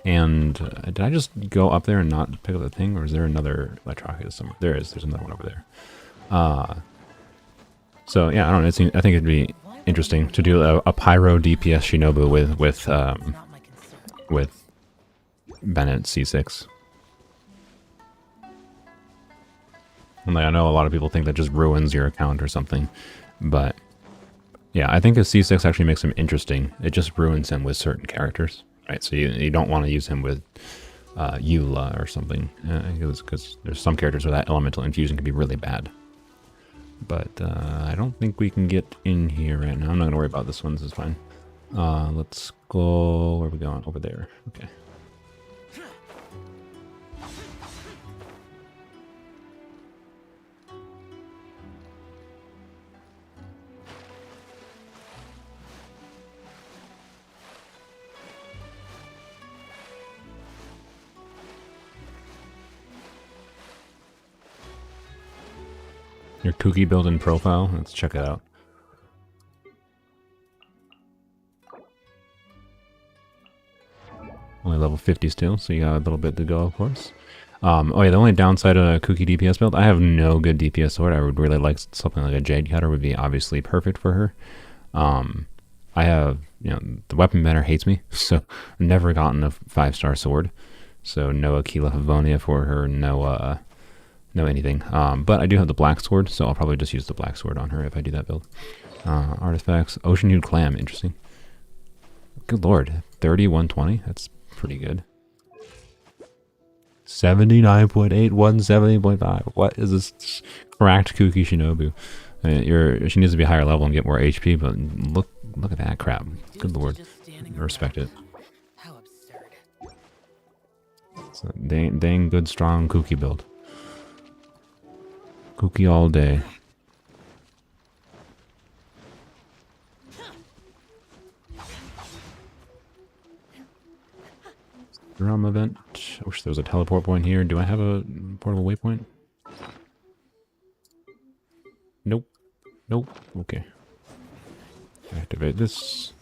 And did I just go up there and not pick up the thing, or is there another Electroculus somewhere? There's another one over there. So yeah, I don't know. I think it'd be interesting to do a Pyro DPS Shinobu with Bennett C6. And like, I know a lot of people think that just ruins your account or something, but yeah, I think a C6 actually makes him interesting. It just ruins him with certain characters. right? So you don't want to use him with Eula or something, because there's some characters where that elemental infusion can be really bad. But I don't think we can get in here right now. I'm not going to worry about this one. This is fine. Let's go... Where are we going? Over there. Okay. Your Kooky build and profile. Let's check it out. Only level 50 still, so you got a little bit to go, of course. Oh yeah, the only downside of a Kooky DPS build, I have no good DPS sword. I would really like something like a Jade Cutter would be obviously perfect for her. I have, the weapon banner hates me, so I've never gotten a 5-star sword. So no Aquila Havonia for her, no anything. But I do have the black sword, so I'll probably just use the black sword on her if I do that build. Artifacts, Ocean Hued Clam, interesting. Good lord, 30-120, that's pretty good. 79.8, 170.5. What is this cracked Kooky Shinobu? She needs to be higher level and get more HP, but look at that crap. Good lord, respect it. How absurd. It's a dang good strong Kooky build. Kooky all day. Drum event. I wish there was a teleport point here. Do I have a portable waypoint? Nope. Nope. Okay. Activate this.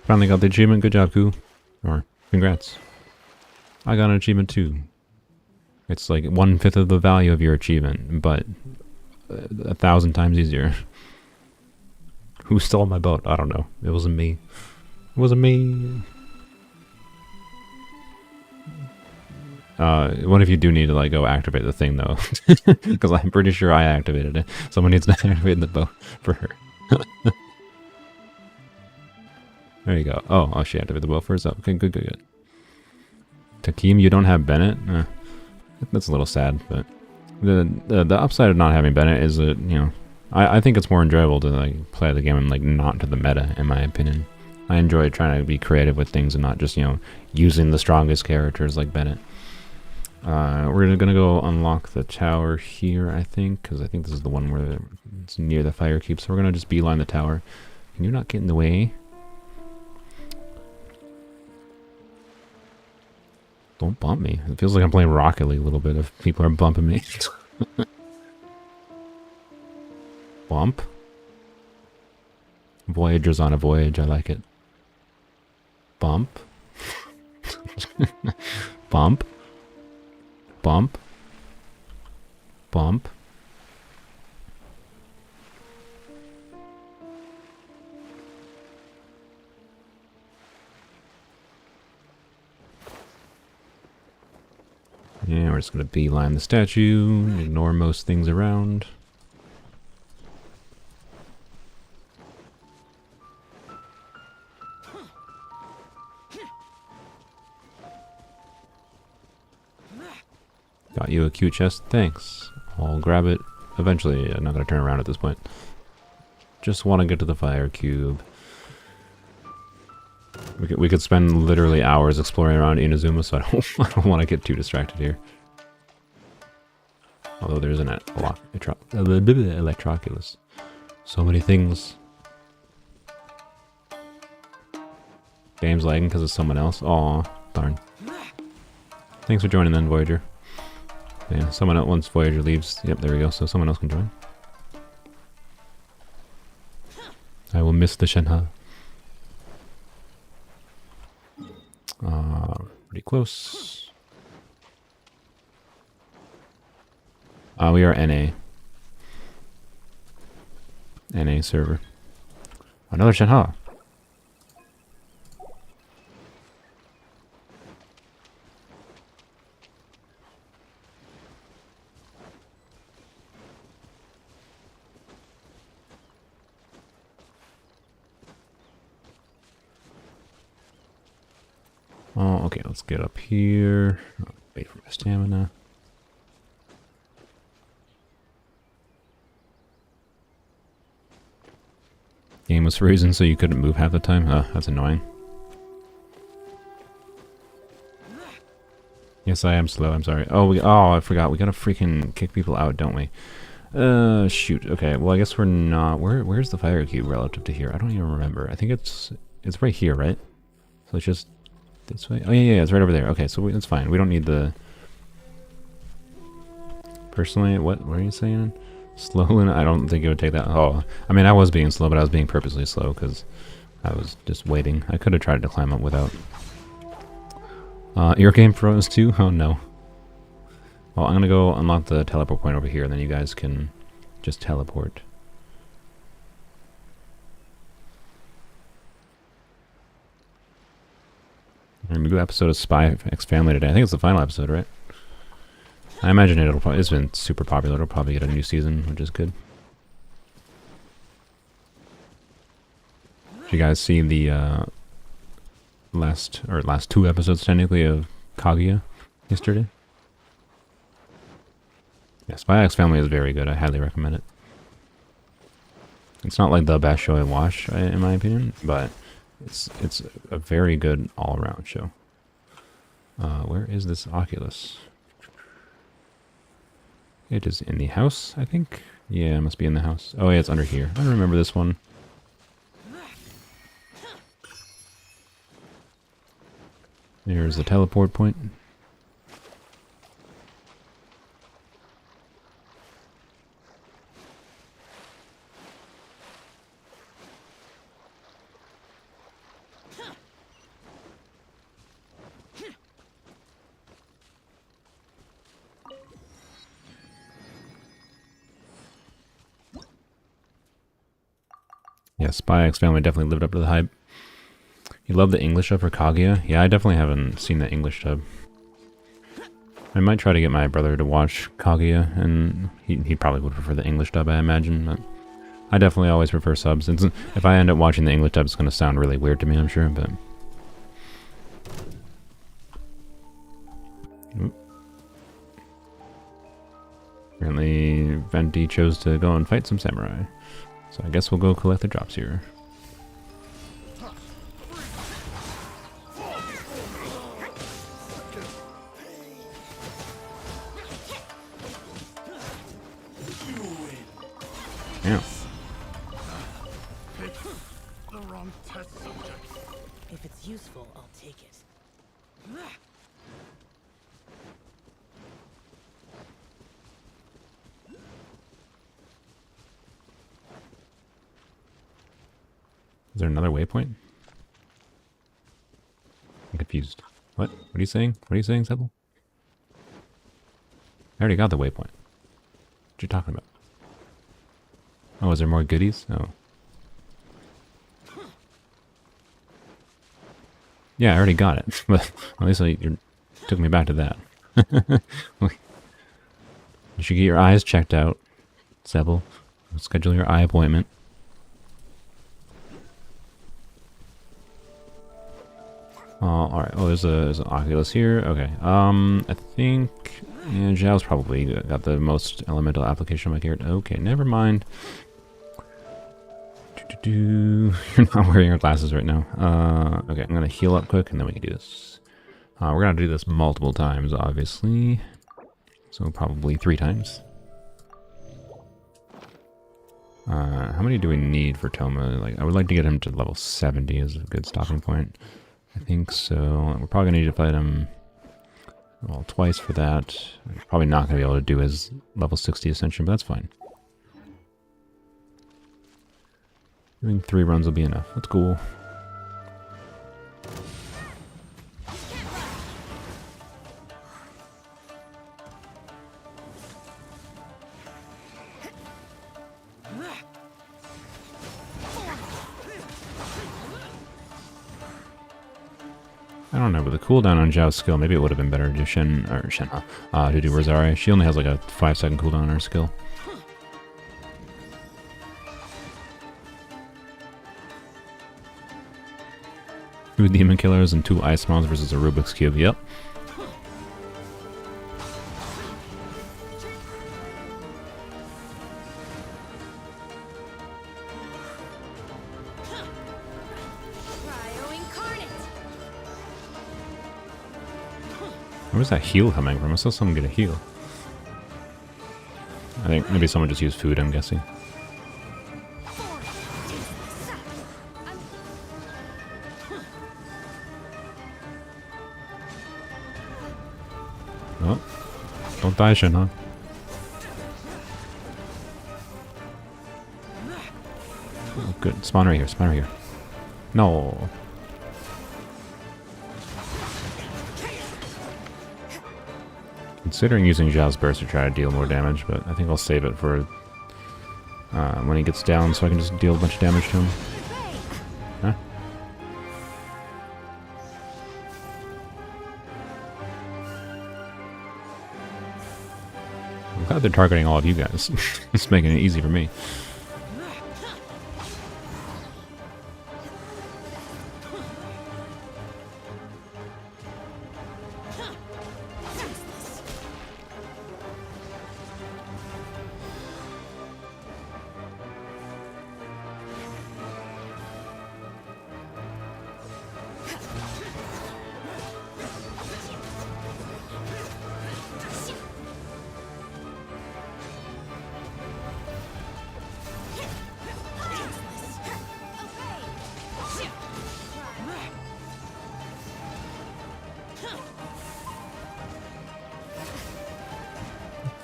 Finally got the achievement. Good job, Koo. Or congrats. I got an achievement too. It's like 1/5 of the value of your achievement, but 1,000 times easier. Who stole my boat? I don't know. It wasn't me. It wasn't me. What if you do need to go activate the thing though? Because I'm pretty sure I activated it. Someone needs to activate the boat for her. There you go. Oh, she activated the boat for herself. Okay, good. Takim, you don't have Bennett? That's a little sad, but the upside of not having Bennett is that, I think it's more enjoyable to play the game and not to the meta, in my opinion. I enjoy trying to be creative with things and not just, using the strongest characters like Bennett. We're gonna go unlock the tower here, I think, because I think this is the one where it's near the fire keep. So we're gonna just beeline the tower. Can you not get in the way? Don't bump me. It feels like I'm playing Rocket League a little bit if people are bumping me. Bump. Voyager's on a voyage. I like it. Bump. Bump. Bump. Bump. Yeah, we're just going to beeline the statue, ignore most things around. Got you a cute chest, thanks. I'll grab it eventually. I'm not going to turn around at this point. Just want to get to the fire cube. We could spend literally hours exploring around Inazuma, so I don't want to get too distracted here. Although there's an Electroculus. So many things. Game's lagging because of someone else. Aw, darn. Thanks for joining then, Voyager. Yeah, someone else, once Voyager leaves, yep, there we go, so someone else can join. I will miss the Shenhe. Pretty close. We are NA. NA server. Another Shenhe. Oh, okay, let's get up here. Wait for my stamina. Game was frozen, so you couldn't move half the time. Oh, that's annoying. Yes, I am slow. I'm sorry. Oh, I forgot. We gotta freaking kick people out, don't we? Shoot. Okay. Well, I guess we're not. Where's the fire cube relative to here? I don't even remember. I think it's right here, right? So it's just this way. Oh yeah, it's right over there. Okay, so it's fine. We don't need the. Personally, what are you saying? Slow? And I don't think it would take that. Oh, I mean, I was being slow, but I was being purposely slow because I was just waiting. I could have tried to climb up without. Your game froze too? Oh no. Well, I'm gonna go unlock the teleport point over here, and then you guys can just teleport. We're gonna do an episode of Spy X Family today. I think it's the final episode, right? I imagine it's been super popular. It'll probably get a new season, which is good. Did you guys see the last two episodes technically of Kaguya yesterday? Yeah, Spy X Family is very good. I highly recommend it. It's not like the best show I watch, in my opinion, but it's a very good all-around show. Where is this Oculus? It is in the house, I think. Yeah, it must be in the house. Oh yeah, it's under here. I remember this one. There's the teleport point. Yeah, Spy X Family definitely lived up to the hype. You love the English dub for Kaguya? Yeah, I definitely haven't seen the English dub. I might try to get my brother to watch Kaguya, and he probably would prefer the English dub, I imagine. But I definitely always prefer subs. If I end up watching the English dub, it's going to sound really weird to me, I'm sure, but... Oop. Apparently, Venti chose to go and fight some samurai. So I guess we'll go collect the drops here. Yeah. The wrong test subject. If it's useful, I'll take it. Is there another waypoint? I'm confused. What? What are you saying? What are you saying, Sebel? I already got the waypoint. What you talking about? Oh, is there more goodies? Oh. Yeah, I already got it. But at least you took me back to that. You should get your eyes checked out, Sebel. Schedule your eye appointment. Alright. Oh, there's an Oculus here. Okay. I think... Yeah, Zhao's probably got the most elemental application of my character. Okay, never mind. You're not wearing your glasses right now. Okay, I'm gonna heal up quick and then we can do this. We're gonna do this multiple times, obviously. So probably 3 times. How many do we need for Toma? Like, I would like to get him to level 70 as a good stopping point. I think so. We're probably gonna need to fight him, well, twice for that. I'm probably not gonna be able to do his level 60 ascension, but that's fine. I think 3 runs will be enough. That's cool. I don't know, with the cooldown on Zhao's skill, maybe it would have been better to do to do Rosari. She only has like a 5-second cooldown on her skill. 2 demon killers and 2 ice mobs versus a Rubik's Cube. Yep. Where's that heal coming from? I saw someone get a heal. I think maybe someone just used food, I'm guessing. Oh. Don't die, Shinhan. Oh, good. Spawn right here. Spawn right here. No. Considering using Zhao's burst to try to deal more damage, but I think I'll save it for when he gets down so I can just deal a bunch of damage to him. Huh? I'm glad they're targeting all of you guys. It's making it easy for me.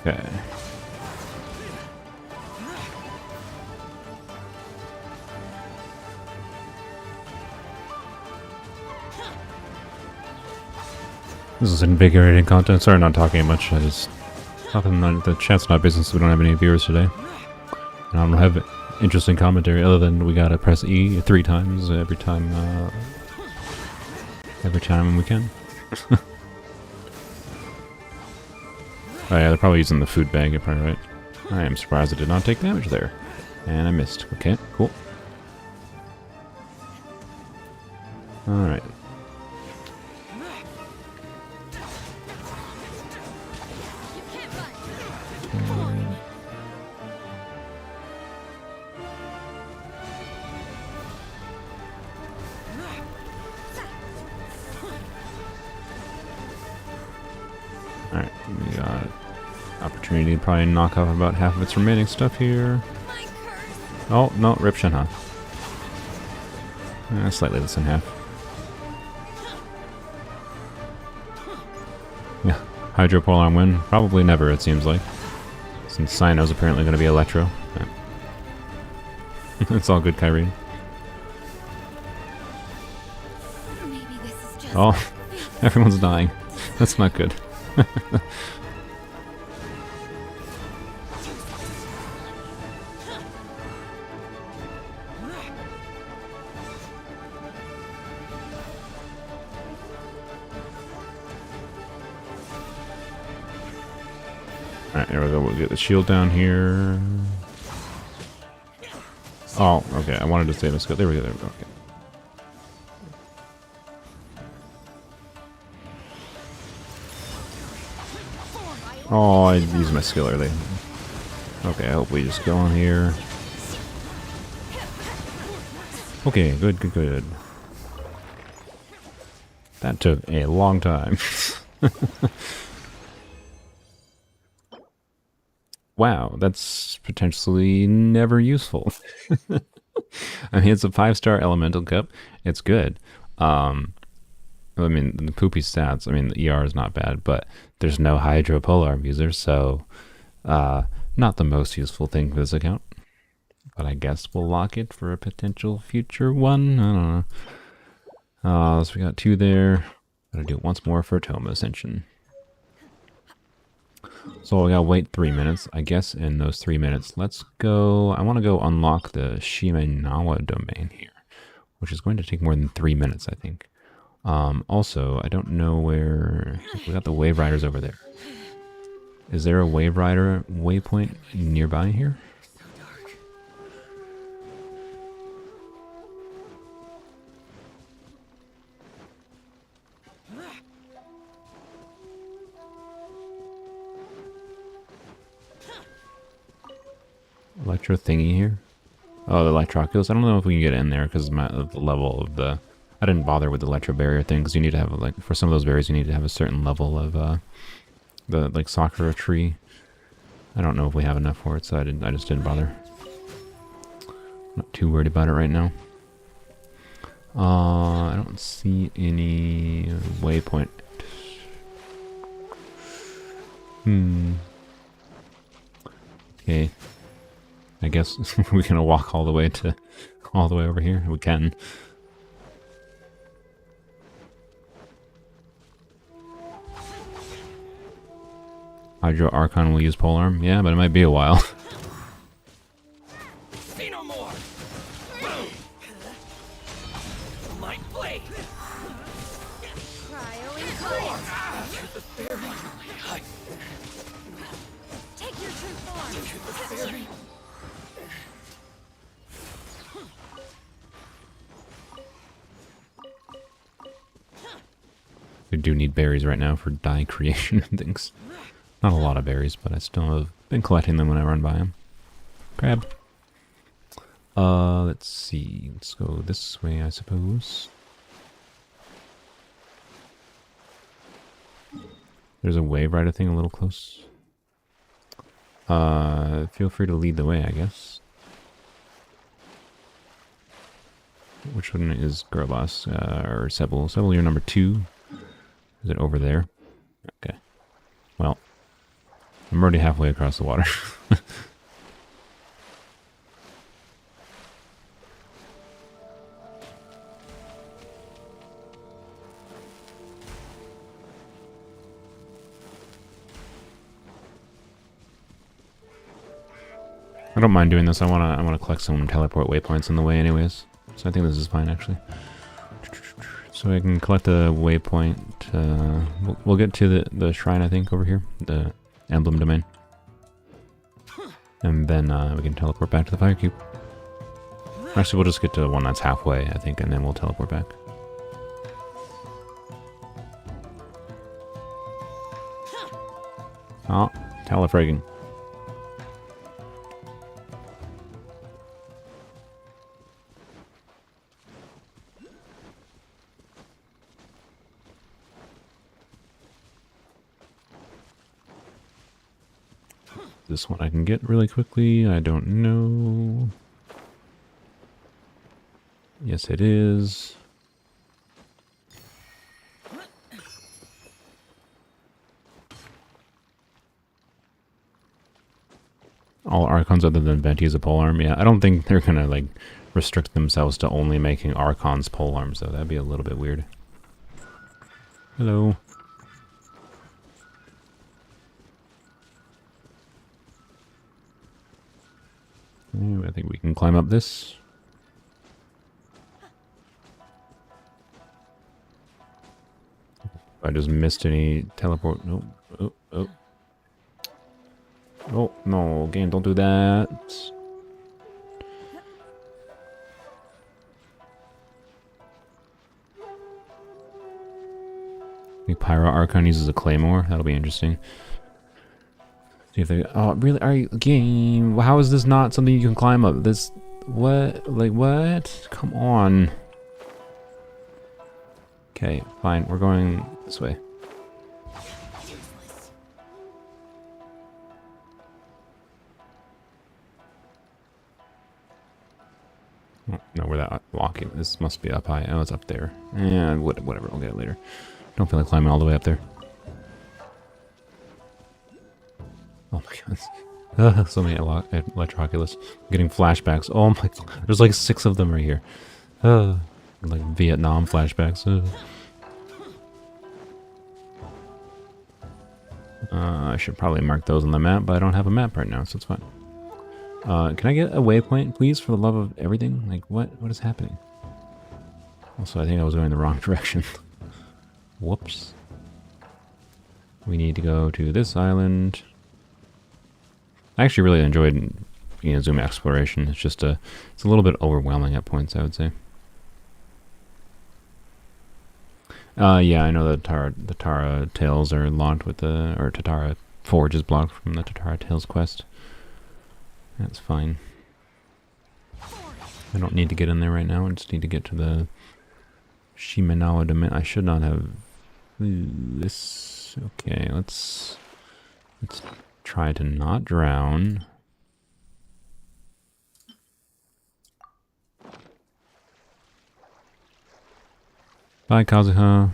Okay. This is invigorating content. Sorry, not talking much. I just the chat's not business. We don't have any viewers today. And I don't have interesting commentary other than we gotta press E 3 times every time we can. Oh yeah, they're probably using the food bag, you're probably right. I am surprised I did not take damage there. And I missed. Okay, cool. Alright. Alright, we got opportunity to probably knock off about half of its remaining stuff here. Oh, no, Rip Shinhan. Slightly less than half. Yeah, Hydro Polearm win? Probably never, it seems like. Since Sino's apparently going to be Electro. Yeah. It's all good, Kyrie. Oh, everyone's dying. That's not good. Alright, here we go. We'll get the shield down here. Oh, okay. I wanted to say let's go. There we go. There we go. Okay. Oh, I used my skill early. Okay, I hope we just go on here. Okay, good, good, good. That took a long time. Wow, that's potentially never useful. I mean, it's a 5-star elemental cup. It's good. I mean, the poopy stats, I mean, the ER is not bad, but there's no Hydro Polearm user, so not the most useful thing for this account. But I guess we'll lock it for a potential future one. I don't know. So we got 2 there. Gotta do it once more for Toma Ascension. So we gotta wait 3 minutes. I guess in those 3 minutes, let's go. I want to go unlock the Shimenawa domain here, which is going to take more than 3 minutes, I think. Also, I don't know where... We got the Wave Riders over there. Is there a Wave Rider waypoint nearby here? electro thingy here. Oh, the Electroculus. I don't know if we can get in there because the level of the... I didn't bother with the Electro Barrier thing because you need to have, like, for some of those berries, you need to have a certain level of the, like, Sakura tree. I don't know if we have enough for it, so I just didn't bother. Not too worried about it right now. I don't see any waypoint. Okay. I guess we're gonna walk all the way over here. We can. Hydro Archon will use Polearm. Yeah, but it might be a while. See no more. Boom. My blade. Take your true form. We do need berries right now for dye creation and things. Not a lot of berries, but I still have been collecting them when I run by them. Crab. Let's see. Let's go this way, I suppose. There's a wave rider thing a little close. Feel free to lead the way, I guess. Which one is Girl Boss? Or Sebel? Sebel, you're number 2. Is it over there? Okay. Well, I'm already halfway across the water. I don't mind doing this. I wanna collect some teleport waypoints in the way, anyways. So I think this is fine, actually. So I can collect a waypoint. We'll get to the shrine, I think, over here, the emblem domain, and then we can teleport back to the fire cube. Actually, we'll just get to the one that's halfway, I think, and then we'll teleport back. Oh, telefragging. This one I can get really quickly. I don't know. Yes, it is. All Archons other than Venti is a polearm. Yeah, I don't think they're gonna like restrict themselves to only making Archons polearms, though. That'd be a little bit weird. Hello. I think we can climb up this. I just missed any teleport. Nope. Oh, oh. Oh, no, game, don't do that. The Pyro Archon uses a claymore. That'll be interesting. See if they... Oh, really? Are you... Game... How is this not something you can climb up? This... What? Like, what? Come on. Okay, fine. We're going this way. Oh, no, where that walking. This must be up high. Oh, it's up there. Yeah, whatever. I'll get it later. Don't feel like climbing all the way up there. Oh my god. So many Electroculus. I'm getting flashbacks. Oh my god. There's like 6 of them right here. Like Vietnam flashbacks. I should probably mark those on the map, but I don't have a map right now, so it's fine. Can I get a waypoint, please, for the love of everything? Like, what is happening? Also, I think I was going the wrong direction. Whoops. We need to go to this island. I actually really enjoyed, Zoom exploration. It's just it's a little bit overwhelming at points, I would say. Yeah, I know the Tatara Tales are locked with or Tatara Forge is blocked from the Tatara Tales quest. That's fine. I don't need to get in there right now. I just need to get to the Shimenawa domain. I should not have this. Okay, let's try to not drown. Bye, Kazuha.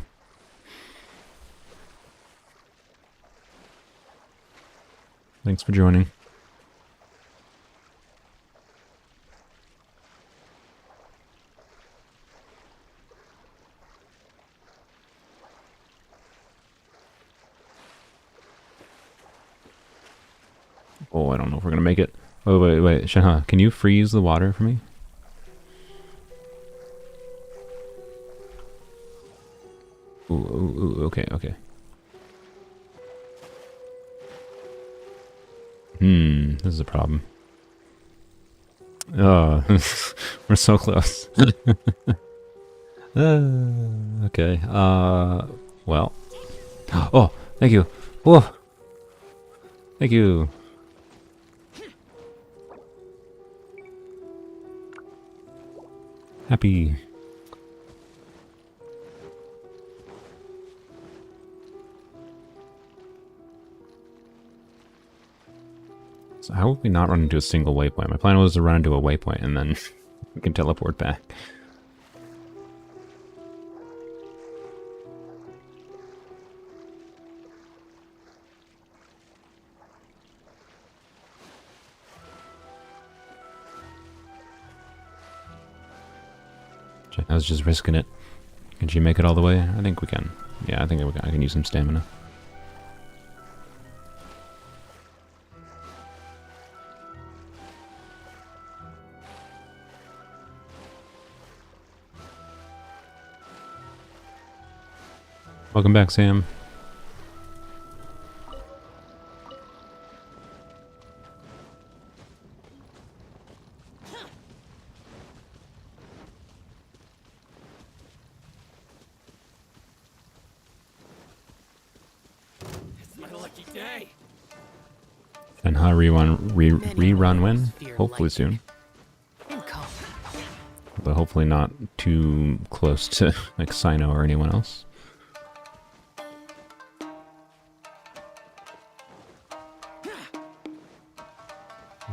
Thanks for joining. Oh, I don't know if we're gonna make it. Oh, wait, Shenhe, can you freeze the water for me? Ooh, okay. This is a problem. Oh, we're so close. Okay, well. Oh, thank you. Whoa. Thank you. Happy. So how would we not run into a single waypoint? My plan was to run into a waypoint and then we can teleport back. I was just risking it. Can she make it all the way? I think we can. Yeah, I think I can use some stamina. Welcome back, Sam. It's my lucky day. And how rerun when? Hopefully soon. And calm. But hopefully not too close to like Sino or anyone else.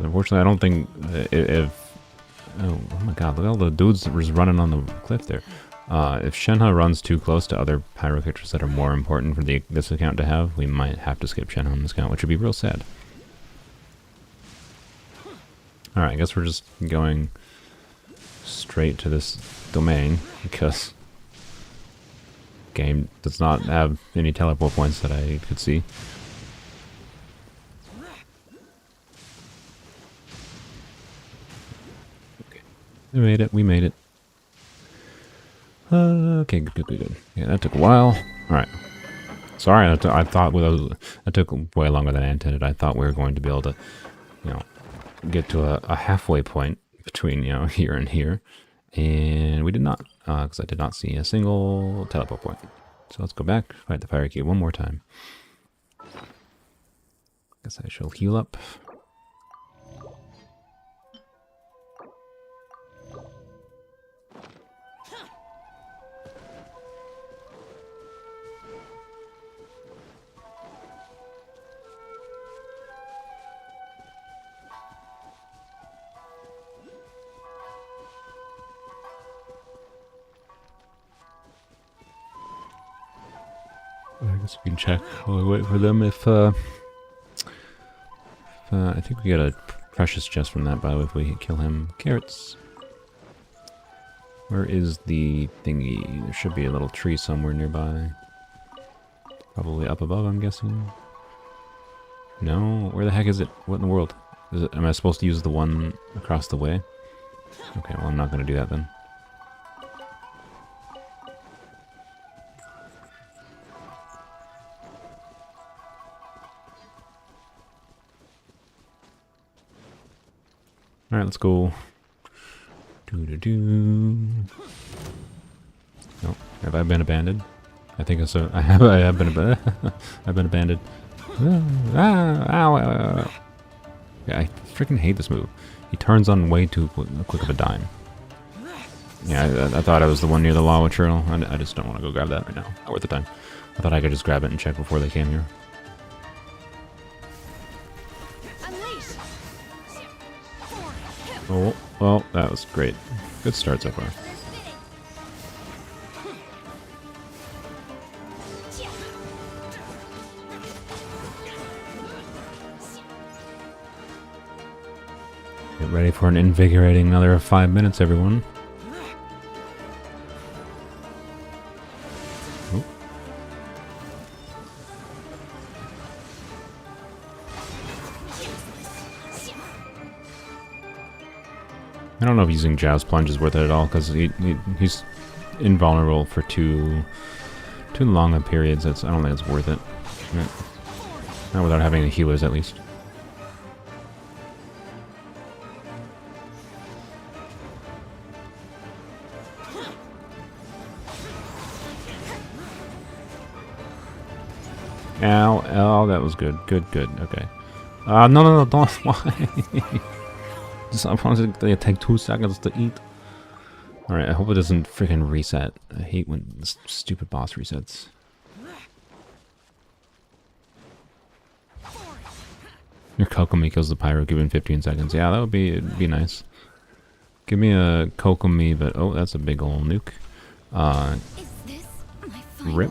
Unfortunately, I don't think if... Oh my god, look at all the dudes that was running on the cliff there. If Shenhe runs too close to other pyro characters that are more important for this account to have, we might have to skip Shenhe on this account, which would be real sad. Alright, I guess we're just going straight to this domain, because the game does not have any teleport points that I could see. We made it. Okay, good. Yeah, that took a while. Alright. Sorry, I thought that took way longer than I intended. I thought we were going to be able to, get to a halfway point between, here and here. And we did not, because I did not see a single teleport point. So let's go back, fight the fire key one more time. Guess I shall heal up. I guess we can check while we wait for them if I think we get a precious chest from that, by the way, if we kill him. Carrots. Where is the thingy? There should be a little tree somewhere nearby. Probably up above, I'm guessing. No? Where the heck is it? What in the world? Am I supposed to use the one across the way? Okay, well I'm not going to do that then. Alright, let's go. Nope. Have I been abandoned? I think so. I have been I've been abandoned. Yeah, I freaking hate this move. He turns on way too quick of a dime. Yeah, I thought I was the one near the lava turtle. I just don't want to go grab that right now. Not worth the time. I thought I could just grab it and check before they came here. Oh, well, that was great. Good start so far. Get ready for an invigorating another 5 minutes, everyone. Oh. I don't know if using Jow's Plunge is worth it at all, because he's invulnerable for too long of periods. I don't think it's worth it. Not without having the healers, at least. Ow, ow, that was good. Good, okay. No, don't. Why? Sometimes they take 2 seconds to eat. Alright, I hope it doesn't freaking reset. I hate when this stupid boss resets. Your Kokomi kills the Pyro Cube in 15 seconds. Yeah, that would be nice. Give me a Kokomi, but oh, that's a big ol' nuke. Rip.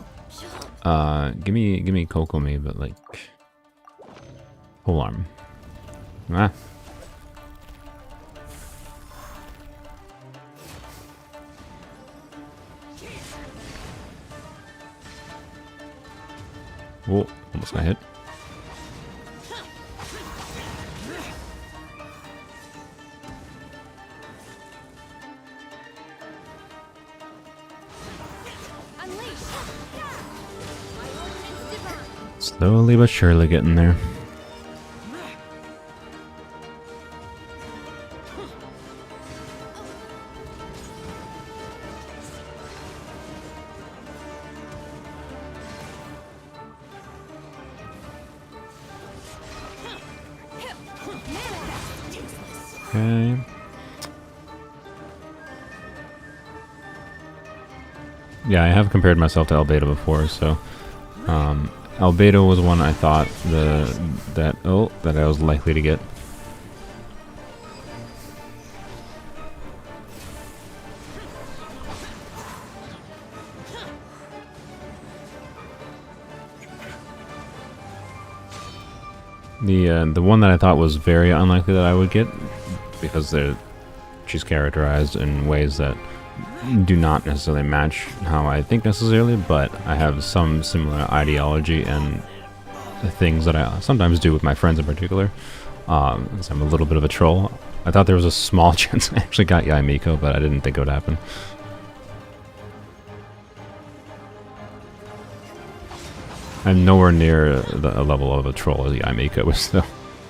Give me Kokomi, but like Polearm. Ah. Whoa, almost got hit. Slowly but surely getting there. Okay. Yeah, I have compared myself to Albedo before, so Albedo was one I thought that I was likely to get. The one that I thought was very unlikely that I would get, because she's characterized in ways that do not necessarily match how I think necessarily, but I have some similar ideology and things that I sometimes do with my friends in particular, because I'm a little bit of a troll. I thought there was a small chance I actually got Yaimiko, but I didn't think it would happen. I'm nowhere near a level of a troll as Yaimiko was, though.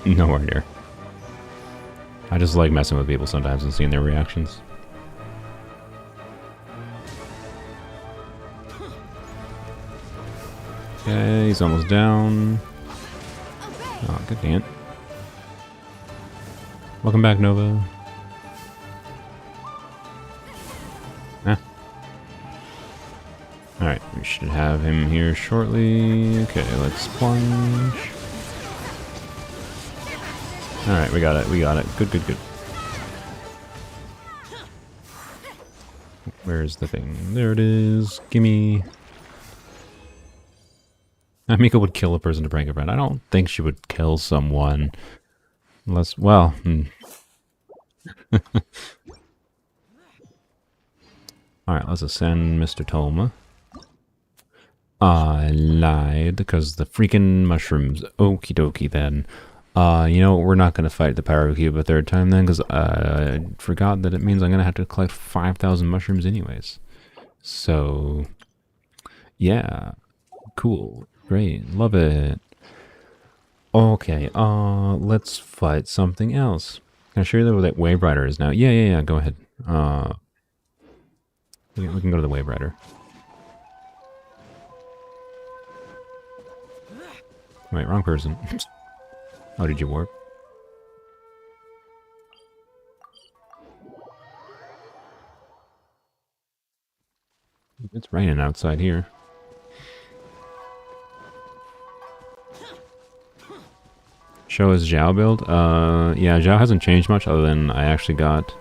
Nowhere near. I just like messing with people sometimes and seeing their reactions. Okay, he's almost down. Oh, good dang it. Welcome back, Nova. Ah. Alright, we should have him here shortly. Okay, let's plunge. Alright, we got it. Good. Where's the thing? There it is. Gimme. Mika would kill a person to prank a friend. I don't think she would kill someone. Unless, well... Alright, let's ascend Mr. Tolma. I lied, because the freaking mushrooms. Okie dokie then. You know, we're not going to fight the Pyro Cube a third time then, because I forgot that it means I'm going to have to collect 5,000 mushrooms anyways. So, yeah. Cool. Great. Love it. Okay, let's fight something else. Can I show you where that Wave Rider is now? Yeah, go ahead. We can go to the Wave Rider. Wait, wrong person. Oh, did you warp? It's raining outside here. Show his Zhao build. Yeah, Zhao hasn't changed much other than I got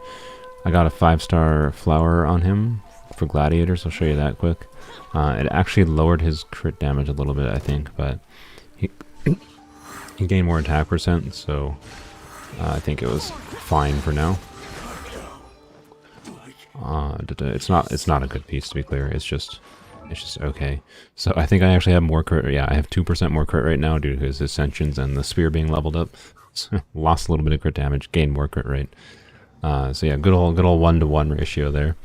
a 5-star flower on him for gladiators. I'll show you that quick. It actually lowered his crit damage a little bit, I think, but he he gained more attack percent, so I think it was fine for now. It's not a good piece, to be clear. It's just okay. So I think I actually have more crit. Yeah, I have 2% more crit rate now due to his ascensions and the spear being leveled up. So lost a little bit of crit damage, gained more crit rate. So yeah, good old 1-to-1 ratio there.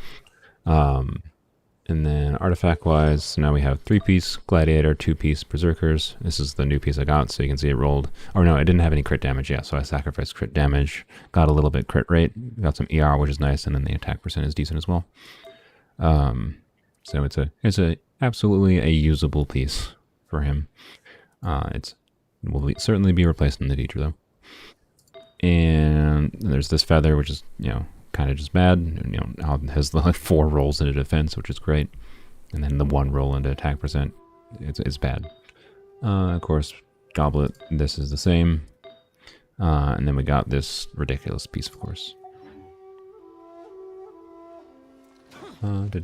And then artifact wise, so now we have 3-piece gladiator, 2-piece berserkers. This is the new piece I got, so you can see it rolled. Or no, it didn't have any crit damage yet, so I sacrificed crit damage. Got a little bit crit rate, got some ER, which is nice, and then the attack percent is decent as well. So it's a absolutely a usable piece for him. It will certainly be replaced in the future though. And there's this feather, which is, you know, kind of just bad. You know, now it has like 4 rolls into defense, which is great, and then the 1 roll into attack percent. It's bad. Of course, goblet. This is the same. And then we got this ridiculous piece, of course. The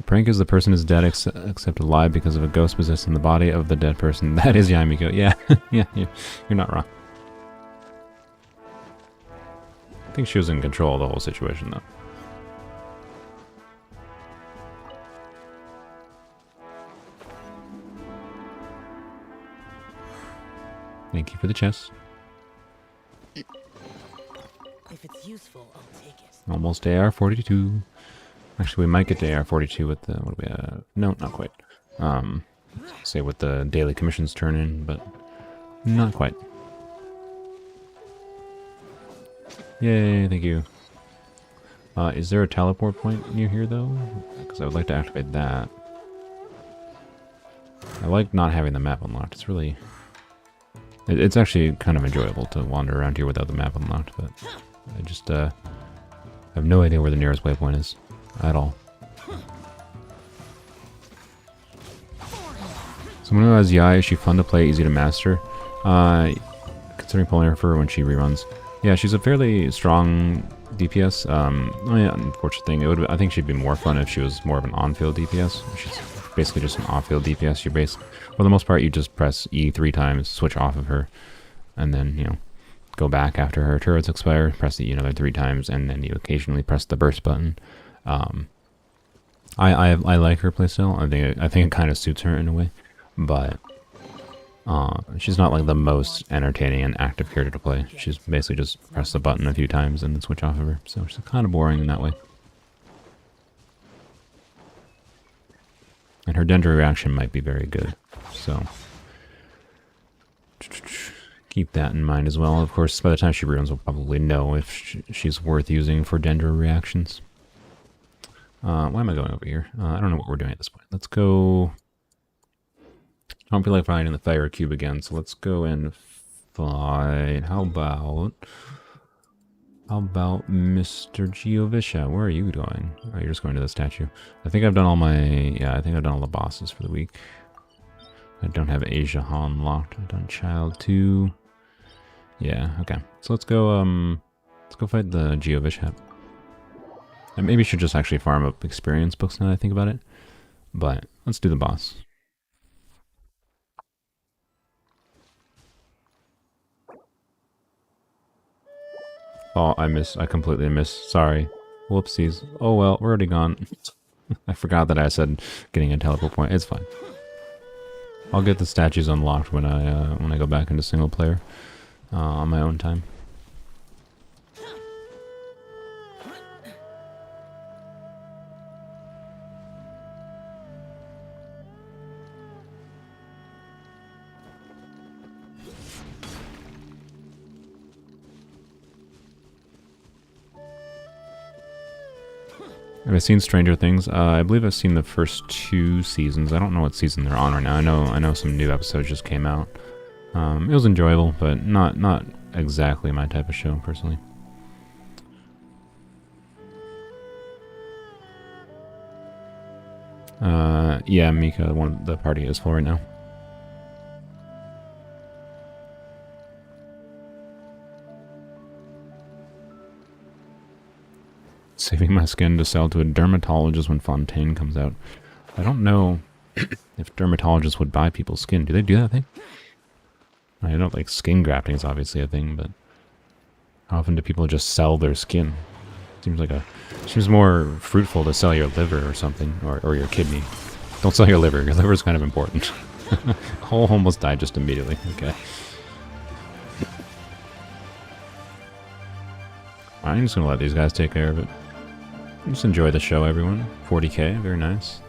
prank is the person is dead except alive because of a ghost possessing the body of the dead person. That is Yamiko. Yeah, yeah, you're not wrong. I think she was in control of the whole situation, though. Thank you for the chest. If it's useful, I'll take it. Almost AR-42. Actually, we might get to AR-42 with the... What do we... no, not quite. Say with the daily commissions turn in, but not quite. Yay, thank you. Is there a teleport point near here, though? Because I would like to activate that. I like not having the map unlocked. It's really... It's actually kind of enjoyable to wander around here without the map unlocked, but I just have no idea where the nearest waypoint is at all. Someone who has Yai, is she fun to play, easy to master? Considering pulling her for when she reruns. Yeah, she's a fairly strong DPS. Oh yeah, unfortunate thing. I think she'd be more fun if she was more of an on-field DPS. She's basically just an off-field DPS. You for the most part, you just press E 3 times, switch off of her, and then, you know, go back after her turrets expire, press the E another 3 times, and then you occasionally press the burst button. I like her playstyle. I think it kind of suits her in a way, but she's not like the most entertaining and active character to play. She's basically just press the button a few times and then switch off of her, so she's kind of boring in that way. And her Dendro reaction might be very good, so keep that in mind as well. Of course, by the time she runs, we'll probably know if she's worth using for Dendro reactions. Why am I going over here? I don't know what we're doing at this point. Let's go... I don't feel like finding the fire cube again, so let's go and fight... How about Mr. Giovisha? Where are you going? Oh, you're just going to the statue. I think I've done all my... Yeah, I think I've done all the bosses for the week. I don't have Asia Han locked. I've done Child 2. Yeah, okay. So let's go fight the Giovisha. I maybe should just actually farm up experience books now that I think about it. But let's do the boss. Oh, I completely missed. Sorry. Whoopsies. Oh well, we're already gone. I forgot that I said getting a teleport point. It's fine. I'll get the statues unlocked when I go back into single player on my own time. Have I seen Stranger Things? I believe I've seen the first 2 seasons. I don't know what season they're on right now. I know some new episodes just came out. It was enjoyable, but not exactly my type of show, personally. Yeah, Mika, the party is full right now. Saving my skin to sell to a dermatologist when Fontaine comes out. I don't know if dermatologists would buy people's skin. Do they do that thing? I know, like, skin grafting is obviously a thing, but how often do people just sell their skin? Seems more fruitful to sell your liver or something, or your kidney. Don't sell your liver. Your liver is kind of important. Oh, almost died just immediately. Okay. I'm just gonna let these guys take care of it. Just enjoy the show, everyone. 40k, very nice.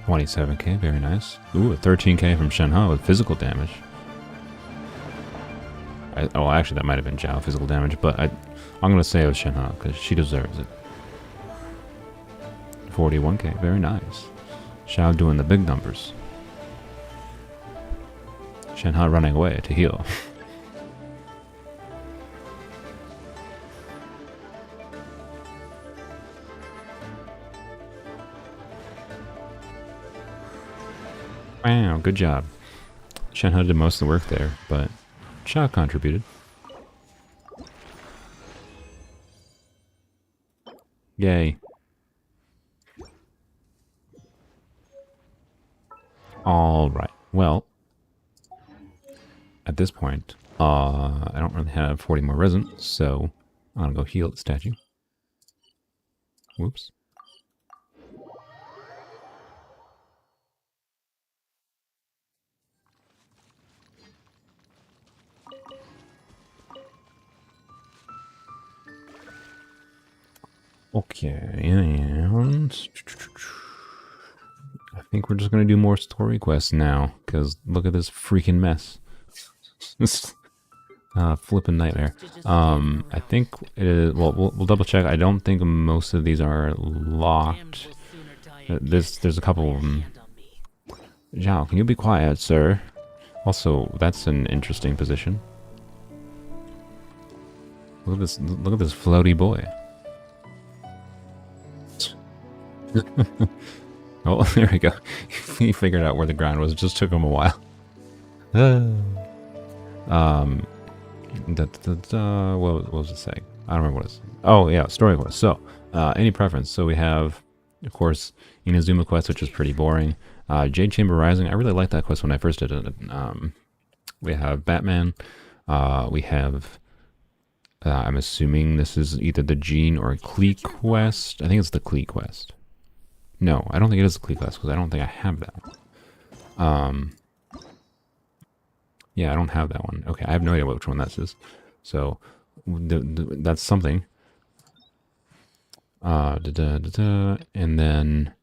$27k, very nice. Ooh, a 13k from Shenhe with physical damage. Oh, actually, that might have been Zhao physical damage, but I'm gonna say it was Shenhe because she deserves it. 41k, very nice. Zhao doing the big numbers. Shenhe running away to heal. Wow, good job. Shenhe did most of the work there, but Zhao contributed. Yay. Alright, well, at this point, I don't really have 40 more resin, so I'm gonna go heal the statue. Whoops. Okay, and I think we're just gonna do more story quests now, because look at this freaking mess. This flippin' nightmare. I think it is, well, we'll double check. I don't think most of these are locked. There's a couple of them. Zhao, can you be quiet, sir? Also, that's an interesting position. Look at this floaty boy. Oh, there we go. He figured out where the ground was. It just took him a while. What was it saying? I don't remember what it's. Oh yeah, story quest. So, any preference? So we have, of course, Inazuma quest, which is pretty boring. Jade Chamber Rising. I really liked that quest when I first did it. We have Batman. We have. I'm assuming this is either the Jean or Klee quest. I think it's the Klee quest. No, I don't think it is the Klee quest because I don't think I have that one. Yeah, I don't have that one. Okay, I have no idea which one that is. So that's something. And then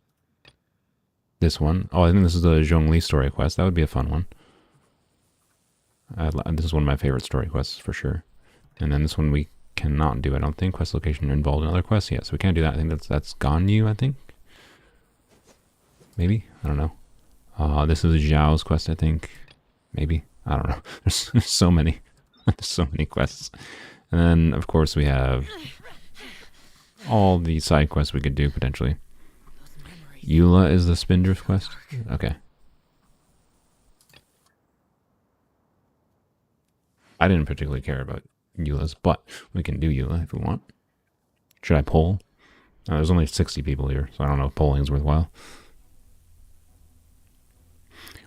this one. Oh, I think this is the Zhongli story quest. That would be a fun one. This is one of my favorite story quests for sure. And then this one we cannot do. I don't think quest location involved in other quests. Yeah, so we can't do that. I think that's Ganyu, I think. Maybe? I don't know. This is Zhao's quest, I think. Maybe. I don't know. There's so many. There's so many quests. And then, of course, we have all the side quests we could do, potentially. Eula is the Spindrift quest? Okay. I didn't particularly care about Eula's, but we can do Eula if we want. Should I poll? There's only 60 people here, so I don't know if polling is worthwhile.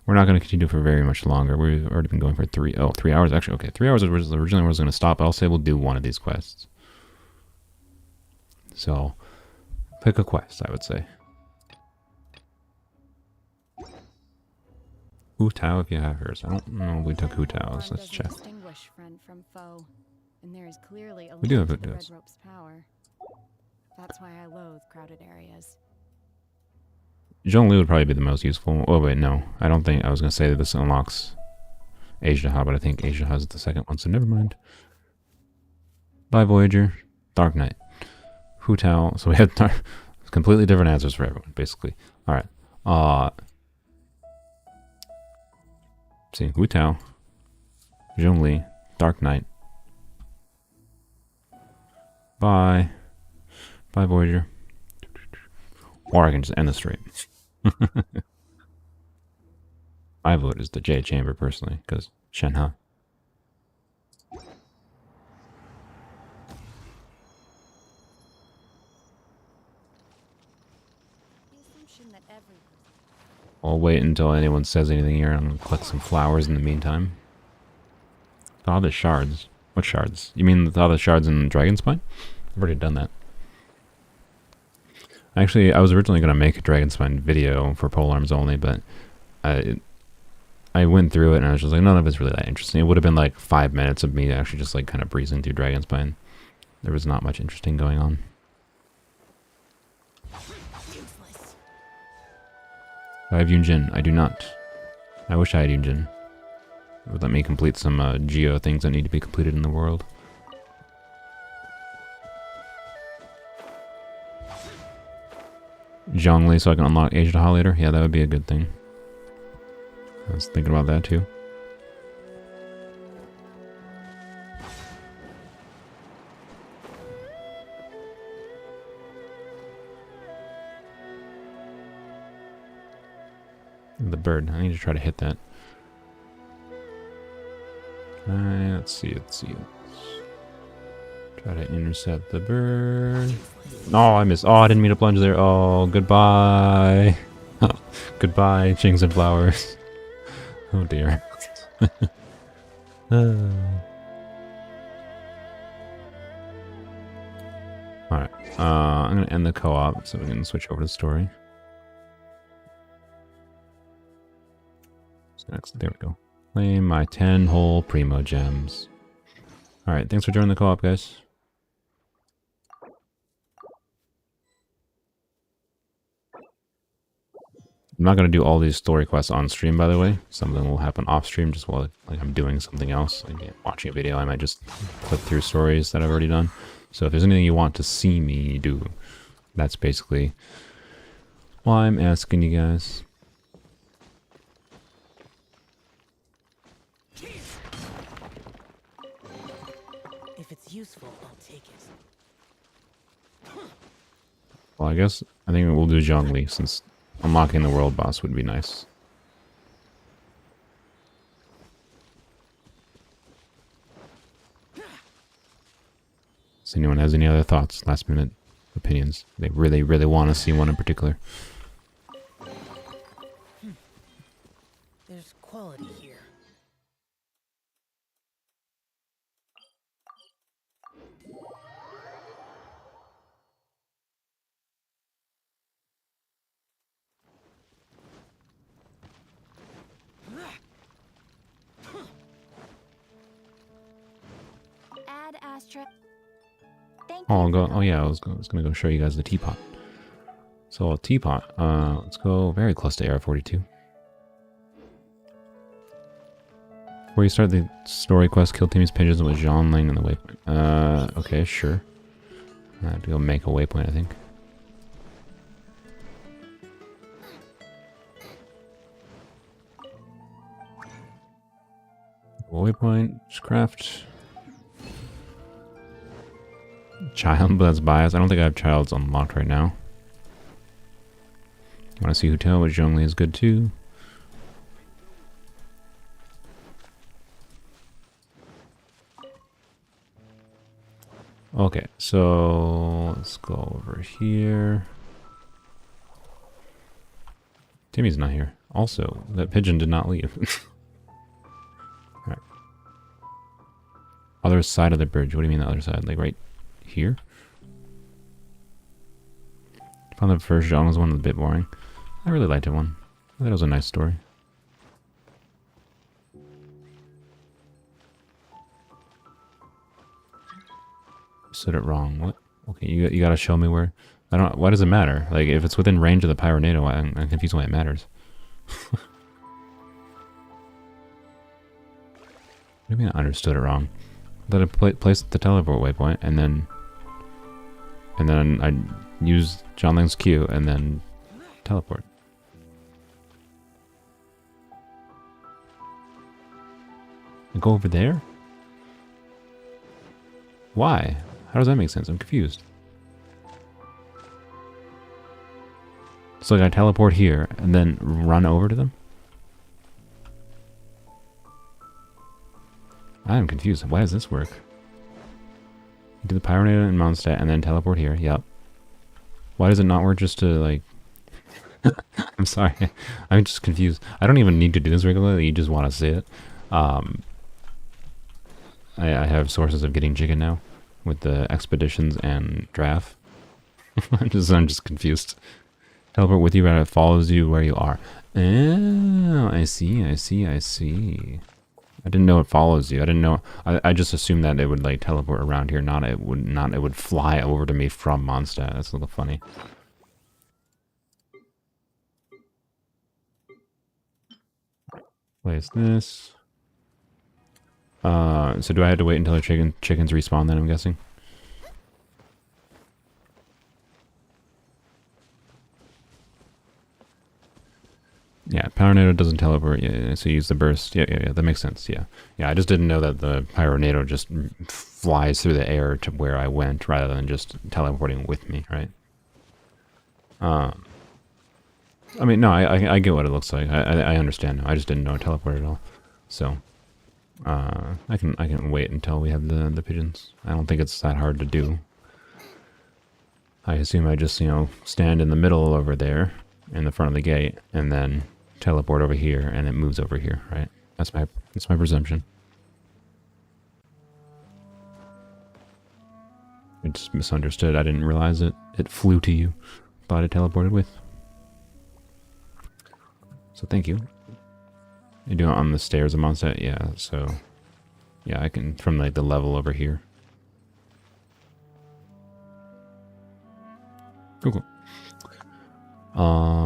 We're not going to continue for very much longer. We've already been going for 3 hours actually. Okay, 3 hours was originally where I was going to stop. I'll say we'll do one of these quests. So, pick a quest, I would say. Hu Tao if you have hers. I don't know if we took Hu Tao's. Let's check. Distinguish friend from foe, and there is clearly a We do have limit Hu to the Tao's. Red Rope's power. That's why I loathe crowded areas. Zhongli would probably be the most useful. Oh wait, no. I don't think I was gonna say that this unlocks Asia, but I think Asia has the second one, so never mind. Bye Voyager. Dark Knight. Hu Tao. So we had completely different answers for everyone, basically. Alright. See, Hu Tao. Zhongli. Dark Knight. Bye. Bye Voyager. Or I can just end the stream. My vote is the J Chamber personally, because Shenhe. I'll wait until anyone says anything here. I'm gonna collect some flowers in the meantime. All the shards. What shards? You mean all the shards in Dragonspine? I've already done that. Actually, I was originally going to make a Dragonspine video for Polearms only, but I went through it and I was just like, none of it's really that interesting. It would have been like 5 minutes of me actually just like kind of breezing through Dragonspine. There was not much interesting going on. I have Yunjin. I do not. I wish I had Yunjin. It would let me complete some Geo things that need to be completed in the world. Zhongli so I can unlock Asia Taha later. Yeah, that would be a good thing. I was thinking about that too. The bird. I need to try to hit that. Let's see. Try to intercept the bird. No, I missed. Oh, I didn't mean to plunge there. Oh, goodbye. Goodbye, Chings and Flowers. Oh dear. Alright. I'm going to end the co-op so we can switch over to the story. Next, there we go. Claim my 10 whole Primo Gems. Alright, thanks for joining the co-op, guys. I'm not going to do all these story quests on stream, by the way. Some of them will happen off stream just while like I'm doing something else. Like watching a video, I might just clip through stories that I've already done. So if there's anything you want to see me do, that's basically why I'm asking you guys. If it's useful, I'll take it. Well, I think we'll do Zhongli since unlocking the world boss would be nice. So anyone has any other thoughts, last minute opinions? They really want to see one in particular. There's quality here. Add Astra. Thank Oh, you. oh yeah, I was gonna go show you guys the Teapot. So a Teapot. Let's go very close to Era 42. Before you start the story quest, kill Timmy's pigeons with Jean Ling in the waypoint. Okay, sure. I have to go make a waypoint, I think. Waypoint, just craft. Child, but that's biased. I don't think I have Child's unlocked right now. You want to see Hu Tao, which Zhongli is good too. Okay, so let's go over here. Timmy's not here. Also, that pigeon did not leave. Alright. Other side of the bridge. What do you mean the other side? Like right here? I found the first Zhong was one a bit boring. I really liked it one. I thought it was a nice story. Said it wrong. What? Okay, you gotta show me where I don't. Why does it matter? Like, if it's within range of the Pyronado, I'm confused why it matters. Maybe I understood it wrong. That I placed the teleport waypoint, and then I use Johnling's Q, and then teleport. And go over there? Why? How does that make sense? I'm confused. So like I teleport here, and then run over to them? I am confused. Why does this work? Do the Pyronado in Mondstadt and then teleport here. Yep. Why does it not work just to, like... I'm sorry. I'm just confused. I don't even need to do this regularly. You just want to see it. I have sources of getting chicken now with the expeditions and draft. I'm just confused. Teleport with you, but it follows you where you are. Oh, I see. I didn't know it follows you. I didn't know. I just assumed that it would like teleport around here. It would fly over to me from Mondstadt. That's a little funny. Place this. So do I have to wait until the chickens respawn then, I'm guessing? Yeah, Pyronado doesn't teleport. Yeah, so use the burst. Yeah, that makes sense. Yeah, I just didn't know that the Pyronado just flies through the air to where I went rather than just teleporting with me, right? I mean, no, I get what it looks like. I understand now. I just didn't know it teleported at all. So, I can wait until we have the pigeons. I don't think it's that hard to do. I assume I just, stand in the middle over there in the front of the gate and then teleport over here and it moves over here, right? That's my presumption. I just misunderstood. I didn't realize it flew to you. Thought it teleported with. So thank you. You do it on the stairs of Mondstadt? Yeah, so yeah, I can from like the level over here. Cool.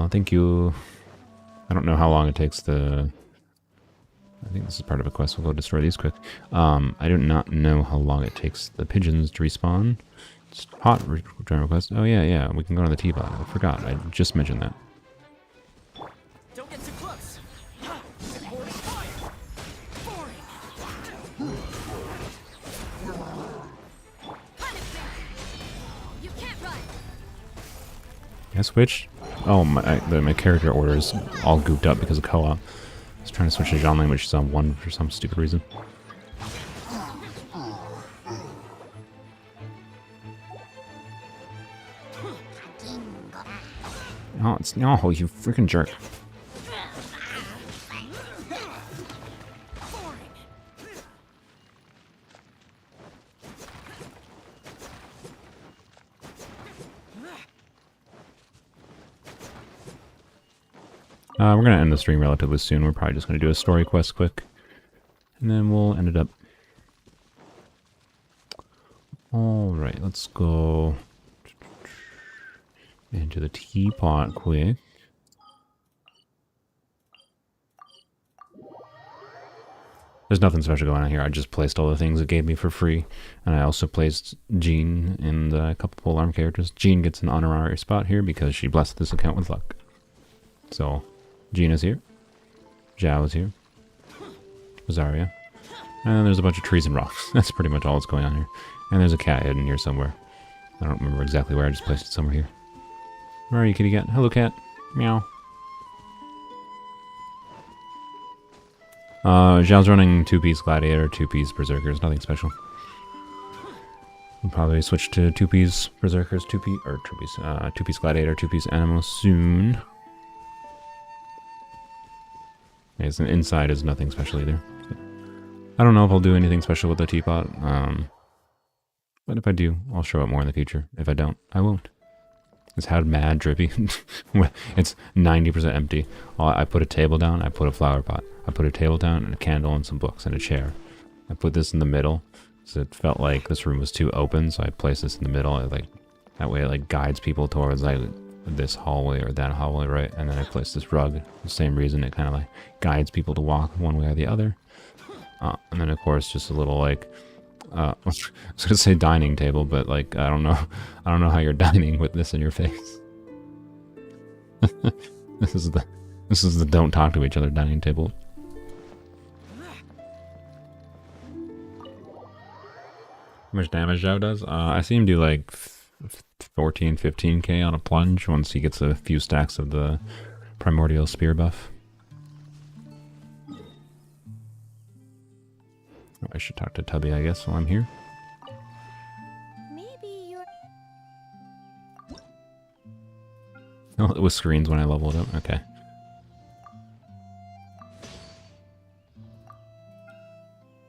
Thank you. I don't know how long it takes I think this is part of a quest. We'll go destroy these quick. I do not know how long it takes the pigeons to respawn. It's hot return request. Oh yeah, we can go to the Teapot. I forgot. I just mentioned that. Don't get too close. Boarding fire. You can't run. Can I switch? Oh, my character order is all gooped up because of co-op. I was trying to switch to genre language, she's on 1 for some stupid reason. Oh, no, you freaking jerk. We're going to end the stream relatively soon. We're probably just going to do a story quest quick. And then we'll end it up. Alright, let's go into the Teapot quick. There's nothing special going on here. I just placed all the things it gave me for free. And I also placed Jean and a couple Polearm characters. Jean gets an honorary spot here because she blessed this account with luck. So, Jean is here. Zhao is here. Rosaria. And there's a bunch of trees and rocks. That's pretty much all that's going on here. And there's a cat hidden here somewhere. I don't remember exactly where. I just placed it somewhere here. Where are you, kitty cat? Hello, cat. Meow. Zhao's running 2-piece Gladiator, 2-piece Berserkers. Nothing special. We'll probably switch to 2-piece Berserkers, 2-piece Gladiator, 2-piece Animal soon. Yeah, so inside is nothing special either. So, I don't know if I'll do anything special with the Teapot. But if I do, I'll show it more in the future. If I don't, I won't. It's how mad drippy. It's 90% empty. I put a table down, I put a flower pot. I put a table down and a candle and some books and a chair. I put this in the middle, so it felt like this room was too open, so I placed this in the middle. I That way it like guides people towards like this hallway or that hallway, right? And then I place this rug. The same reason it kind of like guides people to walk one way or the other. And then of course just a little like I was gonna say dining table, but like I don't know how you're dining with this in your face. This is the don't talk to each other dining table. How much damage Zhao does? I see him do like 14, 15k on a plunge once he gets a few stacks of the primordial spear buff. Oh, I should talk to Tubby, I guess, while I'm here. Maybe you're... Oh, it was screens when I leveled up. Okay.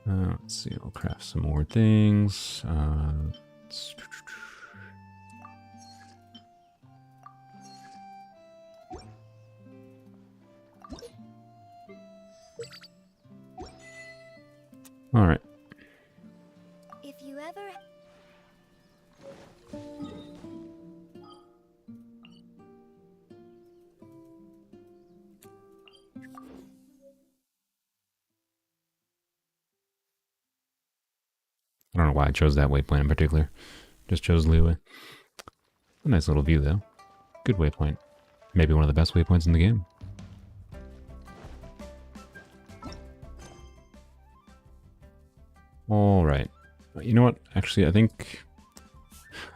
Let's see, I'll craft some more things. All right. If you ever... I don't know why I chose that waypoint in particular. Just chose Leeway. A nice little view, though. Good waypoint. Maybe one of the best waypoints in the game. Alright. You know what? Actually, I think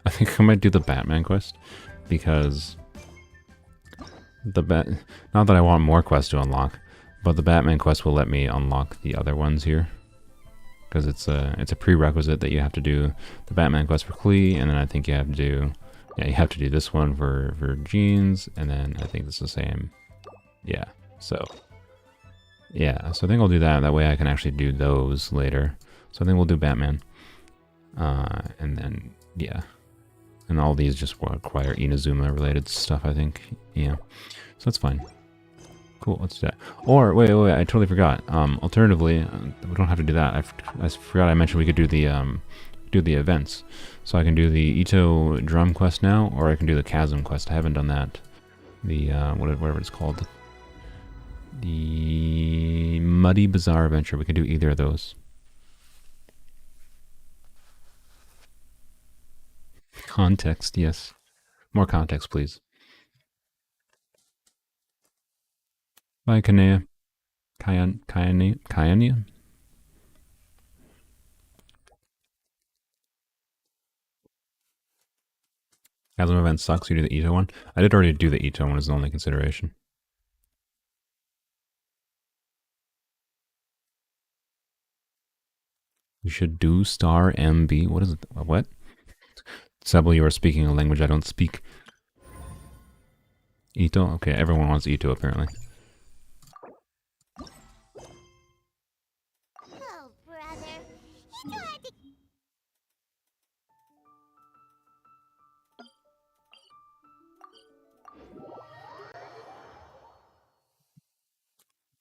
I might do the Batman quest. Because... not that I want more quests to unlock, but the Batman quest will let me unlock the other ones here. Because it's a prerequisite that you have to do the Batman quest for Klee, and then I think you have to do this one for Jeans, and then I think it's the same. Yeah. So I think I'll do that. That way I can actually do those later. So I think we'll do Batman, and then yeah, and all these just require Inazuma related stuff. I think yeah, so that's fine. Cool, let's do that. Or, wait, I totally forgot. Alternatively, we don't have to do that. I forgot I mentioned we could do the events. So I can do the Ito drum quest now, or I can do the chasm quest. I haven't done that. The, whatever it's called. The Muddy Bazaar Adventure. We can do either of those. Context, yes. More context, please. Bye, Kanea. Kayania? Chasm event sucks, you do the Ito one? I did already do the Ito one as the only consideration. You should do star MB. What is it? What? Sebel, you are speaking a language I don't speak. Ito? Okay, everyone wants Ito apparently. Oh, brother. You had to...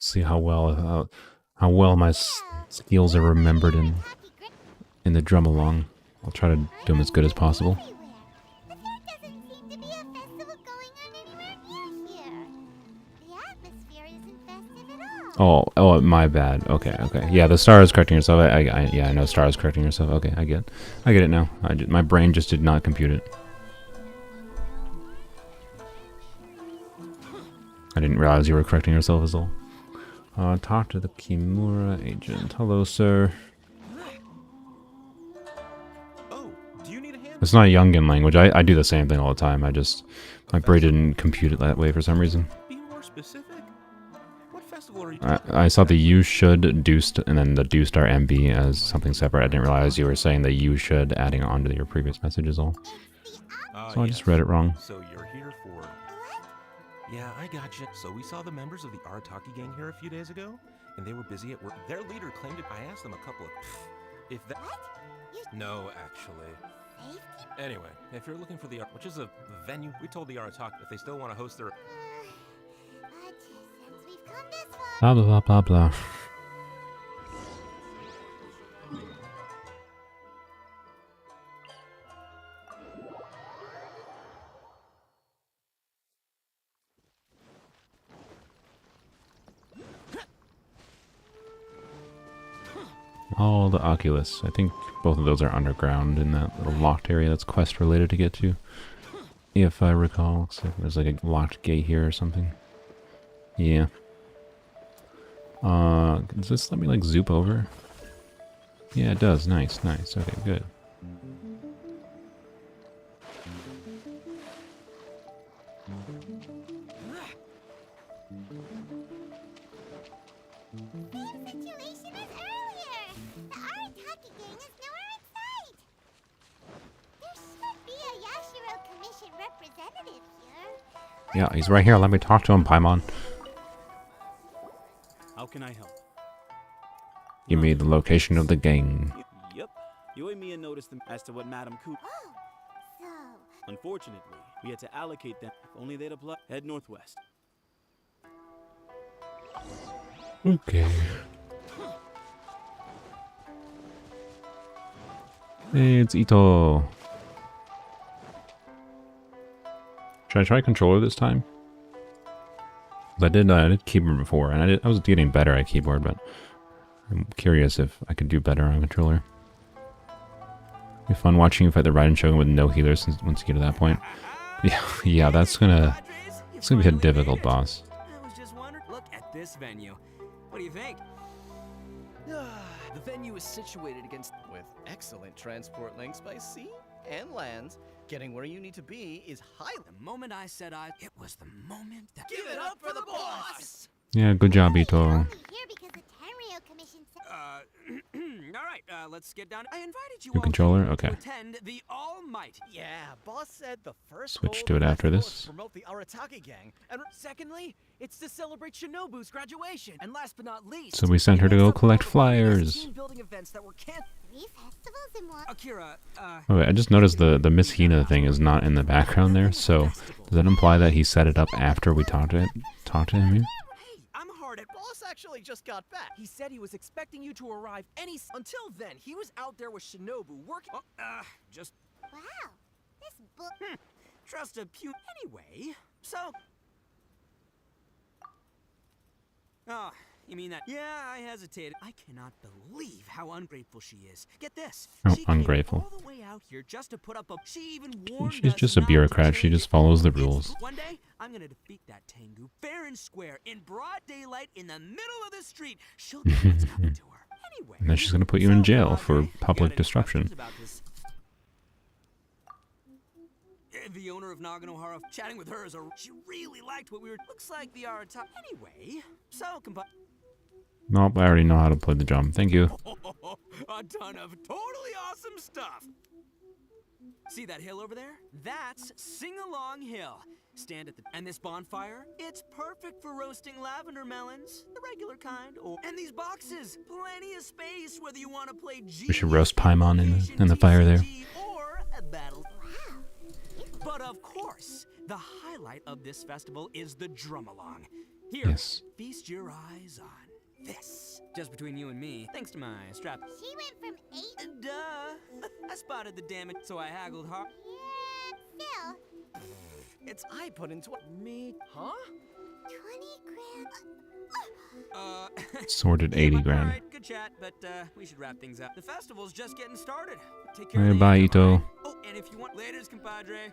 See how well my skills are remembered in the drum along. I'll try to do them as good as possible. But there doesn't seem to be a festival going on anywhere near here. The atmosphere isn't festive at all. Oh, my bad. Okay. Yeah, the star is correcting herself. Yeah, I know star is correcting herself. Okay, I get it now. My brain just did not compute it. I didn't realize you were correcting yourself as well. Talk to the Kimura agent. Hello, sir. Oh, do you need a hand? It's not a Jungian language. I do the same thing all the time. My brain didn't compute it that way for some reason. Be more specific. What festival are you I saw the you should do and then the do star MB as something separate. I didn't realize you were saying the you should adding on to your previous message is all. So I just read it wrong. So you're here for... Yeah, I gotcha. So we saw the members of the Arataki gang here a few days ago, and they were busy at work. Their leader claimed it. I asked them a couple of... If that... No, actually. Anyway, if you're looking for the... Which is a venue, we told the Arataki if they still want to host their... But since we've come this far... Blah, blah, blah, blah. all the Oculus. I think both of those are underground in that little locked area that's quest related to get to. If I recall. Looks like there's like a locked gate here or something. Yeah. Does this let me like zoop over? Yeah, it does. Nice, nice. Okay, good. Same situation as earlier. The Arataki gang is nowhere in sight. There should be a Yashiro Commission representative here. Yeah, he's right here. Let me talk to him, Paimon. How can I help? Give me the location of the gang. Yep. You and Mia noticed them as to what Madame Coop. Oh, so Unfortunately, we had to allocate them. If only they'd apply. Head northwest. Okay. Hey, it's Ito. Should I try controller this time? I did keyboard before, and I was getting better at keyboard, but I'm curious if I could do better on controller. It'd be fun watching you fight the Raiden Shogun with no healers once you get to that point. Yeah, it's gonna be a difficult boss. I was just wondering. Look at this venue. What do you think? The venue is situated against with excellent transport links by sea and land. Getting where you need to be is high. The moment I said it was the moment that. Give it up for the boss! Yeah, good job, Ito. only here because the Tenryo Commission said. All right, let's get down. I invited you New all controller? to Okay. attend the Almighty. Yeah, boss said the first Switch goal to of it the after festival is this. to promote the Arataki gang, and Secondly, it's to celebrate Shinobu's graduation. And last but not least, So we sent her to go collect flyers. team-building events that were canceled. 3 festivals in one. Akira, Oh, wait, I just noticed the Miss Hina thing is not in the background there, so does that imply that he set it up after we talked to him here? hey, I'm hard at. boss actually just got back. He said he was expecting you to arrive Until then, he was out there with Shinobu working. Just Wow, this book. trust a pew. Anyway, so. Oh, you mean that? Yeah, I hesitated. I cannot believe how ungrateful she is. Get this. Oh, She came ungrateful. all the way out here just to put up a. She even warned She's us just a not to bureaucrat. She change just it. follows the It's- rules. One day, I'm gonna defeat that Tengu fair and square in broad daylight in the middle of the street. She'll know what's coming to her. Anyway. And then she's gonna put you in so, jail for Padre, public got any disruption. questions about this? The owner of Naganohara, chatting with her as she really liked what we were. Looks like the Arata. Anyway, so Nope, I already know how to play the drum. Thank you. a ton of totally awesome stuff. See that hill over there? That's Sing Along Hill. Stand at the and this bonfire, it's perfect for roasting lavender melons, the regular kind. And these boxes, plenty of space whether you want to play G. We should roast Paimon in the fire there. Or a battle. But of course, the highlight of this festival is the drum along. Here, Yes. feast your eyes on this. Just between you and me, thanks to my strap. She went from 8. Duh. I spotted the damage, so I haggled hard. Yeah, still. It's I put into me, huh? 20 grand. Sorted 80 grand. Alright, good chat, but we should wrap things up. The festival's just getting started. Take care Alright, of the bye, animal, Ito. alright? Oh, and if you want laters, compadre.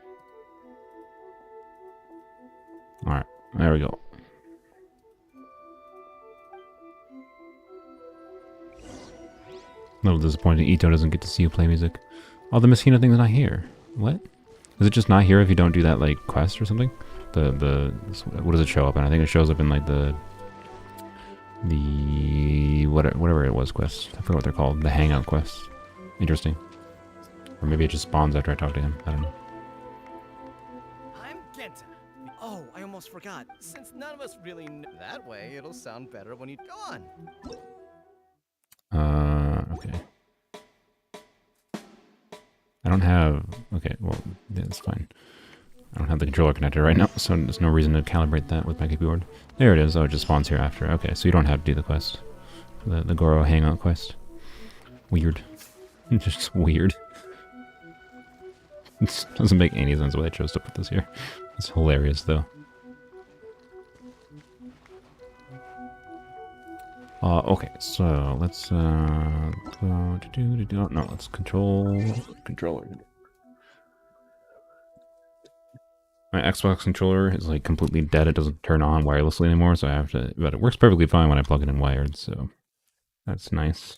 Alright, there we go. A little disappointing Ito doesn't get to see you play music. Oh, the Miss Hina thing's not here. What? Is it just not here if you don't do that, like, quest or something? What does it show up in? I think it shows up in, like, whatever it was quest. I forgot what they're called. The hangout quest. Interesting. Or maybe it just spawns after I talk to him. I don't know. I'm Genta. Oh, I almost forgot. Since none of us really know that way, it'll sound better when you go on. Okay. I don't have... Okay, well, yeah, that's fine. I don't have the controller connected right now, so there's no reason to calibrate that with my keyboard. There it is. Oh, it just spawns here after. Okay, so you don't have to do the quest. The Goro Hangout quest. Weird. Just weird. It doesn't make any sense why I chose to put this here. It's hilarious, though. Okay, so let's no, let's controller. My Xbox controller is like completely dead. It doesn't turn on wirelessly anymore, so I have to. But it works perfectly fine when I plug it in wired, so that's nice.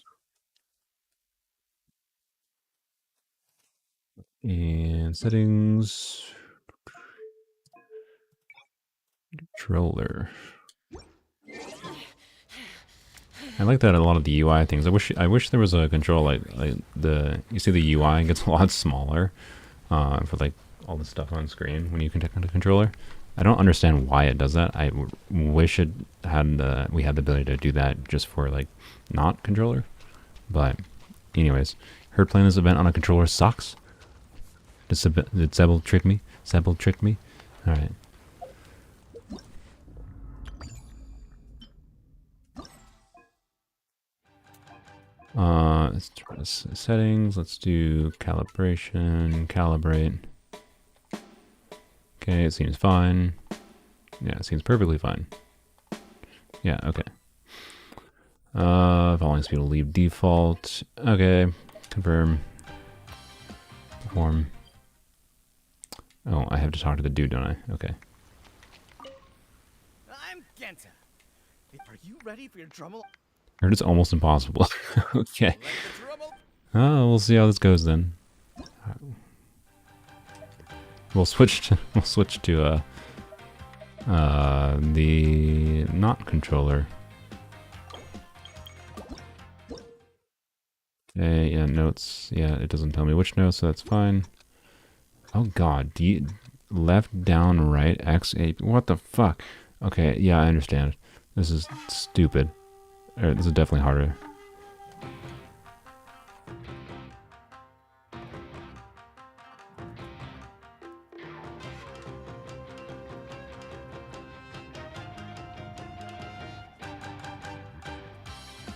And settings, controller. I like that a lot of the UI things. I wish there was a control like the you see the UI gets a lot smaller for like all the stuff on screen when you can take on the controller. I don't understand why it does that. I wish it had we had the ability to do that just for like not controller. But anyways, heard playing this event on a controller sucks. Did Sebel trick me? Sebel tricked me? Alright. Let's try settings. Let's do calibration, calibrate. Okay, it seems fine. Yeah, it seems perfectly fine. Yeah, okay. Following speed will leave default. Okay, confirm. Perform. Oh, I have to talk to the dude, don't I? Okay. I'm Genta. Are you ready for your drummel? Heard it's almost impossible. Okay. Oh, we'll see how this goes then. We'll switch to the not controller. Okay, yeah, notes. Yeah, it doesn't tell me which notes, so that's fine. Oh god, left, down, right, X, A. What the fuck? Okay, yeah, I understand. This is stupid. This is definitely harder.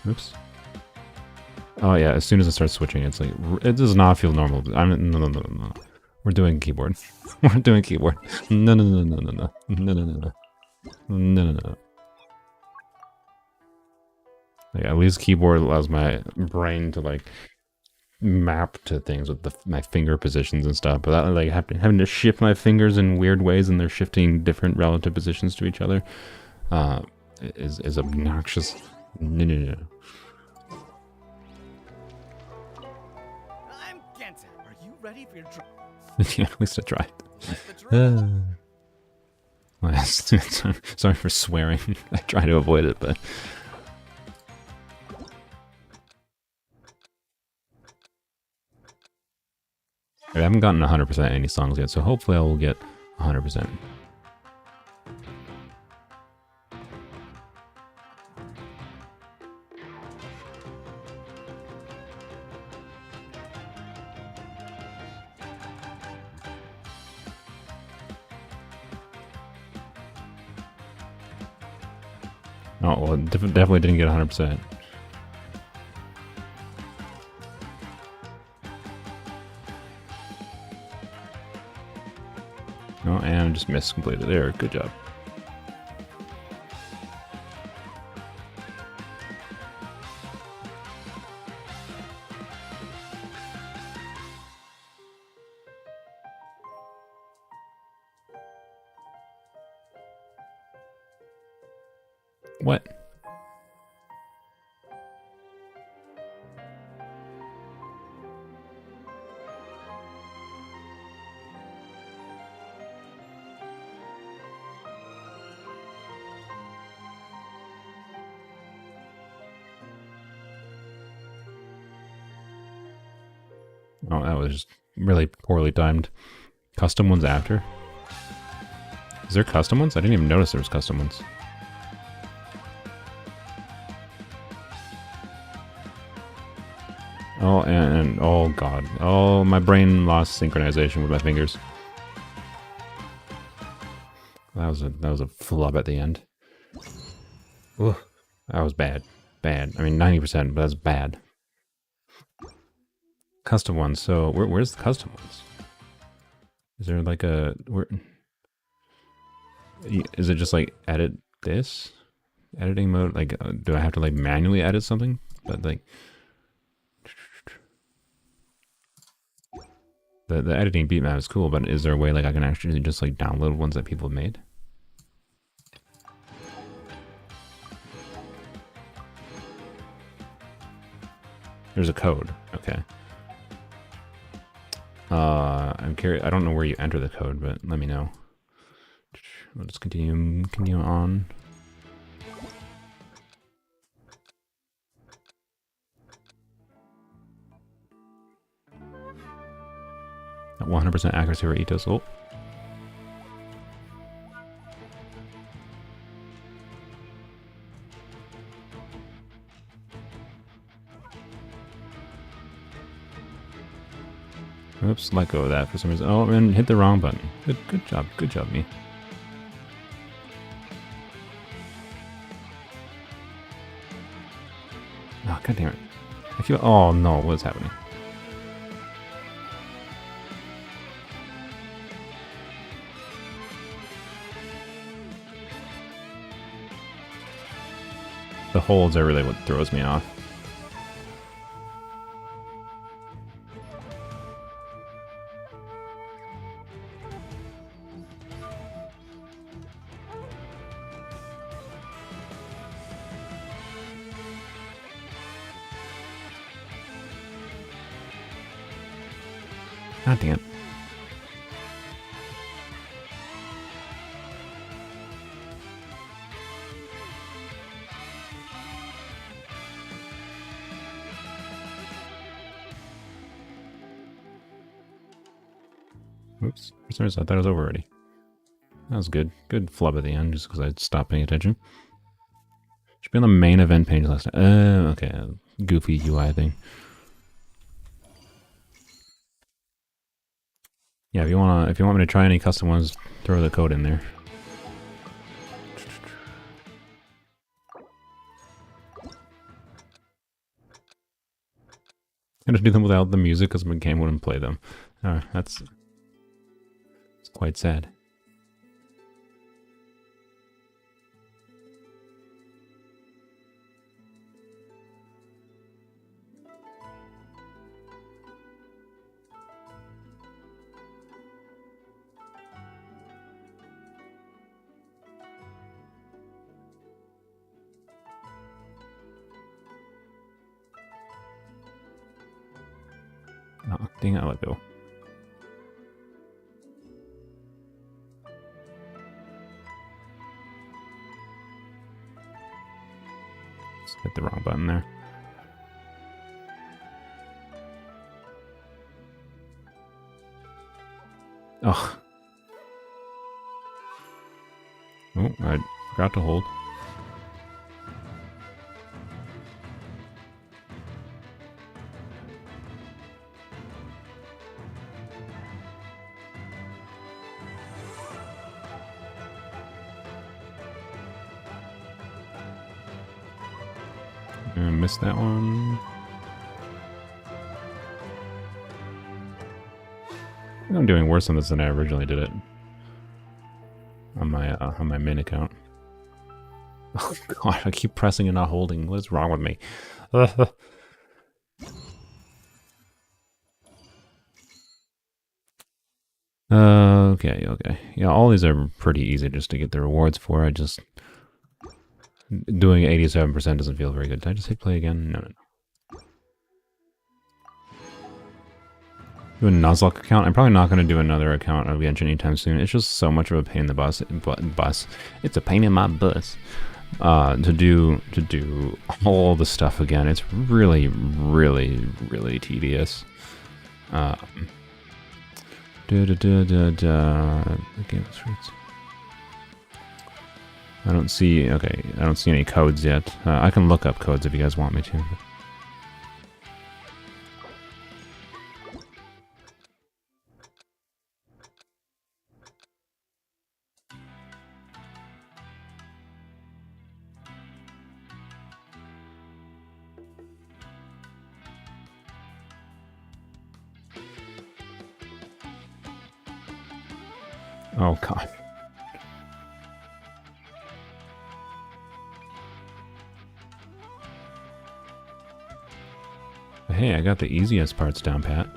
Oops. Oh yeah, as soon as it starts switching, it's like, it does not feel normal. No. We're doing keyboard. We're doing keyboard. No. Like, at least keyboard allows my brain to like map to things with my finger positions and stuff. But that, like having to shift my fingers in weird ways and they're shifting different relative positions to each other is obnoxious. No. I'm Genta. Are you ready for your Yeah, at least I tried. Sorry for swearing. I try to avoid it, but... I haven't gotten 100% any songs yet, so hopefully I will get 100%. Oh, well, definitely didn't get 100%. Oh, and I just missed completely there. Good job. What? Oh, that was just really poorly timed. Custom ones after? Is there custom ones? I didn't even notice there was custom ones. Oh, and oh god. Oh, my brain lost synchronization with my fingers. That was a flub at the end. Ugh, that was bad. Bad. I mean, 90%, but that's bad. Custom ones. So, where's the custom ones? Is there like a... Is it just like edit this? Editing mode, like, do I have to like manually edit something? But like, the editing beat map is cool, but is there a way like I can actually just like download ones that people have made? There's a code. Okay. I'm curious. I don't know where you enter the code, but let me know. We'll just continue on. At 100% accuracy for Ethos. Oh. Oops, let go of that for some reason. Oh, and hit the wrong button. Good job, me. Oh, god damn it. I feel. Oh no, what's happening? The holds are really what throws me off. God damn it. Oops. For some reason I thought it was over already. That was good. Good flub at the end just because I stopped paying attention. Should be on the main event page last time. Okay. Goofy UI thing. Yeah, if you want me to try any custom ones, throw the code in there. I'm gonna do them without the music because my game wouldn't play them. It's quite sad. Oh, dang it, I let go. Just hit the wrong button there. Oh. Oh, I forgot to hold. I missed that one. I'm doing worse on this than I originally did it on my main account. Oh god, I keep pressing and not holding. What is wrong with me? Okay. Yeah, all these are pretty easy just to get the rewards for. I just doing 87% doesn't feel very good. Did I just hit play again? No. Do a Nuzlocke account? I'm probably not going to do another account of Genshin anytime soon. It's just so much of a pain in the bus. It's a pain in my bus. To do all the stuff again. It's really, really, really tedious. Game fruits. I don't see any codes yet. I can look up codes if you guys want me to. Oh god. hey, I got the easiest parts down pat.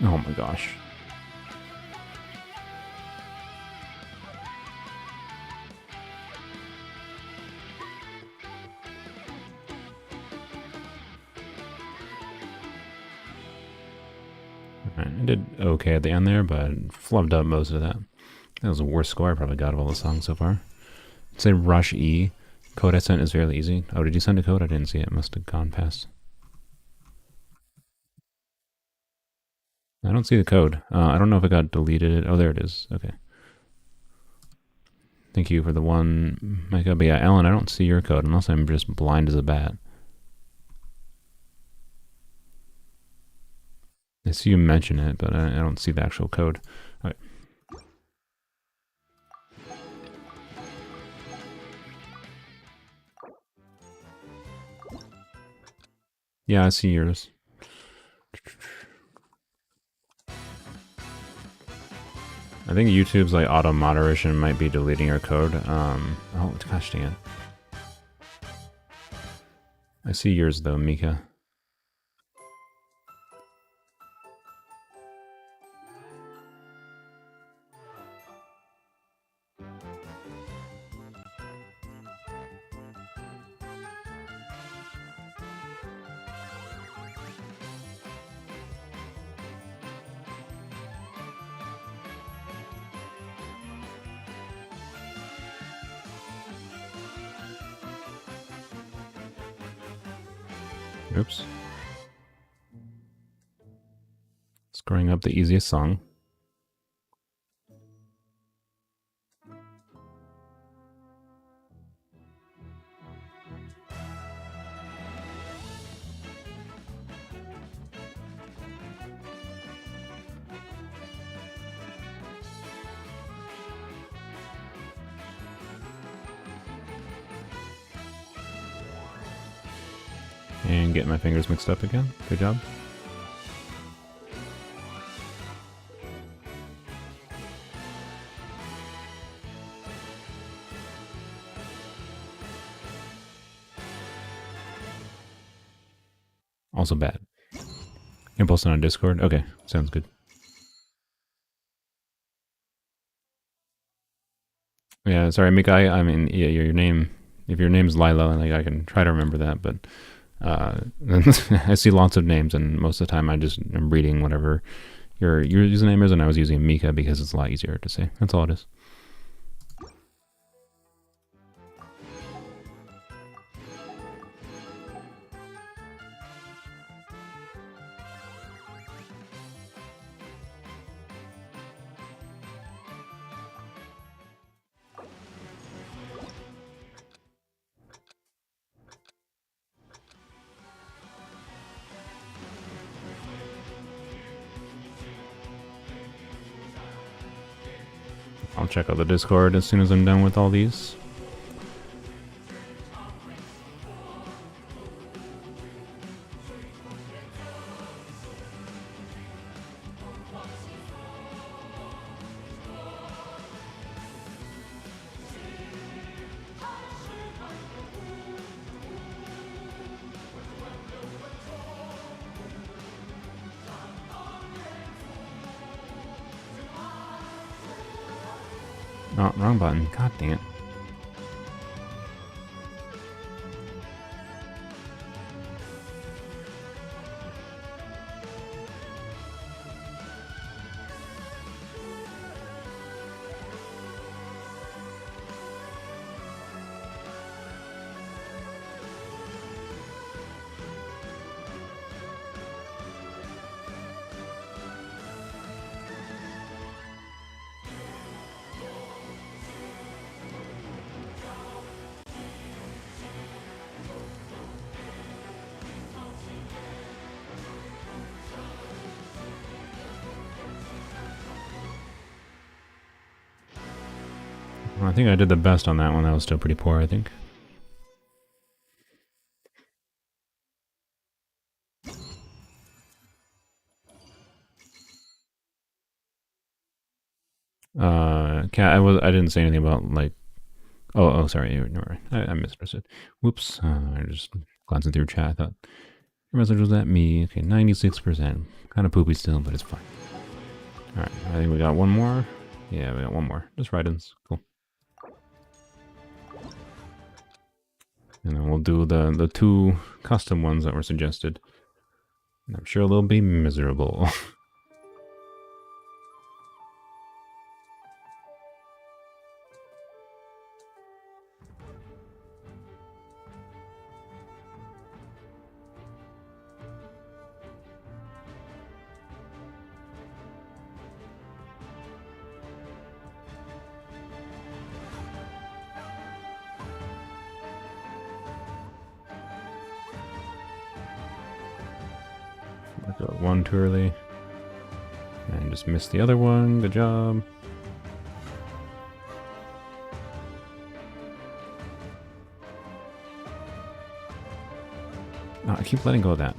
Oh my gosh. Alright, I did okay at the end there, but flubbed up most of that. That was the worst score I probably got of all the songs so far. I'd say Rush E. Code I sent is fairly easy. Oh, did you send a code? I didn't see it. Must have gone past. I don't see the code. I don't know if it got deleted. Oh, there it is. Okay. Thank you for the one, Micah. But yeah, Ellen, I don't see your code unless I'm just blind as a bat. I see you mention it, but I don't see the actual code. Okay. Yeah, I see yours. I think YouTube's like auto moderation might be deleting your code. Oh gosh dang it. I see yours though, Mika. Oops. Scoring up the easiest song. And getting my fingers mixed up again. Good job. Also bad. You're posting on Discord? Okay, sounds good. Yeah, sorry, Mika, I mean, yeah, your name, if your name's Lila, like, I can try to remember that, but I see lots of names, and most of the time I just am reading whatever your username is, and I was using Mika because it's a lot easier to say. That's all it is. I'll check out the Discord as soon as I'm done with all these. Oh, wrong button. God dang it. Well, I think I did the best on that one. That was still pretty poor, I think. Cat, I didn't say anything about like. Oh, sorry. Never mind. I misunderstood. Whoops. I just glancing through chat. I thought your message was at me. Okay, 96%. Kind of poopy still, but it's fine. All right. I think we got one more. Yeah, we got one more. Just write-ins. Cool. And then we'll do the 2 custom ones that were suggested. And I'm sure they'll be miserable. I got one too early. And just missed the other one. Good job. Oh, I keep letting go of that.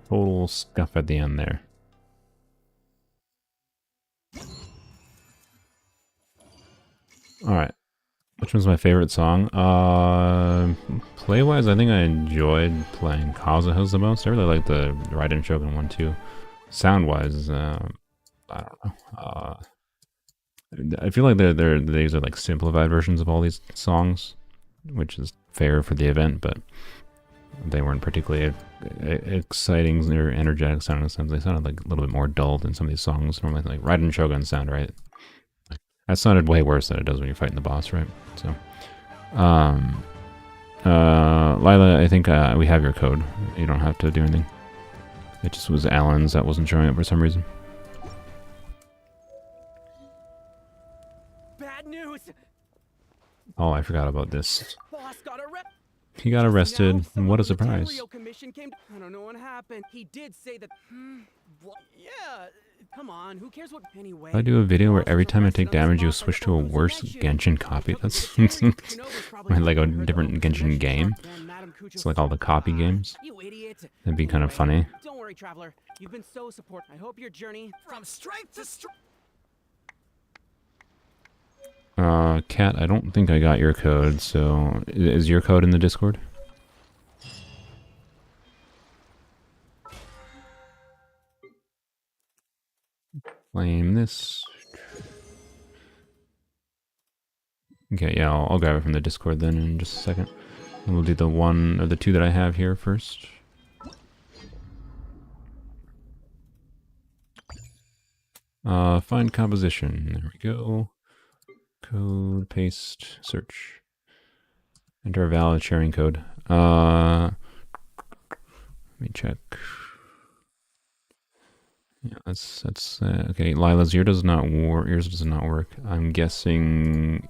Total scuff at the end there. Alright. Which one's my favorite song? Play-wise, I think I enjoyed playing Kazuha's the most. I really like the Raiden Shogun one too. Sound-wise, I don't know. I feel like these are like simplified versions of all these songs, which is fair for the event, but they weren't particularly exciting or energetic sounding. They sounded like a little bit more dull than some of these songs normally. Like Raiden Shogun sound, right? That sounded way worse than it does when you're fighting the boss, right? So, Lila, I think we have your code. You don't have to do anything. It just was Alan's that wasn't showing up for some reason. Bad news. Oh, I forgot about this. Boss got arrested. He got arrested. What a surprise. I don't know what happened. He did say that. Yeah, come on. Who cares what anyway? I do a video where every time I take damage, you switch to a worse Genshin copy. That's like a different Genshin game. It's like all the copy games. That'd be kind of funny. Don't worry, traveler. You've been so supportive. I hope your journey from strength to strength. Kat, I don't think I got your code, so is your code in the Discord? Claim this. Okay, yeah, I'll grab it from the Discord then in just a second. And we'll do the one or the 2 that I have here first. Find composition. There we go. Code, paste, search. Enter a valid sharing code. Let me check. Yeah, that's okay. Lila's, yours does not work. I'm guessing.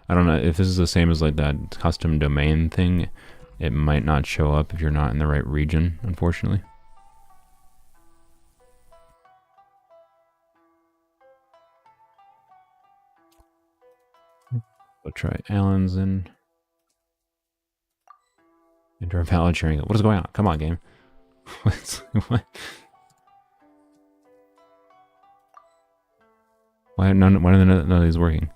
I don't know if this is the same as like that custom domain thing. It might not show up if you're not in the right region, unfortunately. We'll try Alan's in. Enter a valid sharing. What is going on? Come on, game. What? Why are none of these working?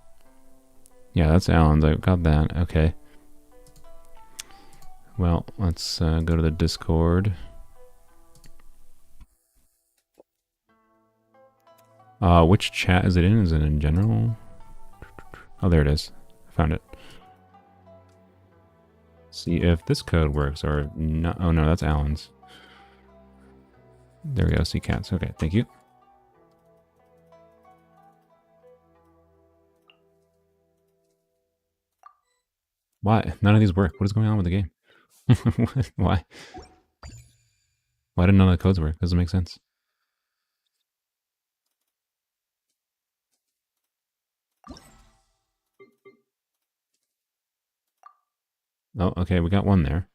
Yeah, that's Alan's. I got that. Okay. Well, let's go to the Discord. Which chat is it in? Is it in general? Oh, there it is. I found it. See if this code works or not. Oh no, that's Alan's. There we go. See cats. Okay, thank you. Why? None of these work. What is going on with the game? Why? Why did none of the codes work? Doesn't make sense. Oh, okay, we got one there.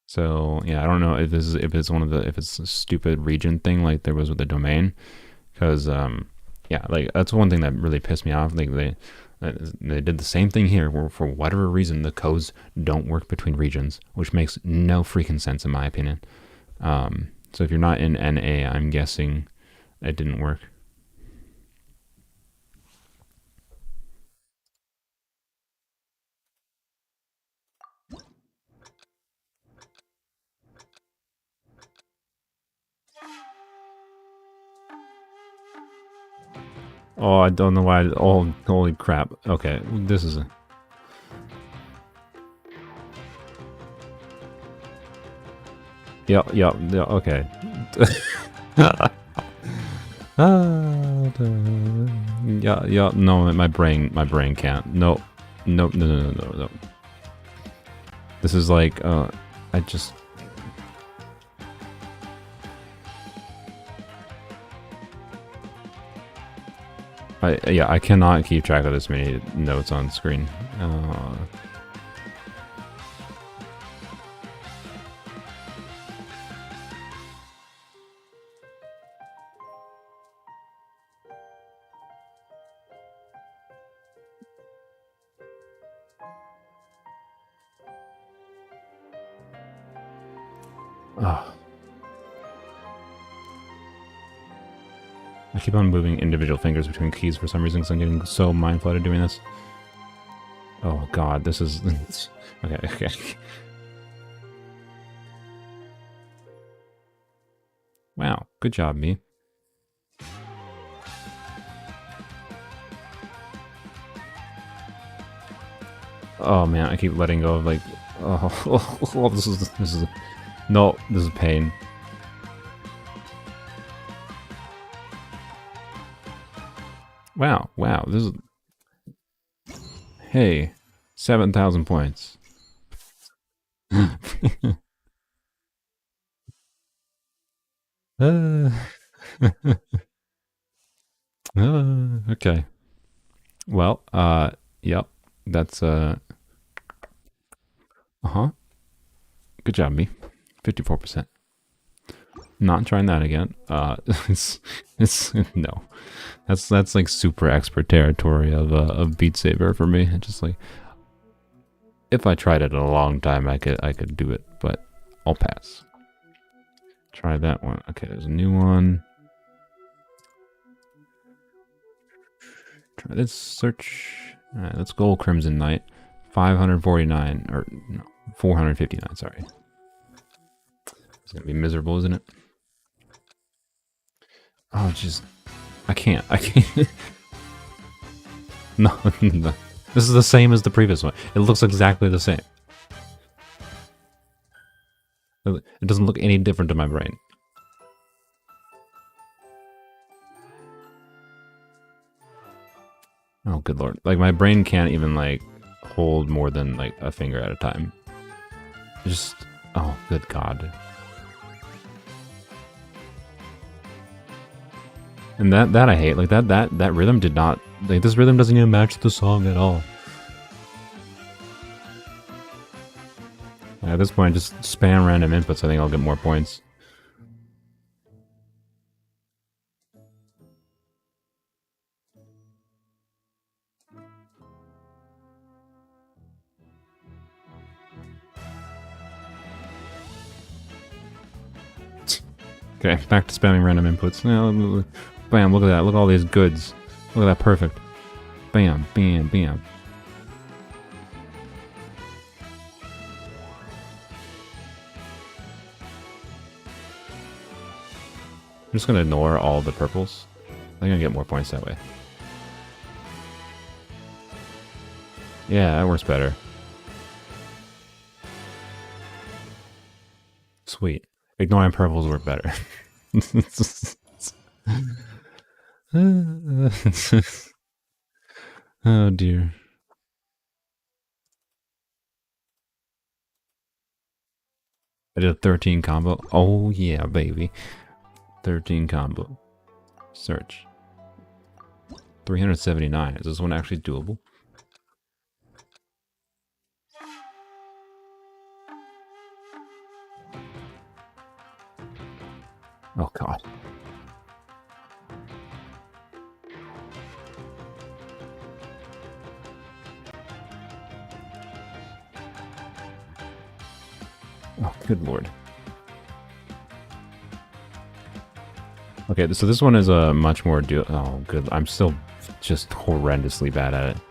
So yeah, I don't know if it's a stupid region thing like there was with the domain, because yeah, like that's one thing that really pissed me off. Like they did the same thing here, where for whatever reason the codes don't work between regions, which makes no freaking sense in my opinion. So if you're not in NA, I'm guessing it didn't work. Oh, I don't know why. Oh, holy crap. Okay, this is a... Yep, okay. Yeah, no, my brain can't. No. This is like, I just... Yeah, I cannot keep track of this many notes on screen. I keep on moving individual fingers between keys for some reason because I'm getting so mind flooded doing this. Oh god, this is... okay. Wow, good job, me. Oh man, I keep letting go of like... Oh, this is... No, this is pain. Wow, this is... Hey, 7,000 points. Okay. Well, yep, that's, uh-huh. Good job, me. 54%. Not trying that again. It's no. That's like super expert territory of Beat Saber for me. It's just like, if I tried it in a long time, I could do it, but I'll pass. Try that one. Okay, there's a new one. Try this search. Alright, let's go Crimson Knight. 549 or no, 459, sorry. It's gonna be miserable, isn't it? Oh, just... I can't. No. This is the same as the previous one. It looks exactly the same. It doesn't look any different to my brain. Oh, good lord. Like, my brain can't even, like, hold more than, like, a finger at a time. Just... Oh, good god. And that I hate. Like, that rhythm did not... Like, this rhythm doesn't even match the song at all. At this point, just spam random inputs. I think I'll get more points. Okay, back to spamming random inputs. Now, bam, look at that. Look at all these goods. Look at that, perfect. Bam, bam, bam. I'm just gonna ignore all the purples. I'm gonna get more points that way. Yeah, that works better. Sweet. Ignoring purples work better. Oh dear. I did a 13 combo. Oh yeah, baby. 13 combo. Search. 379. Is this one actually doable? Oh god. Oh, good lord. Okay, so this one is a much more oh, good. I'm still just horrendously bad at it.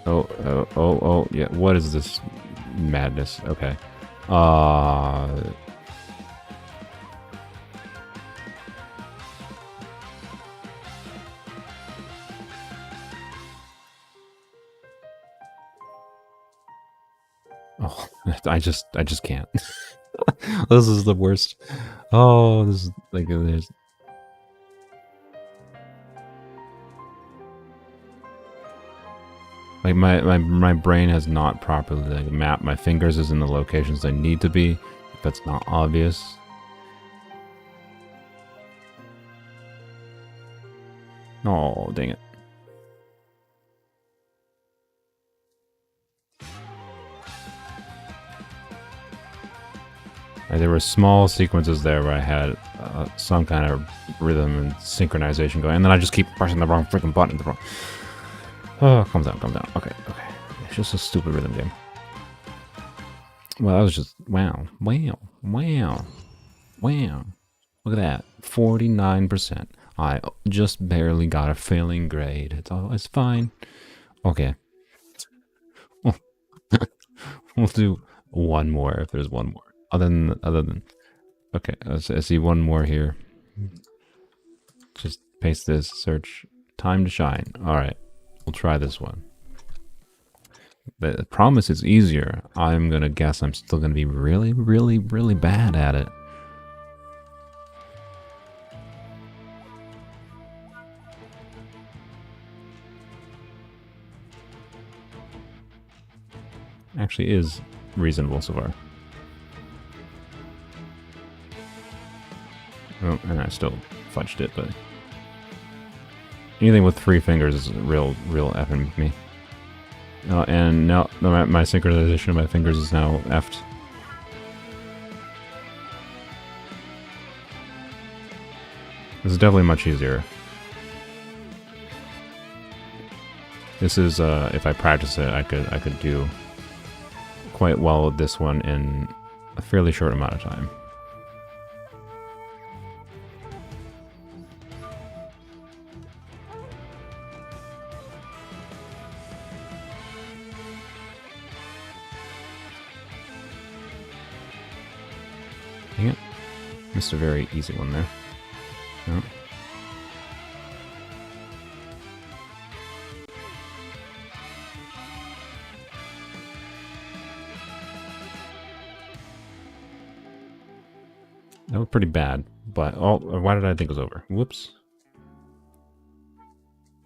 Oh, yeah. What is this madness? Okay. Oh, I just can't. This is the worst. Oh, this is like there's. Like my brain has not properly like, mapped my fingers as in the locations they need to be. If that's not obvious. Oh, dang it. Like, there were small sequences there where I had some kind of rhythm and synchronization going, and then I just keep pressing the wrong freaking button. Oh, calm down. Okay. It's just a stupid rhythm game. Well, that was just wow. Look at that, 49%. I just barely got a failing grade. It's fine. Okay. We'll do one more if there's one more. Other than. Okay, I see one more here. Just paste this. Search. Time to shine. All right. We'll try this one. The promise is easier. I'm gonna guess I'm still gonna be really, really, really bad at it. Actually is reasonable so far. Oh, and I still fudged it, but anything with 3 fingers is real effing me. And now my synchronization of my fingers is now effed. This is definitely much easier. This is if I practice it, I could do quite well with this one in a fairly short amount of time. Dang it. Missed a very easy one there. No. That was pretty bad, but why did I think it was over? Whoops.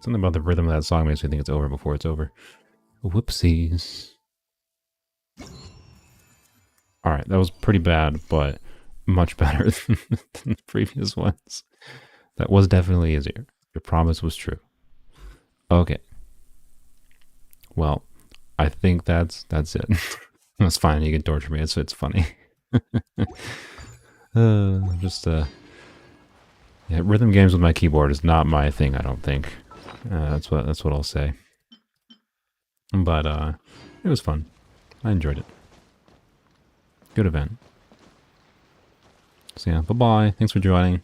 Something about the rhythm of that song makes me think it's over before it's over. Whoopsies. Alright, that was pretty bad, but much better than the previous ones. That was definitely easier. Your promise was true. Okay. Well, I think that's it. That's fine, you can torture me, it's funny. Yeah, rhythm games with my keyboard is not my thing, I don't think. That's what I'll say. But it was fun. I enjoyed it. Good event. So yeah, bye-bye. Thanks for joining.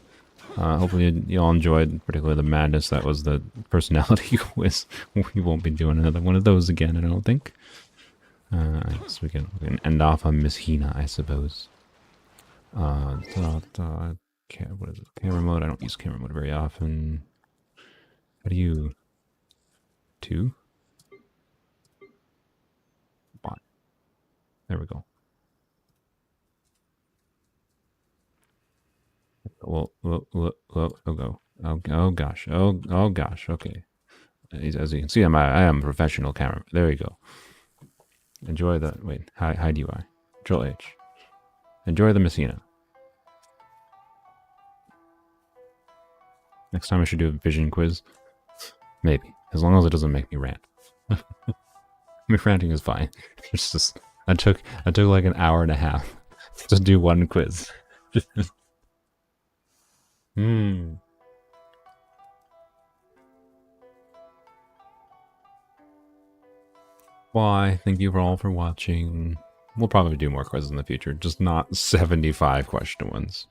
Hopefully you all enjoyed, particularly the madness that was the personality quiz. We won't be doing another one of those again, I don't think. I guess we can end off on Miss Hina, I suppose. What is it? Camera mode? I don't use camera mode very often. How do you... 2? Bye. There we go. Well, go. Oh gosh. Oh gosh. Okay. As you can see, I am a professional camera. There you go. Enjoy the... Wait. Hide UI. Control H. Enjoy the Messina. Next time I should do a vision quiz. Maybe. As long as it doesn't make me rant. I mean, ranting is fine. It's just... I took like an hour and a half Just do one quiz. Why? Thank you for all for watching. We'll probably do more quizzes in the future, just not 75 question ones.